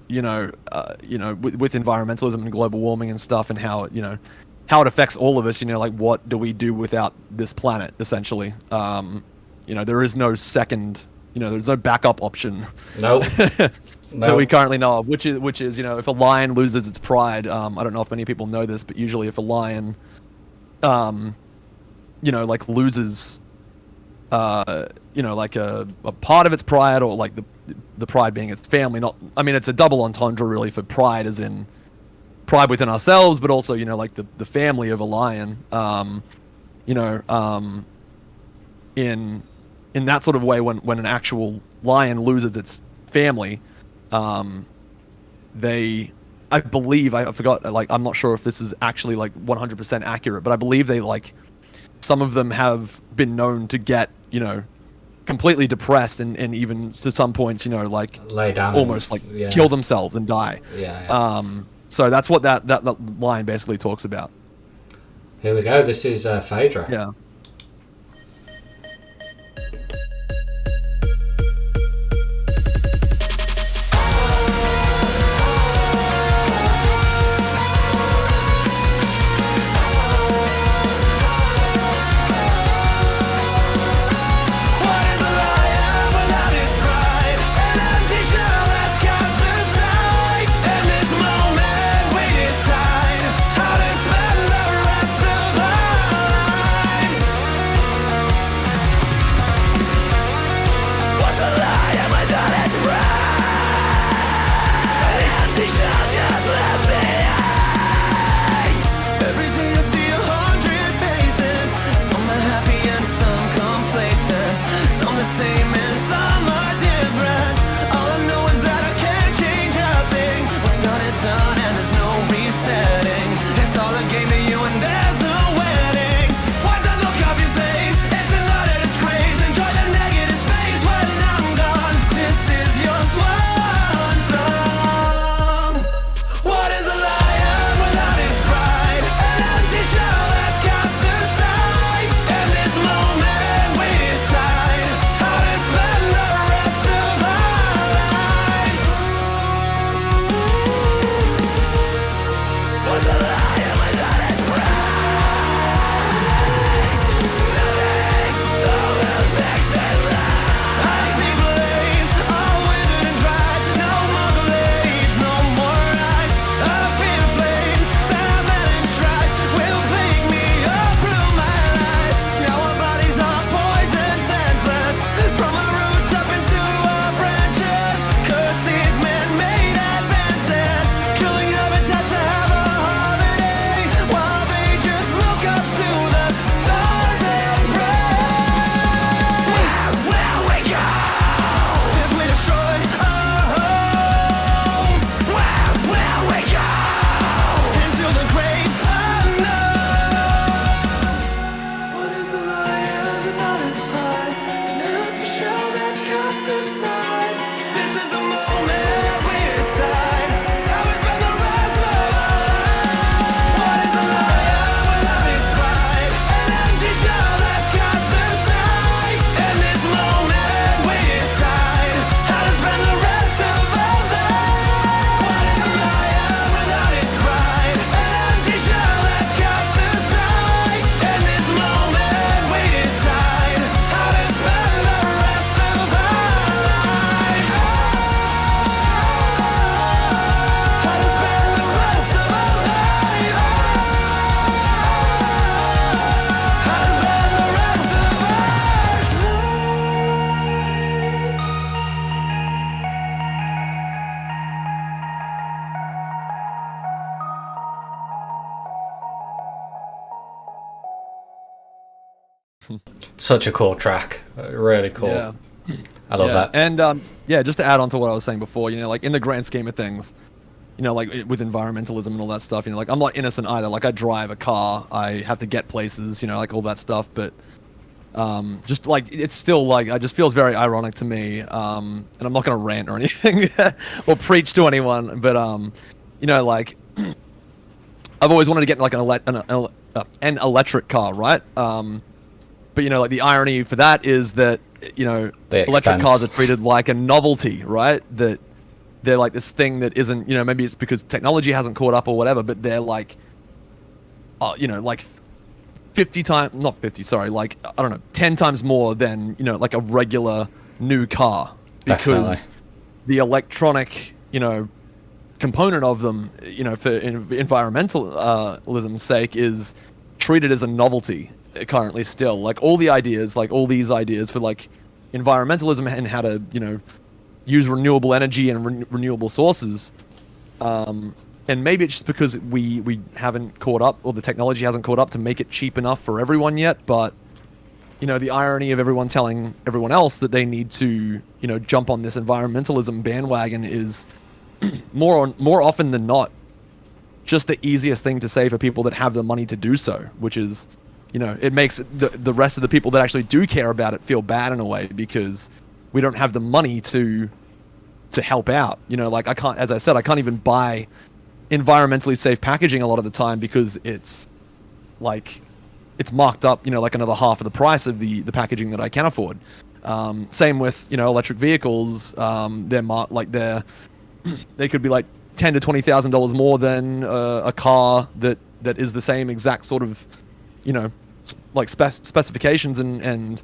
with environmentalism and global warming and stuff, and how it affects all of us. Like, what do we do without this planet, essentially? There is no second, there's no backup option. Nope. That we currently know of, which is, if a lion loses its pride, I don't know if many people know this, but usually if a lion, like loses, like a part of its pride, or like the pride being its family, it's a double entendre really for pride, as in pride within ourselves, but also, like the family of a lion, in that sort of way, when an actual lion loses its family, I believe, I forgot, like, I'm not sure if this is actually like 100% accurate, but I believe they, like, some of them have been known to get, completely depressed and even to some points, like, lay down almost and, like kill themselves and die. Yeah. So that's what that line basically talks about. Here we go. This is Phaedra. Yeah. What is a lion without its pride? An empty shell that's cast aside. In this moment we decide how to spend the Such a cool track. Really cool. Yeah. I love that. And just to add on to what I was saying before, like in the grand scheme of things, like with environmentalism and all that stuff, like I'm not innocent either. Like I drive a car, I have to get places, like all that stuff. But just like it's still like it just feels very ironic to me. And I'm not gonna rant or anything or preach to anyone, but like I've always wanted to get like an electric car, right? But like the irony for that is that electric cars are treated like a novelty, right? That they're like this thing that isn't, maybe it's because technology hasn't caught up or whatever, but they're like, like 50 times, not 50, sorry, like, I don't know, 10 times more than, like a regular new car. Because Definitely. the electronic, component of them, for environmentalism's sake is treated as a novelty currently still. Like all these ideas for like environmentalism and how to, use renewable energy and renewable sources. And maybe it's just because we haven't caught up, or the technology hasn't caught up to make it cheap enough for everyone yet. But, the irony of everyone telling everyone else that they need to, jump on this environmentalism bandwagon is more often than not just the easiest thing to say for people that have the money to do so, which is, it makes the rest of the people that actually do care about it feel bad in a way, because we don't have the money to help out. Like I can't, as I said, I can't even buy environmentally safe packaging a lot of the time because it's like it's marked up, like another half of the price of the packaging that I can afford. Same with electric vehicles. They could be like $10,000 to $20,000 more than a car that is the same exact sort of like specifications and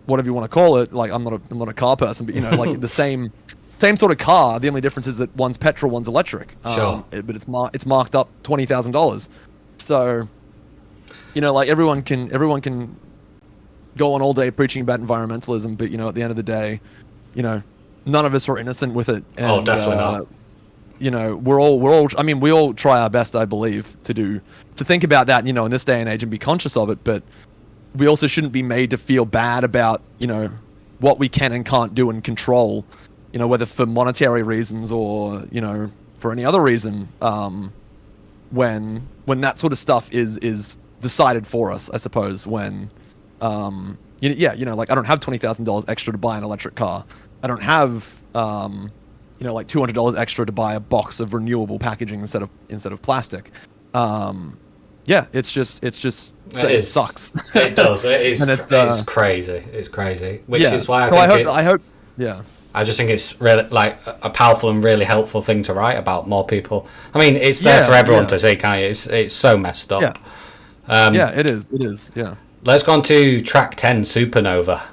whatever you want to call it. Like I'm not a car person, but like the same sort of car. The only difference is that one's petrol, one's electric. Sure. But it's marked up $20,000. So like everyone can go on all day preaching about environmentalism, but at the end of the day, none of us are innocent with it. And, definitely not. We're all. I mean, we all try our best, I believe, to think about that. In this day and age, and be conscious of it. But we also shouldn't be made to feel bad about what we can and can't do and control. Whether for monetary reasons or for any other reason. When that sort of stuff is decided for us, I suppose. When like I don't have $20,000 extra to buy an electric car. I don't have like $200 extra to buy a box of renewable packaging instead of plastic. It's just it sucks. It does. It is. It's crazy. It's crazy. Which is why I hope. Yeah. I just think it's really like a powerful and really helpful thing to write about more people. I mean, it's there for everyone to see, can't you? It's so messed up. Yeah. It is. It is. Yeah. Let's go on to track 10, Supernova.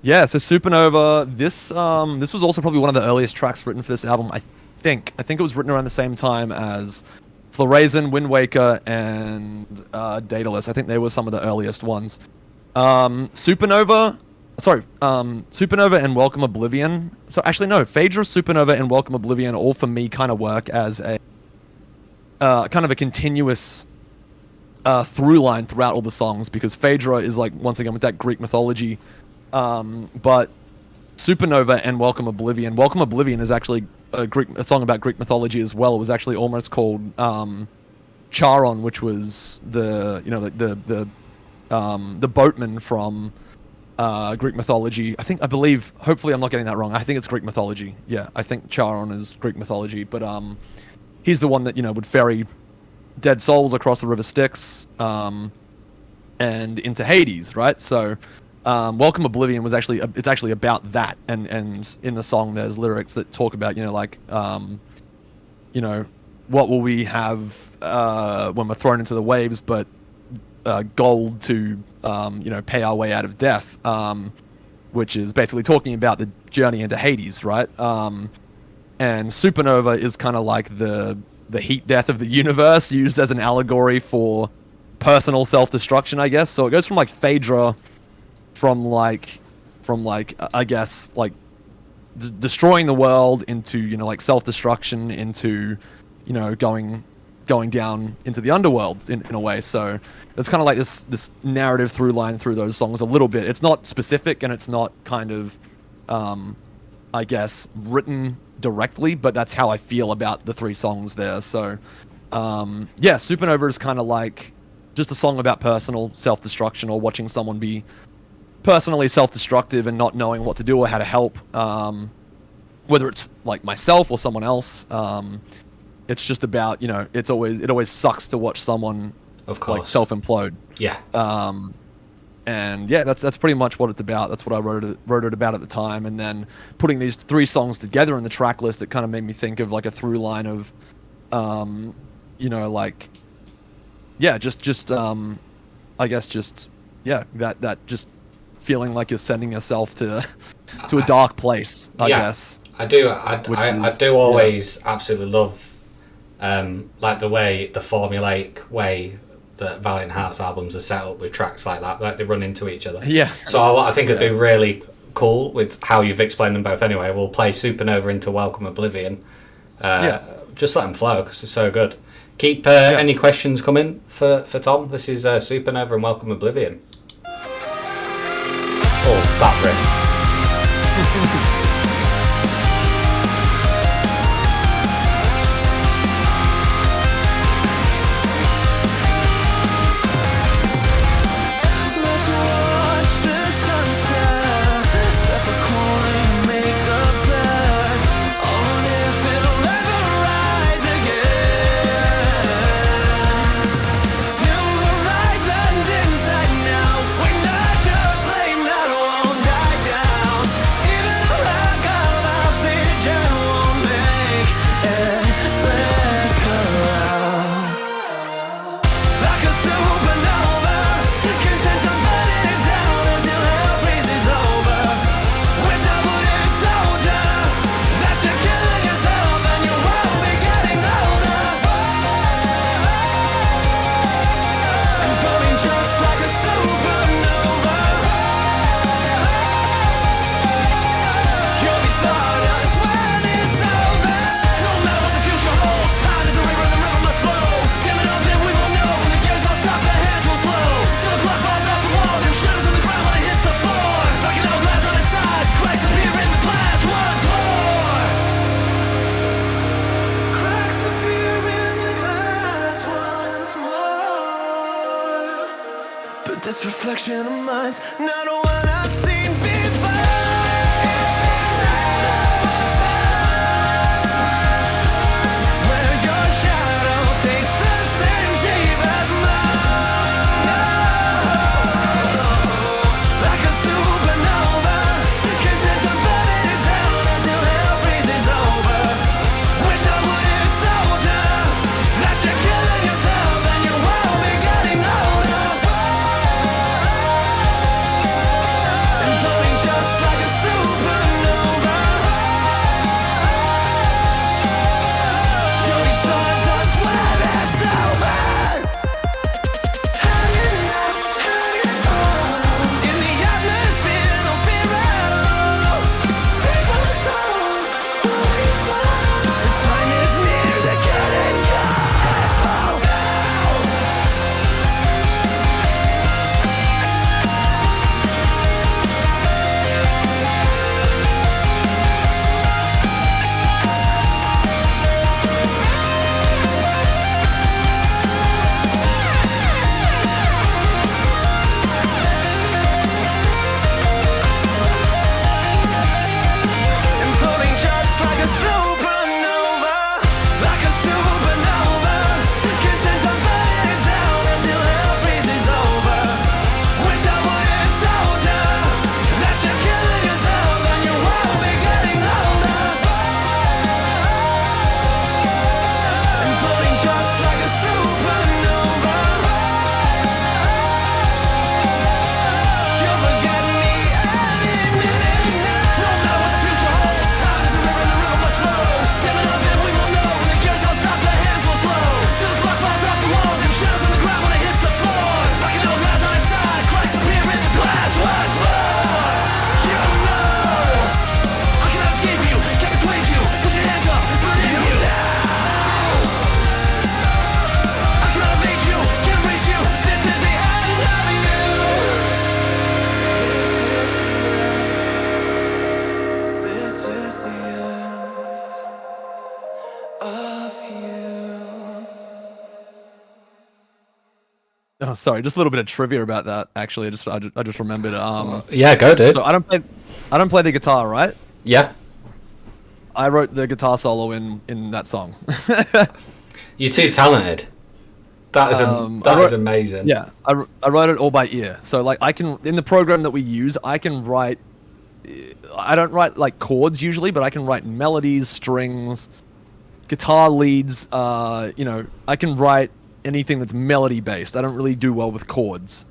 Yeah, so Supernova, this was also probably one of the earliest tracks written for this album, I think. I think it was written around the same time as Floraison, Wind Waker, and Daedalus. I think they were some of the earliest ones. Supernova and Welcome Oblivion. So actually, no, Phaedra, Supernova, and Welcome Oblivion all for me kind of work as a kind of a continuous through line throughout all the songs, because Phaedra is like, once again, with that Greek mythology. But Supernova and Welcome Oblivion is actually a song about Greek mythology as well. It was actually almost called Charon, which was the boatman from Greek mythology. Hopefully I'm not getting that wrong. I think it's Greek mythology. Yeah, I think Charon is Greek mythology, but he's the one that would ferry dead souls across the river Styx and into Hades, right? So Welcome Oblivion was actually about that, and in the song there's lyrics that talk about what will we have when we're thrown into the waves, but gold to pay our way out of death, which is basically talking about the journey into Hades, right? And Supernova is kind of like the heat death of the universe, used as an allegory for personal self-destruction, I guess. So it goes from like Phaedra, from I guess like destroying the world, into like self-destruction, into going going down into the underworld in a way. So it's kind of like this narrative through line through those songs a little bit. It's not specific and it's not kind of, I guess, written directly, but that's how I feel about the 3 songs there. So yeah, Supernova is kind of like just a song about personal self-destruction or watching someone be personally self-destructive and not knowing what to do or how to help, whether it's like myself or someone else. It's just about, you know, it always sucks to watch someone Of course. like self-implode. Yeah. And yeah, that's pretty much what it's about. That's what I wrote it about at the time. And then putting these 3 songs together in the track list, it kind of made me think of like a through line of, you know, like, yeah, just I guess just, yeah, that just feeling like you're sending yourself to a dark place, I guess. I do always absolutely love like the formulaic way that Valiant Hearts albums are set up with tracks like that, like they run into each other. Yeah. So I think it'd be really cool with how you've explained them both anyway. We'll play Supernova into Welcome Oblivion. Just let them flow because it's so good. Keep any questions coming for Tom. This is Supernova and Welcome Oblivion. Oh, that riff. Let's watch the sunset, flip a coin, make a bet on if it'll ever rise again. New horizons inside now, we nurture a flame that won't die down. Even a lack of oxygen won't make it flicker out. Like a supernova, content to burning it down until hell freezes over. Wish I would've told ya that you're killing yourself and you won't be getting older. And floating just like a supernova. You'll be stardust when it's over. No matter what the future holds, time is a river and the river must flow. Dim it up, then we will know. When the gears all stop, the hands will slow. Till the clock falls off the walls and shatters on the ground when it hits the floor. Like an hourglass on its side, cracks appear in the glass once more. Cracks appear in the glass once more. But this reflection of mine's not one I've seen before. Where your shadow takes the same shape as mine. Like a supernova, content to burning it down until hell freezes over. Wish I would've told ya that you're killing yourself and you won't be getting older. And sorry, just a little bit of trivia about that. Actually, I just remembered. Yeah, go, dude. So I don't play the guitar, right? Yeah. I wrote the guitar solo in that song. You're too talented. That is is amazing. Yeah, I wrote it all by ear. So like I can, in the program that we use, I can write. I don't write like chords usually, but I can write melodies, strings, guitar leads. I can write anything that's melody based. I don't really do well with chords.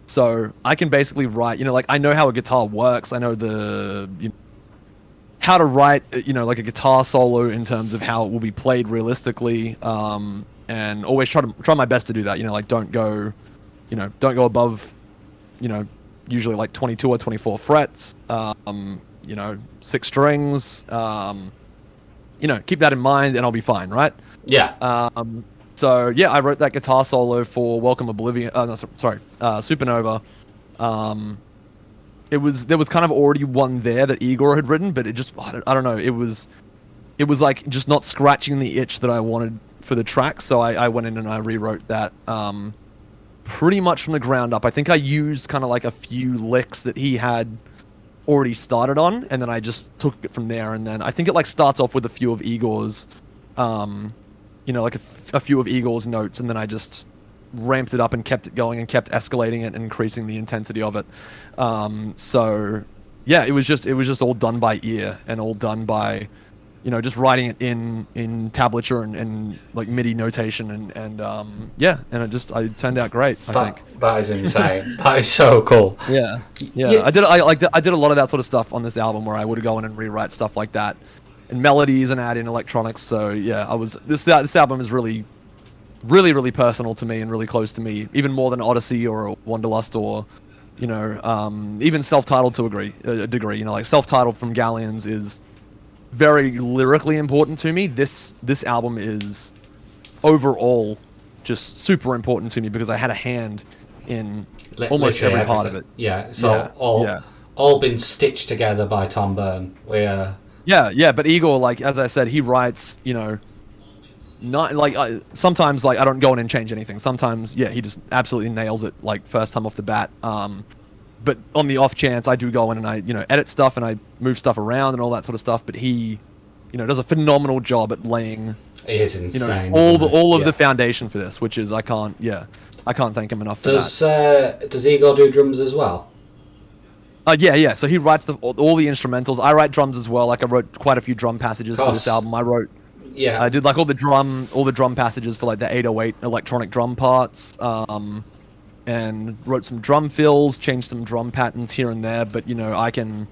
So I can basically write. Like I know how a guitar works. I know how to write. Like a guitar solo in terms of how it will be played realistically. And always try my best to do that. Like don't go above, usually like 22 or 24 frets. 6 strings. Keep that in mind, and I'll be fine, right? Yeah. So yeah, I wrote that guitar solo for Welcome Oblivion. Supernova. There was kind of already one there that Igor had written, but it just I don't know. It was like just not scratching the itch that I wanted for the track, so I went in and I rewrote that pretty much from the ground up. I think I used kind of like a few licks that he had already started on, and then I just took it from there. And then I think it like starts off with a few of Igor's, like a few of Igor's notes, and then I just ramped it up and kept it going and kept escalating it and increasing the intensity of it. So yeah, it was just all done by ear and all done by just writing it in tablature and like MIDI notation and it turned out great. I think that is insane. That is so cool. Yeah. I did a lot of that sort of stuff on this album where I would go in and rewrite stuff like that and melodies and add in electronics. So yeah, this album is really, really, really personal to me and really close to me, even more than Odyssey or Wanderlust or even Self-Titled to a degree. Like Self-Titled from Galleons is very lyrically important to me. This album is overall just super important to me because I had a hand in almost every part of it. Yeah, so all been stitched together by Tom Byrne. But Igor, like as I said, he writes, not like sometimes like I don't go in and change anything. Sometimes he just absolutely nails it like first time off the bat. But on the off chance, I do go in and I, edit stuff and I move stuff around and all that sort of stuff. But he, does a phenomenal job at laying, it is insane, all of the foundation for this, which is I can't thank him enough for that. Does Igor do drums as well? Yeah. So he writes all the instrumentals. I write drums as well. Like I wrote quite a few drum passages for this album. I did like all the drum passages for like the 808 electronic drum parts. And wrote some drum fills, changed some drum patterns here and there, but I can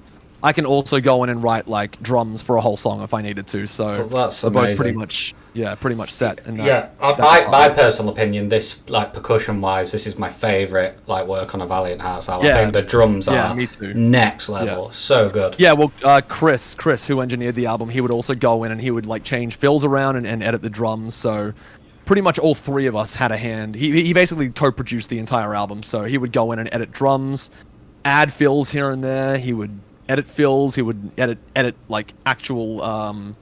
also go in and write like drums for a whole song if I needed to. So that's they're amazing. both pretty much set. In my personal opinion, this like percussion wise, this is my favorite like work on a Valiant Hearts album. I think the drums are me too. Next level, so good. Yeah, well, Chris, who engineered the album, he would also go in and he would like change fills around and edit the drums. So pretty much all three of us had a hand. He basically co-produced the entire album, so he would go in and edit drums, add fills here and there. He would edit fills. He would edit like actual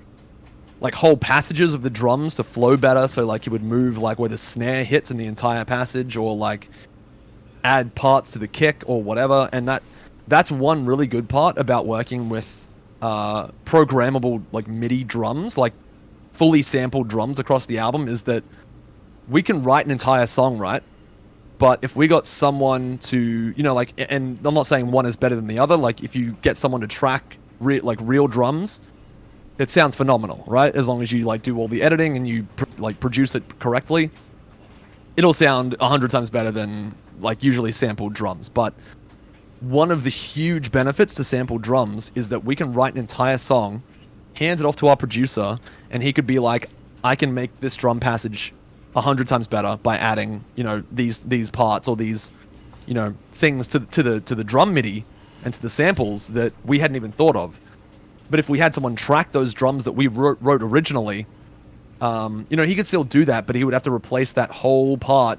like whole passages of the drums to flow better. So like he would move like where the snare hits in the entire passage, or like add parts to the kick or whatever. And that's one really good part about working with programmable like MIDI drums, like fully sampled drums across the album, is that we can write an entire song, right? But if we got someone to, and I'm not saying one is better than the other, like if you get someone to track real drums, it sounds phenomenal, right? As long as you like do all the editing and you produce it correctly, it'll sound 100 times better than like usually sampled drums. But one of the huge benefits to sampled drums is that we can write an entire song, hand it off to our producer, and he could be like, I can make this drum passage 100 times better by adding, these parts or these, things to the drum MIDI and to the samples that we hadn't even thought of. But if we had someone track those drums that we wrote originally, he could still do that, but he would have to replace that whole part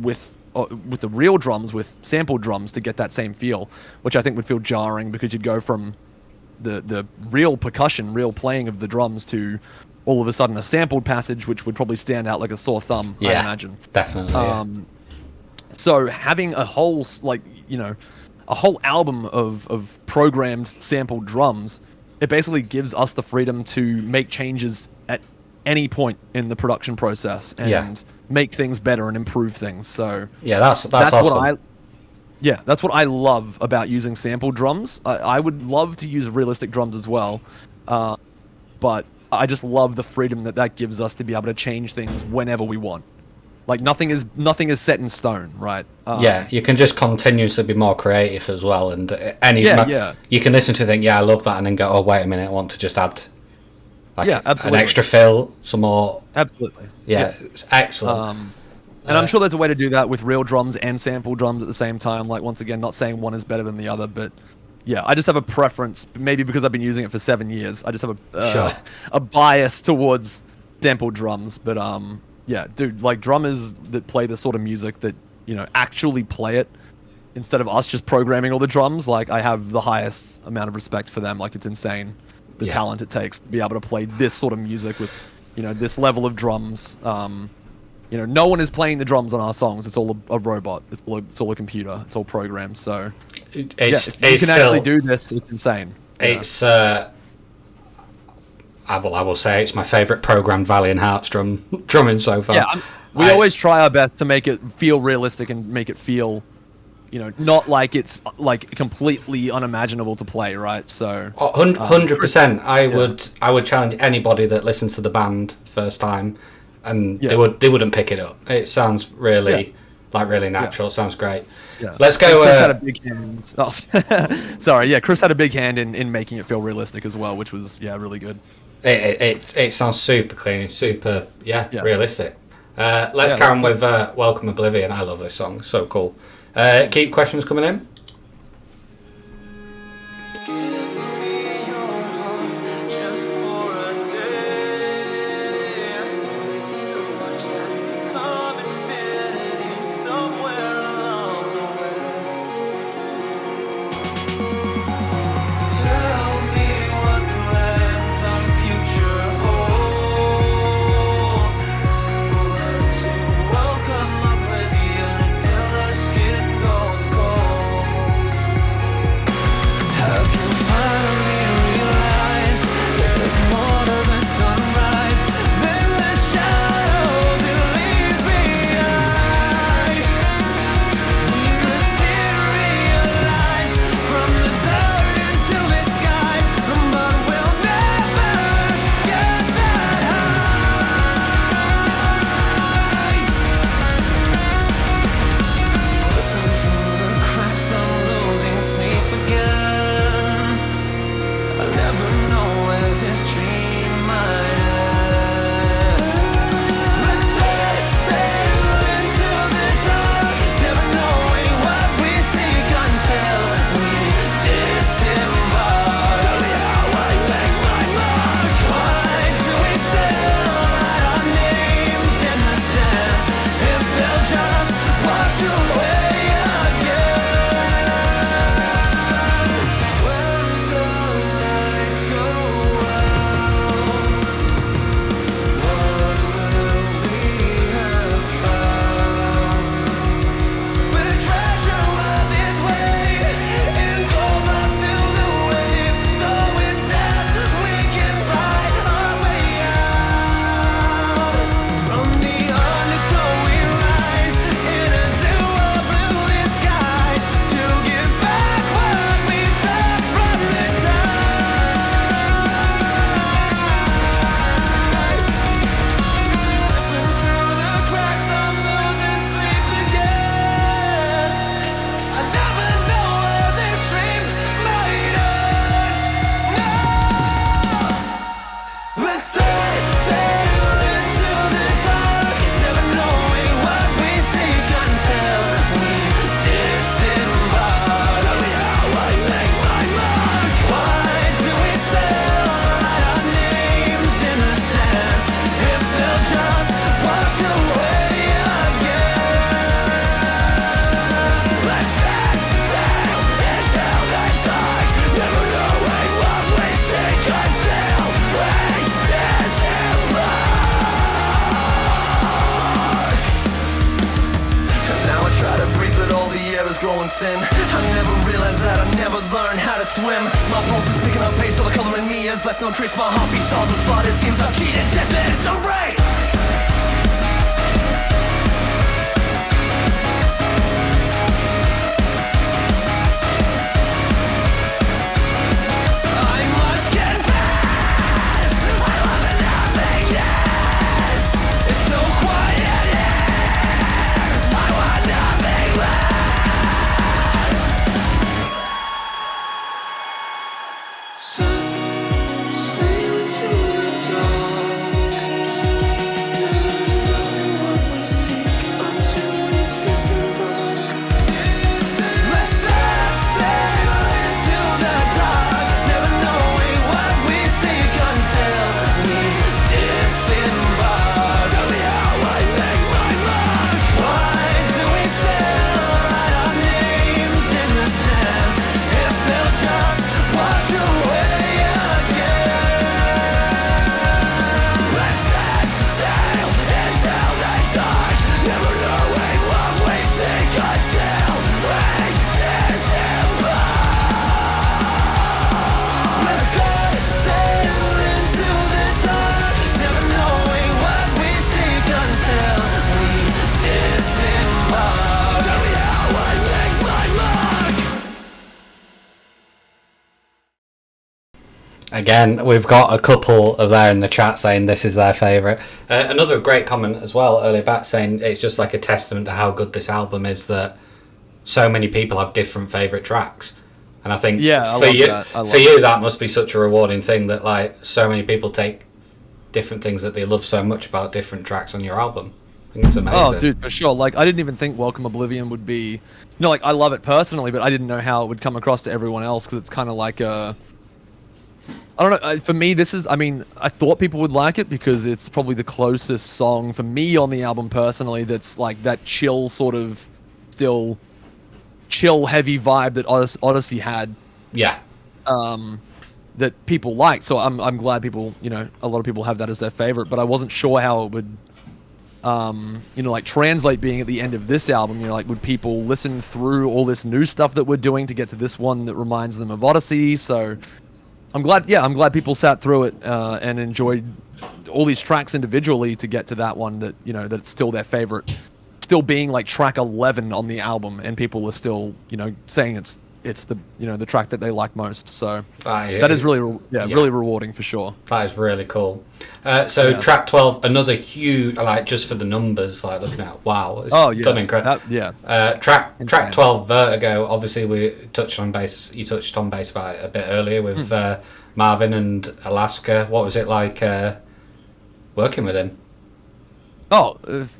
with the real drums, with sampled drums to get that same feel, which I think would feel jarring because you'd go from the real percussion, real playing of the drums to all of a sudden a sampled passage, which would probably stand out like a sore thumb, I imagine. Definitely. So having a whole a whole album of programmed sampled drums, it basically gives us the freedom to make changes at any point in the production process and make things better and improve things. So that's awesome. That's what I love about using sampled drums. I would love to use realistic drums as well, but I just love the freedom that gives us to be able to change things whenever we want. Like nothing is set in stone, right? You can just continuously be more creative as well, and you can listen to it and think, I love that, and then go, oh wait a minute, I want to just add an extra fill, some more. Absolutely. It's excellent. And I'm sure there's a way to do that with real drums and sample drums at the same time. Like once again, not saying one is better than the other, but I just have a preference. Maybe because I've been using it for 7 years, I just have a bias towards sample drums, but dude, like drummers that play the sort of music that, actually play it instead of us just programming all the drums, like I have the highest amount of respect for them. Like it's insane the talent it takes to be able to play this sort of music with, this level of drums. No one is playing the drums on our songs. It's all a robot. It's all a computer. It's all programmed. So if you can actually do this, it's insane. It's I will say it's my favourite programmed Valiant Hearts drumming so far. We always try our best to make it feel realistic and make it feel, not like it's like completely unimaginable to play, right? So 100%. I would challenge anybody that listens to the band first time, and they wouldn't pick it up. It sounds really really natural. It sounds great. Let's go. Chris had a big hand. Oh, sorry. Chris had a big hand in making it feel realistic as well, which was really good. It sounds super clean, super realistic. Let's carry on with Welcome Oblivion. I love this song, so cool. Keep questions coming in. Welcome oblivion until the skin goes cold. growing thin. I never realized that I never learned how to swim. My pulse is picking up pace, all the color in me has left no trace. My heartbeat stalls a spot, it seems I've cheated, death and it's a race. I must confess, I love the nothingness. It's so quiet here, I want nothing less. Sailing to the dawn, never knowing what we seek until we disembark. Let's sail into the dark, never knowing what we seek until we disembark. Tell me how I make my mark. Why do we still write our names in the sand if they'll just wash away again? Let's set sail into the dark, never knowing what we seek until we disembark. Let's set sail into the dark, never knowing what we seek until we disembark. Tell me how I make my mark. Again, we've got a couple of there in the chat saying this is their favourite. Another great comment as well earlier back saying it's just like a testament to how good this album is that so many people have different favourite tracks. And I think Yeah, I for love you, that. I love for you that must be such a rewarding thing that like so many people take different things that they love so much about different tracks on your album. I think it's amazing. Oh, dude, for sure. Like, I didn't even think Welcome Oblivion would be... You know, like, I love it personally, but I didn't know how it would come across to everyone else, because it's kind of like a... I don't know. For me, this is... I mean, I thought people would like it, because it's probably the closest song for me on the album, personally, that's, like, that chill sort of... Still... chill, heavy vibe that Odyssey had, Yeah. that people liked. So I'm glad people... You know, a lot of people have that as their favorite, but I wasn't sure how it would... you know, like translate being at the end of this album, you know, like would people listen through all this new stuff that we're doing to get to this one that reminds them of Odyssey? So I'm glad people sat through it and enjoyed all these tracks individually to get to that one that, you know, that's still their favorite, still being like track 11 on the album, and people are still, you know, saying it's the, you know, the track that they like most. So that is really really rewarding for sure. That is really cool. So track 12, another huge, like just for the numbers, like looking at, wow, it's done incredible. Track 12, Vertigo. Obviously, you touched on bass about it a bit earlier with Marvin and Alaska. What was it like working with him? Oh,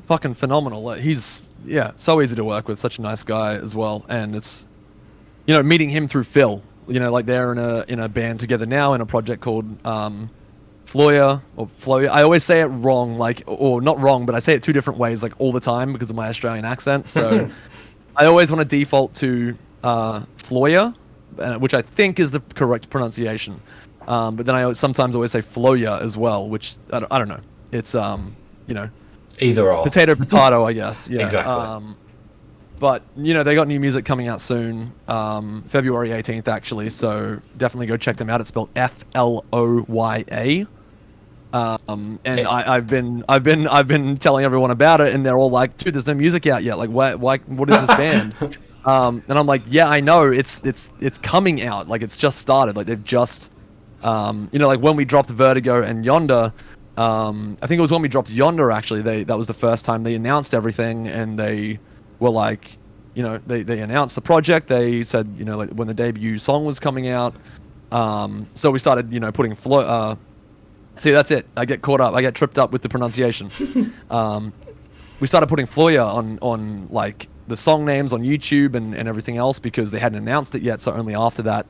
fucking phenomenal. Like, he's so easy to work with, such a nice guy as well, and it's, you know, meeting him through Phil. You know, like they're in a band together now in a project called Floya. I always say it wrong, like, or not wrong, but I say it two different ways, like all the time because of my Australian accent. So I always want to default to Floya, which I think is the correct pronunciation. But then I sometimes always say Floya as well, which I don't know. It's you know, either or, potato, I guess. Yeah, exactly. But, you know, they got new music coming out soon, February 18th, actually, so definitely go check them out. It's spelled Floya. I've been telling everyone about it, and they're all like, dude, there's no music out yet. Like, why what is this band? And I'm like, yeah, I know, it's coming out. Like, it's just started. Like, they've just, you know, like when we dropped Vertigo and Yonder, I think it was when we dropped Yonder, actually, that was the first time they announced everything, and they were like, you know, they announced the project. They said, you know, like when the debut song was coming out. So we started, you know, putting see, that's it. I get caught up. I get tripped up with the pronunciation. We started putting Floya on like the song names on YouTube and everything else because they hadn't announced it yet. So only after that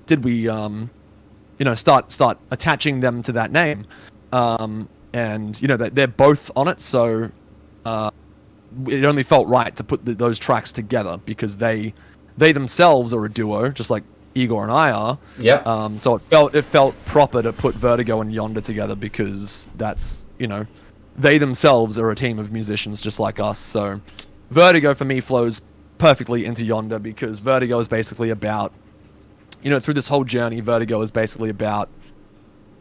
did we, you know, start attaching them to that name. And you know, they're both on it. So, it only felt right to put those tracks together because they themselves are a duo, just like Igor and I are. Yeah. So it felt proper to put Vertigo and Yonder together because that's, you know, they themselves are a team of musicians just like us. So Vertigo for me flows perfectly into Yonder, because Vertigo is basically about, through this whole journey, Vertigo is basically about,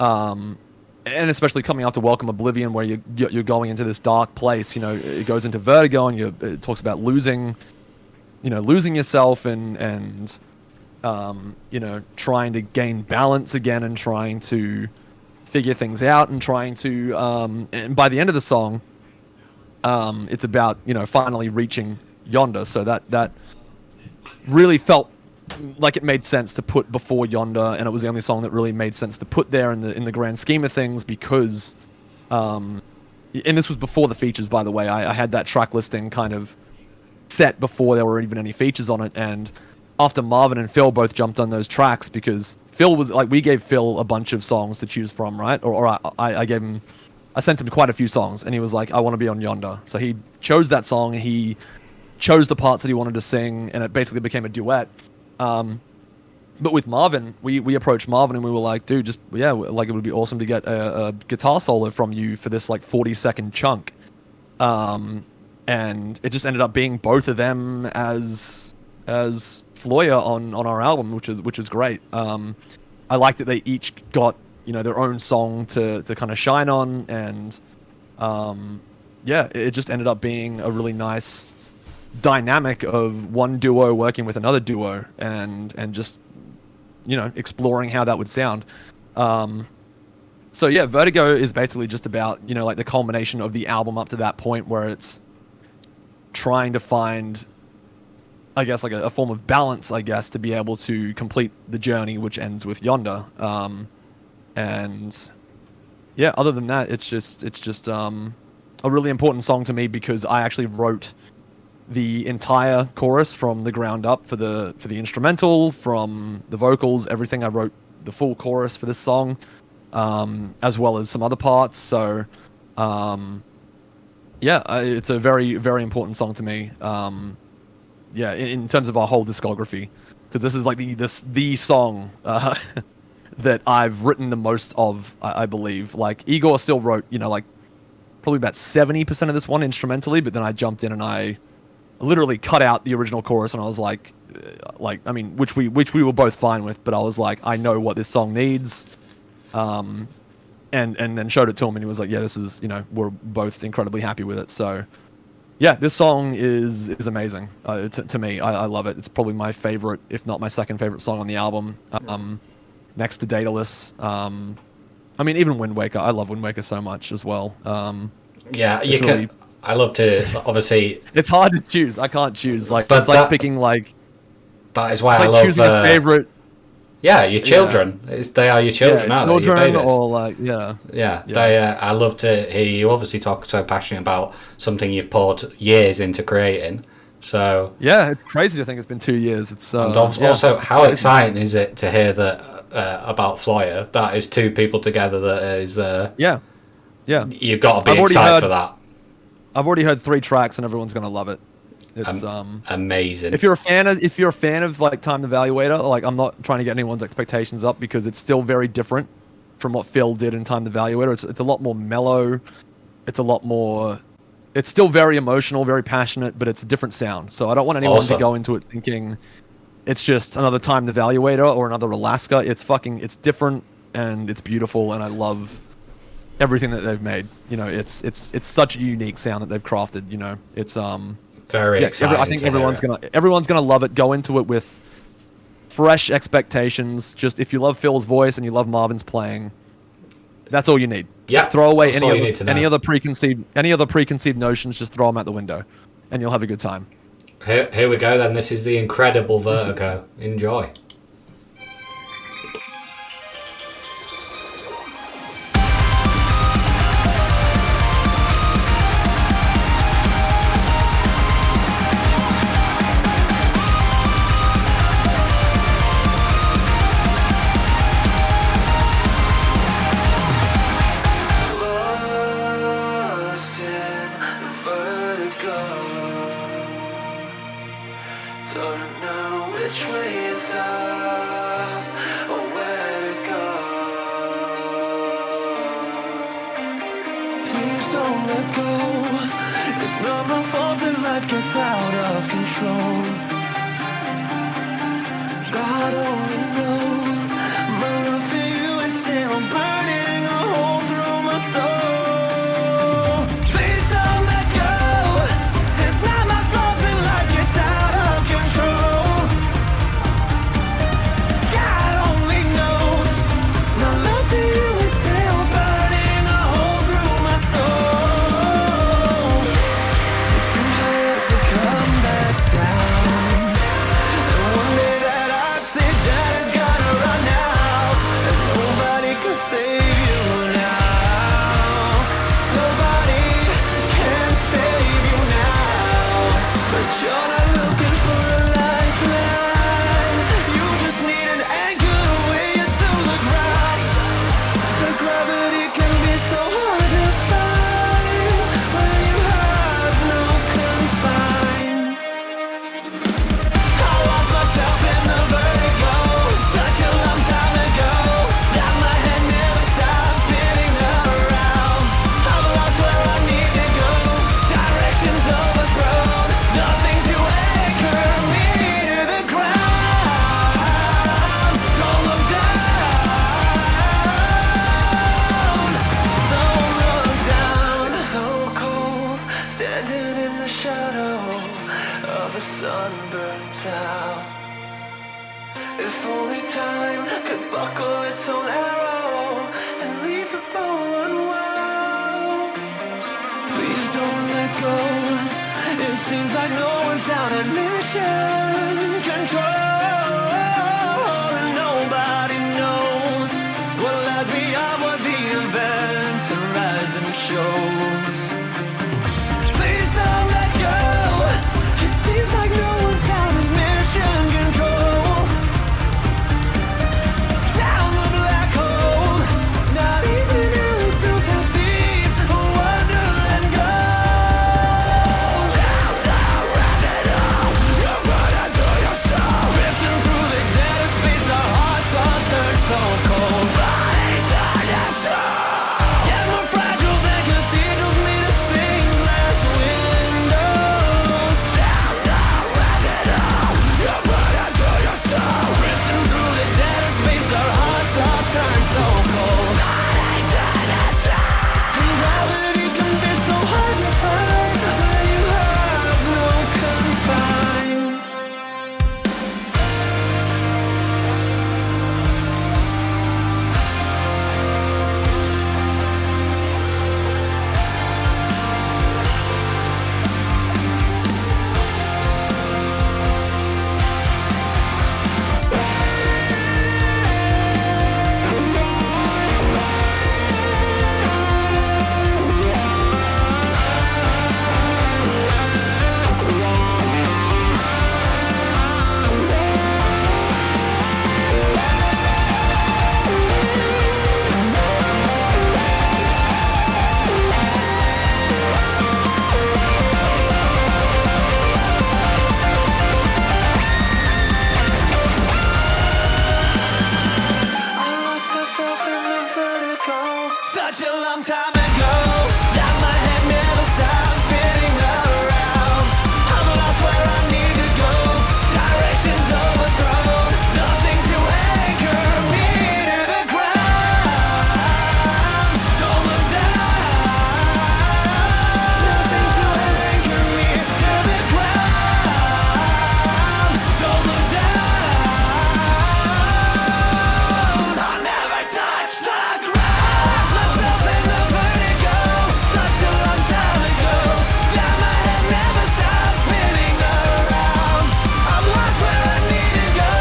and especially coming after Welcome Oblivion, where you're going into this dark place. It goes into Vertigo, and it talks about losing yourself, and trying to gain balance again, and trying to figure things out, and trying to, and by the end of the song, it's about finally reaching Yonder. So that really felt like it made sense to put before Yonder, and it was the only song that really made sense to put there in the grand scheme of things, because and this was before the features, by the way. I had that track listing kind of set before there were even any features on it, and after Marvin and Phil both jumped on those tracks, because Phil was like, we gave Phil a bunch of songs to choose from, right? Or I sent him quite a few songs, and he was like, I want to be on Yonder. So he chose that song, and he chose the parts that he wanted to sing, and it basically became a duet. But with Marvin, we approached Marvin, and we were like, dude, it would be awesome to get a guitar solo from you for this 40-second chunk. And it just ended up being both of them as Floya on our album, which is great. I like that they each got their own song to kind of shine on, and it just ended up being a really nice dynamic of one duo working with another duo, and just exploring how that would sound. So yeah, Vertigo is basically just about the culmination of the album up to that point, where it's trying to find, I guess, a form of balance, I guess, to be able to complete the journey, which ends with Yonder. And yeah, other than that, it's just a really important song to me, because I actually wrote the entire chorus from the ground up for the instrumental, from the vocals, everything. I wrote the full chorus for this song, as well as some other parts. So it's a very, very important song to me. In terms of our whole discography, because this is like the song that I've written the most of, I believe. Like, Igor still wrote, probably about 70% of this one instrumentally, but then I jumped in and I literally cut out the original chorus, and I was like, which we were both fine with, but I was like, I know what this song needs, and then showed it to him, and he was like, yeah, this is, we're both incredibly happy with it. So yeah, this song is amazing to me. I love it. It's probably my favorite, if not my second favorite song on the album, next to Daedalus. Even Wind Waker. I love Wind Waker so much as well. I love to, obviously. It's hard to choose. I can't choose. But it's picking That is why I love choosing a favorite. Yeah, your children. Yeah. They are your children, aren't they? Your babies. I love to hear you obviously talk so passionate about something you've poured years into creating. So yeah, it's crazy to think it's been 2 years. It's and also how exciting is it to hear that about Floya? That is two people together. That is You've got to be excited for that. I've already heard 3 tracks, and everyone's gonna love it. It's amazing. If you're a fan of Time the Evaluator, I'm not trying to get anyone's expectations up, because it's still very different from what Phil did in Time the Evaluator. It's a lot more mellow. It's still very emotional, very passionate, but it's a different sound. So I don't want anyone to go into it thinking it's just another Time the Evaluator or another Alaska. It's different, and it's beautiful, and I love everything that they've made. It's such a unique sound that they've crafted. It's very exciting. I think everyone's gonna love it. Go into it with fresh expectations. Just, if you love Phil's voice and you love Marvin's playing, that's all you need. Yeah. Throw away any other preconceived notions. Just throw them out the window, and you'll have a good time. Here we go then. This is the incredible Vertigo. Enjoy. Don't let go. It's not my fault that life gets out of control. God only knows my love for you is still burning a hole through my soul. Please don't let go. It's not my fault that life gets out of control. God only knows my love for you is still burning a hole through my soul. It's too high up to come back down. And one day that oxygen is gonna run out, and nobody can save you now. Nobody can save you now. But you're not looking for a lifeline. You just need an anchor to weigh you to the ground. But gravity can be so hard to find when you have no confines. I lost myself in the vertigo such a long time ago that my head never stops spinning around. I'm lost where I need to go, directions overthrown, nothing to anchor me to the ground. Don't look down, don't look down. So cold, standing in the shadow of a sunburned town. If only time could buckle its own arrow and leave the bow unwound. Please don't let go. It seems like no one's down at mission control, and nobody knows what lies beyond what the event horizon shows. Please don't let go. It seems like no one's down at mission control. Down the black hole. Not even Alice knows how deep Wonderland goes. Down the rabbit hole. You're running to yourself. Drifting through the dead of space, our hearts all turn so cold. Bodies understood. Yet more fragile than cathedrals made of stained glass windows. Down the rabbit hole. You're running to yourself. Drifting through the dead of space, our hearts all turn so cold. Bodies understood. And gravity can be so hard to find when you have no confines. I lost myself in the vertigo such a long time ago that my head never stops spinning around. I'm lost where I need to go, directions overthrown, nothing to anchor me to the ground. Don't look down, nothing to anchor me to the ground. Don't look down, I'll never touch the ground. I lost myself in the vertigo such a long time ago that my head never stops spinning around. I'm lost where I need to go,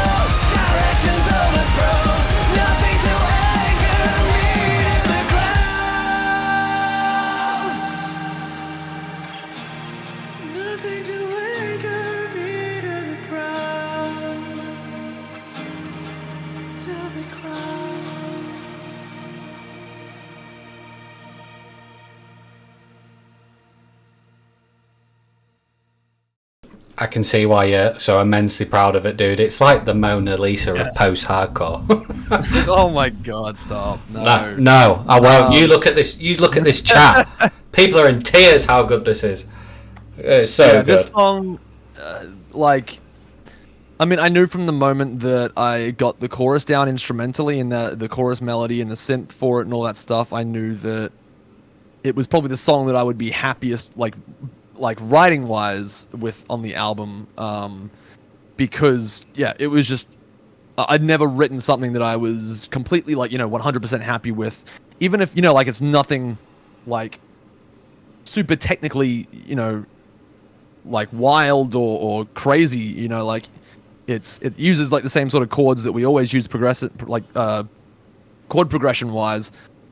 directions overthrown, nothing to anchor me to the ground. Nothing to anchor me to the ground. To the ground. I can see why you're so immensely proud of it, dude. It's like the Mona Lisa of post-hardcore. Oh my god, stop. No, no, I won't. You look at this. You look at this chat. People are in tears. How good this is. It's so Yeah, good. this song, like, I mean, I knew from the moment that I got the chorus down instrumentally and the chorus melody and the synth for it and all that stuff, I knew that it was probably the song that I would be happiest, like writing wise with on the album, because yeah, it was just I'd never written something that I was completely like 100% happy with, even if like it's nothing like super technically like wild or crazy, like it uses like the same sort of chords that we always use chord progression wise.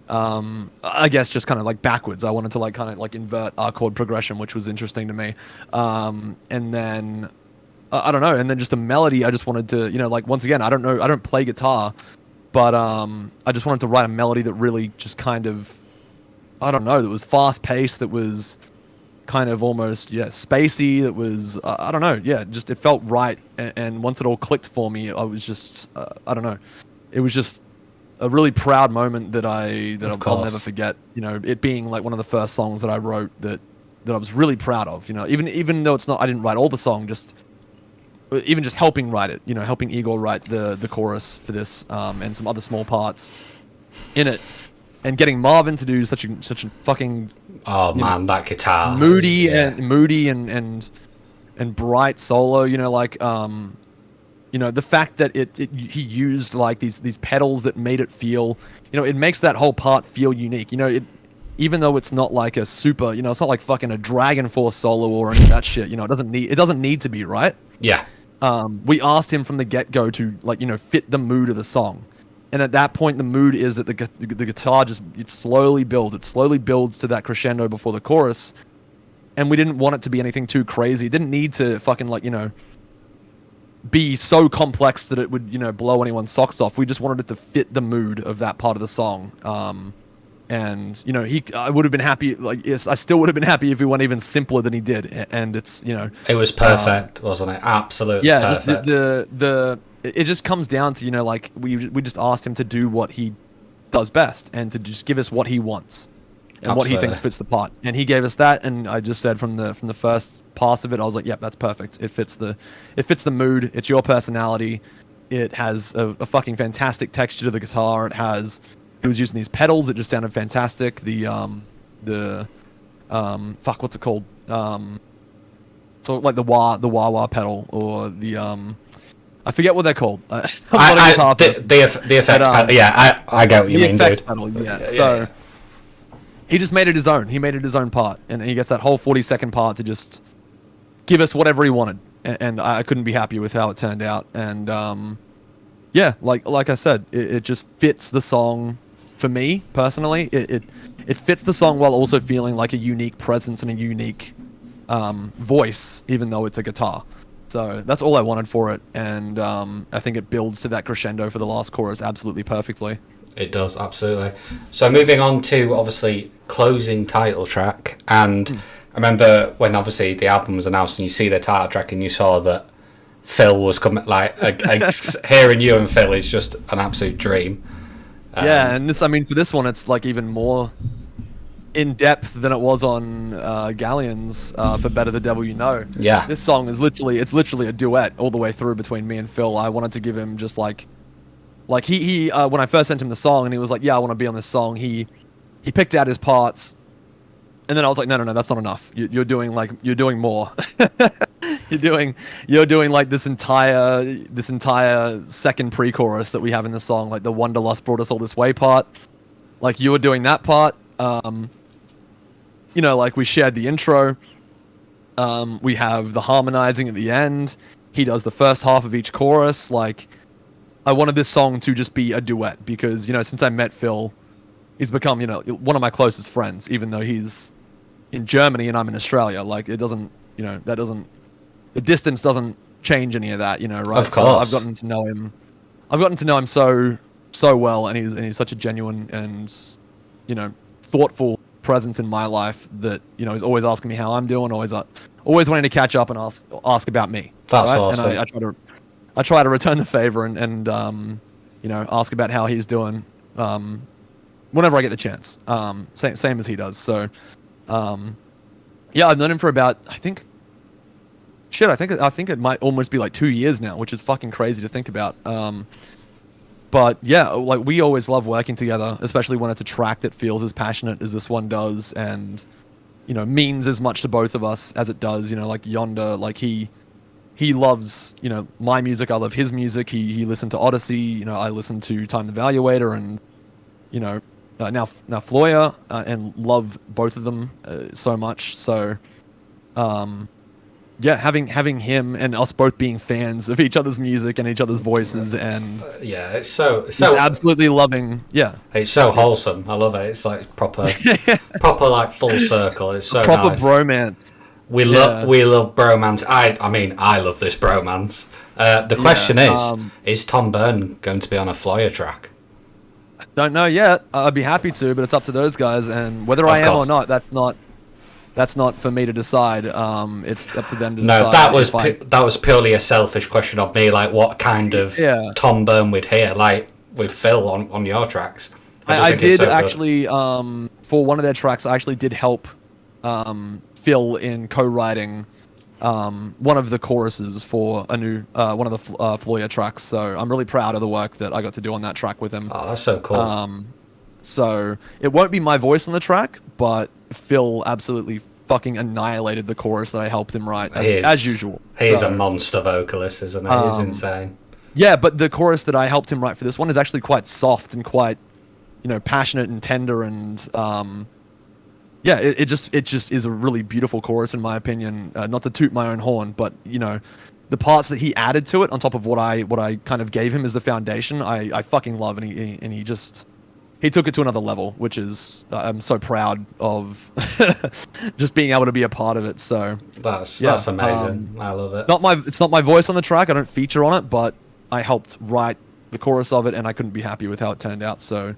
I guess just kind of like backwards. I wanted to like kind of like invert our chord progression, which was interesting to me. And then I don't know. And then just the melody, I just wanted to, like once again, I don't play guitar, but I just wanted to write a melody that really just kind of, I don't know, that was fast paced, that was kind of almost spacey, that was I don't know, just it felt right. And once it all clicked for me, I was just I don't know, it was just a really proud moment that I'll never forget. It being like one of the first songs that I wrote that I was really proud of. Even though I didn't write all the song, just helping write it. Helping Igor write the chorus for this, and some other small parts in it, and getting Marvin to do such a fucking that guitar moody and bright solo. The fact that he used like these pedals that made it feel, it makes that whole part feel unique. Even though it's not like a super, it's not like fucking a Dragon Force solo or any of that shit. It doesn't need to be, right? Yeah. We asked him from the get-go to fit the mood of the song. And at that point, the mood is that the guitar it slowly builds to that crescendo before the chorus. And we didn't want it to be anything too crazy. It didn't need to fucking be so complex that it would blow anyone's socks off. We just wanted it to fit the mood of that part of the song. And I would have been happy. Yes, I still would have been happy if he went even simpler than he did. And it's it was perfect, wasn't it? Absolutely. Yeah, perfect. Just it just comes down to we just asked him to do what he does best and to just give us what he wants and what he thinks fits the part. And he gave us that, and I just said from the first pass of it, I was like, yep, that's perfect. It fits the mood. It's your personality. It has a fucking fantastic texture to the guitar. He was using these pedals that just sounded fantastic. What's it called? So like the wah pedal, or the I forget what they're called. The effects pedal. Yeah, I get what you mean, effects dude. pedal. Yeah. So he just made it his own. He made it his own part, and he gets that whole 40-second part to just give us whatever he wanted. And I couldn't be happier with how it turned out. And like I said, it just fits the song for me personally. It fits the song while also feeling like a unique presence and a unique voice, even though it's a guitar. So that's all I wanted for it, and I think it builds to that crescendo for the last chorus absolutely perfectly. It does, absolutely. So moving on to, obviously, closing title track, and I remember when, obviously, the album was announced and you see the title track and you saw that Phil was coming, hearing you and Phil is just an absolute dream. And for this one, it's like even more in depth than it was on Galleon's for Better the Devil You Know. Yeah. This song is literally a duet all the way through between me and Phil. I wanted to give him just like he when I first sent him the song and he was like, yeah, I want to be on this song, he picked out his parts, and then I was like, no, that's not enough. You're doing more. you're doing like this entire second pre-chorus that we have in the song, like the Wanderlust Brought Us All This Way part. Like you were doing that part. Like we shared the intro. We have the harmonizing at the end. He does the first half of each chorus. Like, I wanted this song to just be a duet because, since I met Phil, he's become, one of my closest friends, even though he's in Germany and I'm in Australia. Like, it doesn't, the distance doesn't change any of that, right? Of course. So I've gotten to know him so well, and he's such a genuine and, thoughtful presence in my life that he's always asking me how I'm doing, always wanting to catch up and ask about me. That's right? awesome. And I try to return the favor and ask about how he's doing whenever I get the chance. Same as he does. So Yeah, I've known him for about, I think it might almost be like 2 years now, which is fucking crazy to think about. But yeah, like we always love working together, especially when it's a track that feels as passionate as this one does, and you know, means as much to both of us as it does. You know, like Yonder, like he loves, you know, my music, I love his music. He listened to Odyssey, you know, I listened to Time Evaluator, and you know, now Floya, and love both of them so much. So, yeah, having him and us both being fans of each other's music and each other's voices, and yeah, it's so absolutely loving. Yeah, it's so wholesome. I love it. It's like proper like full circle. It's so proper nice. bromance. We love bromance. I mean, I love this bromance. The question is Tom Byrne going to be on a Floya track? Don't know yet. I'd be happy to, but it's up to those guys, and whether I am or not, that's not for me to decide. It's up to them to decide. No, that was purely a selfish question of me. Like, what kind of Tom Byrne we'd hear, like with Phil on your tracks. I did actually, for one of their tracks, I actually did help Phil in co-writing one of the choruses for a new one of the Floya tracks. So I'm really proud of the work that I got to do on that track with him. Oh, that's so cool. So it won't be my voice on the track, but Phil absolutely fucking annihilated the chorus that I helped him write, as usual. He's a monster vocalist, isn't he? He's insane. Yeah, but the chorus that I helped him write for this one is actually quite soft and quite, you know, passionate and tender, and yeah, it just is a really beautiful chorus in my opinion. Not to toot my own horn, but you know, the parts that he added to it on top of what I kind of gave him as the foundation, I fucking love, and he took it to another level, which is I'm so proud of just being able to be a part of it. So that's amazing. I love it. It's not my voice on the track. I don't feature on it, but I helped write the chorus of it, and I couldn't be happy with how it turned out. So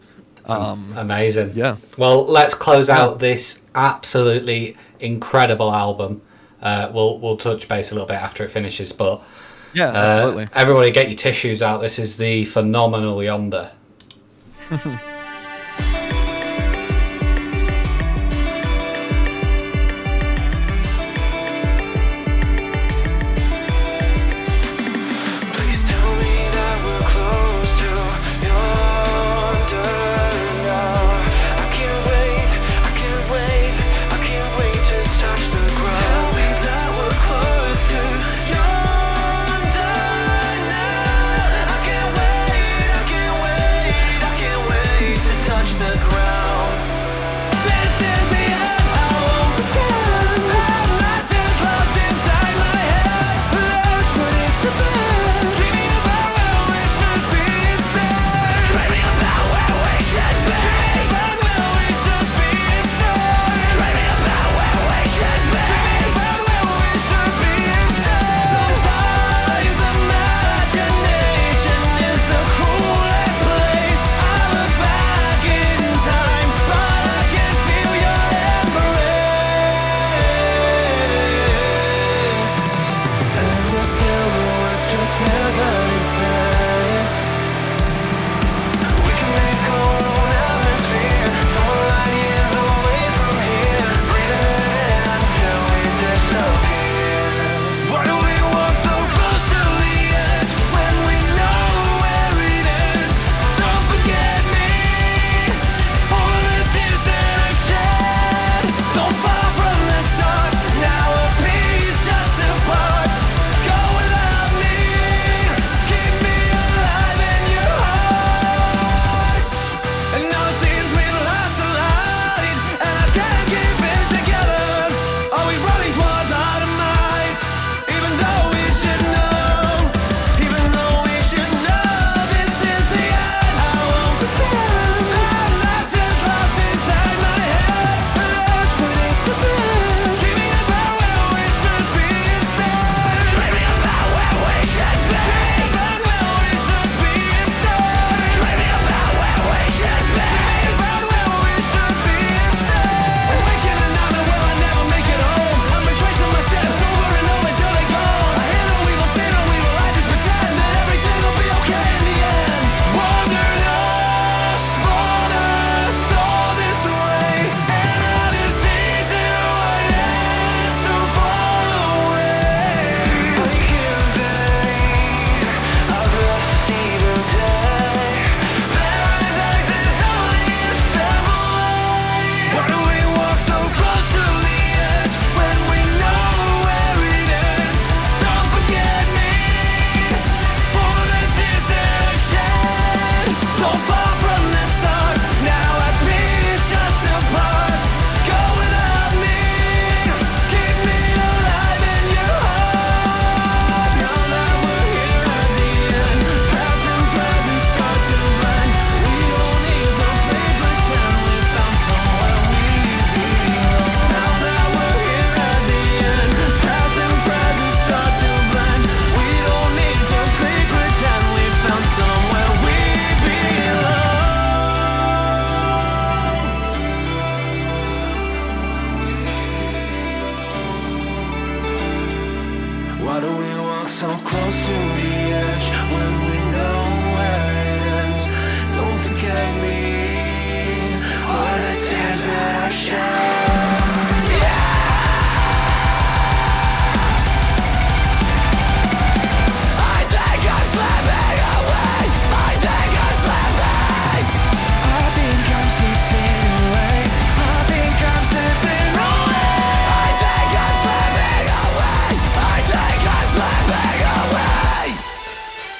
amazing. Yeah. Well, let's close out this absolutely incredible album. We'll touch base a little bit after it finishes, but yeah, absolutely. Everybody, get your tissues out. This is the phenomenal Yonder.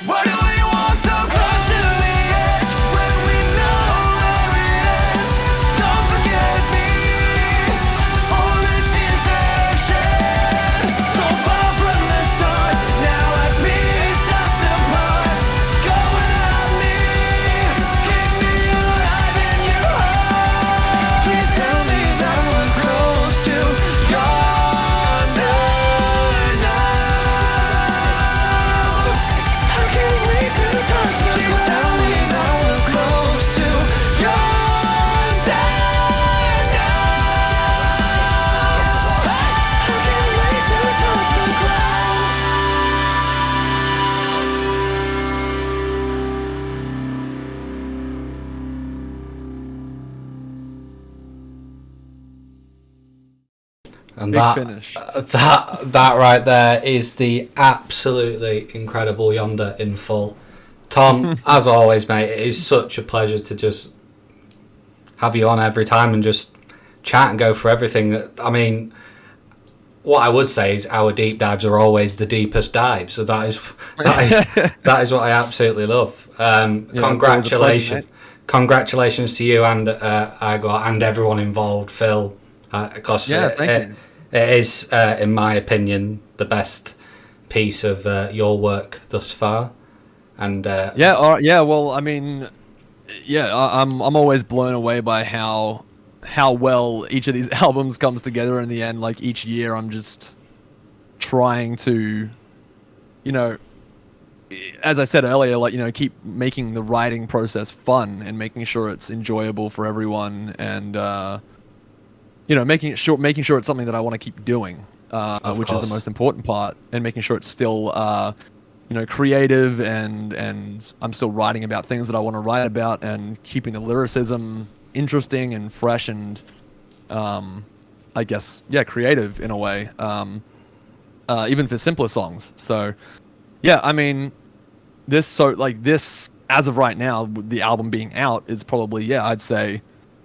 Why do we walk so close to the edge when we know where it ends? Don't forget me, all the tears that I've shed. So far from the start, now our peace just apart. Go without me, keep me alive in your heart. Please tell me that we're close to yonder now. How can we two touch the ground? Please tell me that we're close to yonder now. How can we two touch the ground? And Big that, finish. that right there is the absolutely incredible Yonder in full. Tom, as always, mate, it is such a pleasure to just have you on every time and just chat and go for everything. I mean, what I would say is our deep dives are always the deepest dives. So that is what I absolutely love. Congratulations, congratulations to you and Igor and everyone involved, Phil. Because Thank you. it is, in my opinion, the best piece of your work thus far. And Well, I mean, I'm always blown away by how well each of these albums comes together in the end. Like each year, I'm just trying to, as I said earlier, keep making the writing process fun and making sure it's enjoyable for everyone, and making sure it's something that I want to keep doing, which is the most important part, and making sure it's still creative, and I'm still writing about things that I want to write about, and keeping the lyricism interesting and fresh, and I guess creative in a way, even for simpler songs. So I mean, this as of right now, the album being out is probably I'd say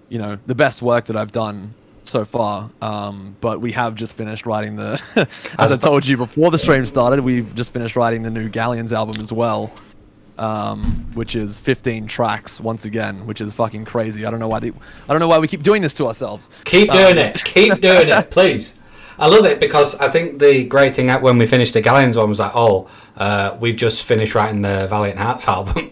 the best work that I've done so far, but we have just finished writing the as I told you before the stream started, we've just finished writing the new Galleons album as well, which is 15 tracks once again, which is fucking crazy. I don't know why we keep doing this to ourselves. Keep doing it, please. I love it, because I think the great thing when we finished the Galleons one was like, we've just finished writing the Valiant Hearts album.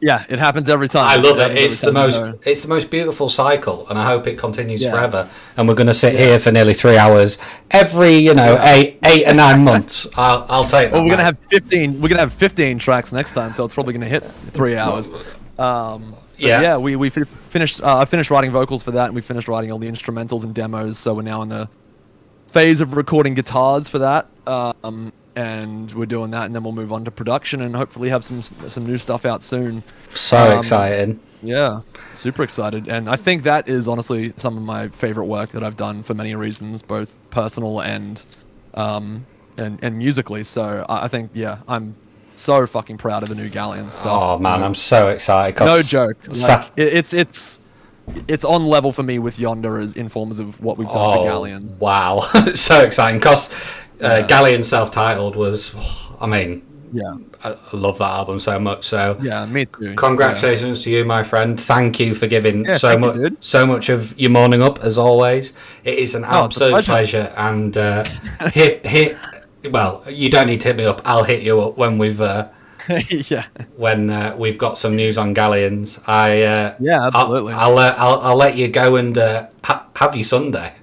Yeah, it happens every time. I love it. It's the most beautiful cycle, and I hope it continues forever. And we're going to sit here for nearly 3 hours every, 8 or 9 months. I'll take that. Well, we're gonna have 15. We're gonna have 15 tracks next time, so it's probably gonna hit 3 hours. We finished. I finished writing vocals for that, and we finished writing all the instrumentals and demos. So we're now in the phase of recording guitars for that. And we're doing that, and then we'll move on to production, and hopefully have some new stuff out soon. So excited. Yeah, super excited. And I think that is honestly some of my favorite work that I've done for many reasons, both personal and musically. So I think I'm so fucking proud of the new Galleon stuff. Oh man, I'm so excited. No joke. Like, it's on level for me with Yonder in forms of what we've done for Galleons. Wow, so exciting. Because Galleon self-titled was, I love that album so much. So me too. Congratulations to you, my friend. Thank you for giving so much of your morning up, as always. It is an absolute pleasure. And well, you don't need to hit me up. I'll hit you up when we've when we've got some news on Galleons. Absolutely. I'll let you go and have your Sunday.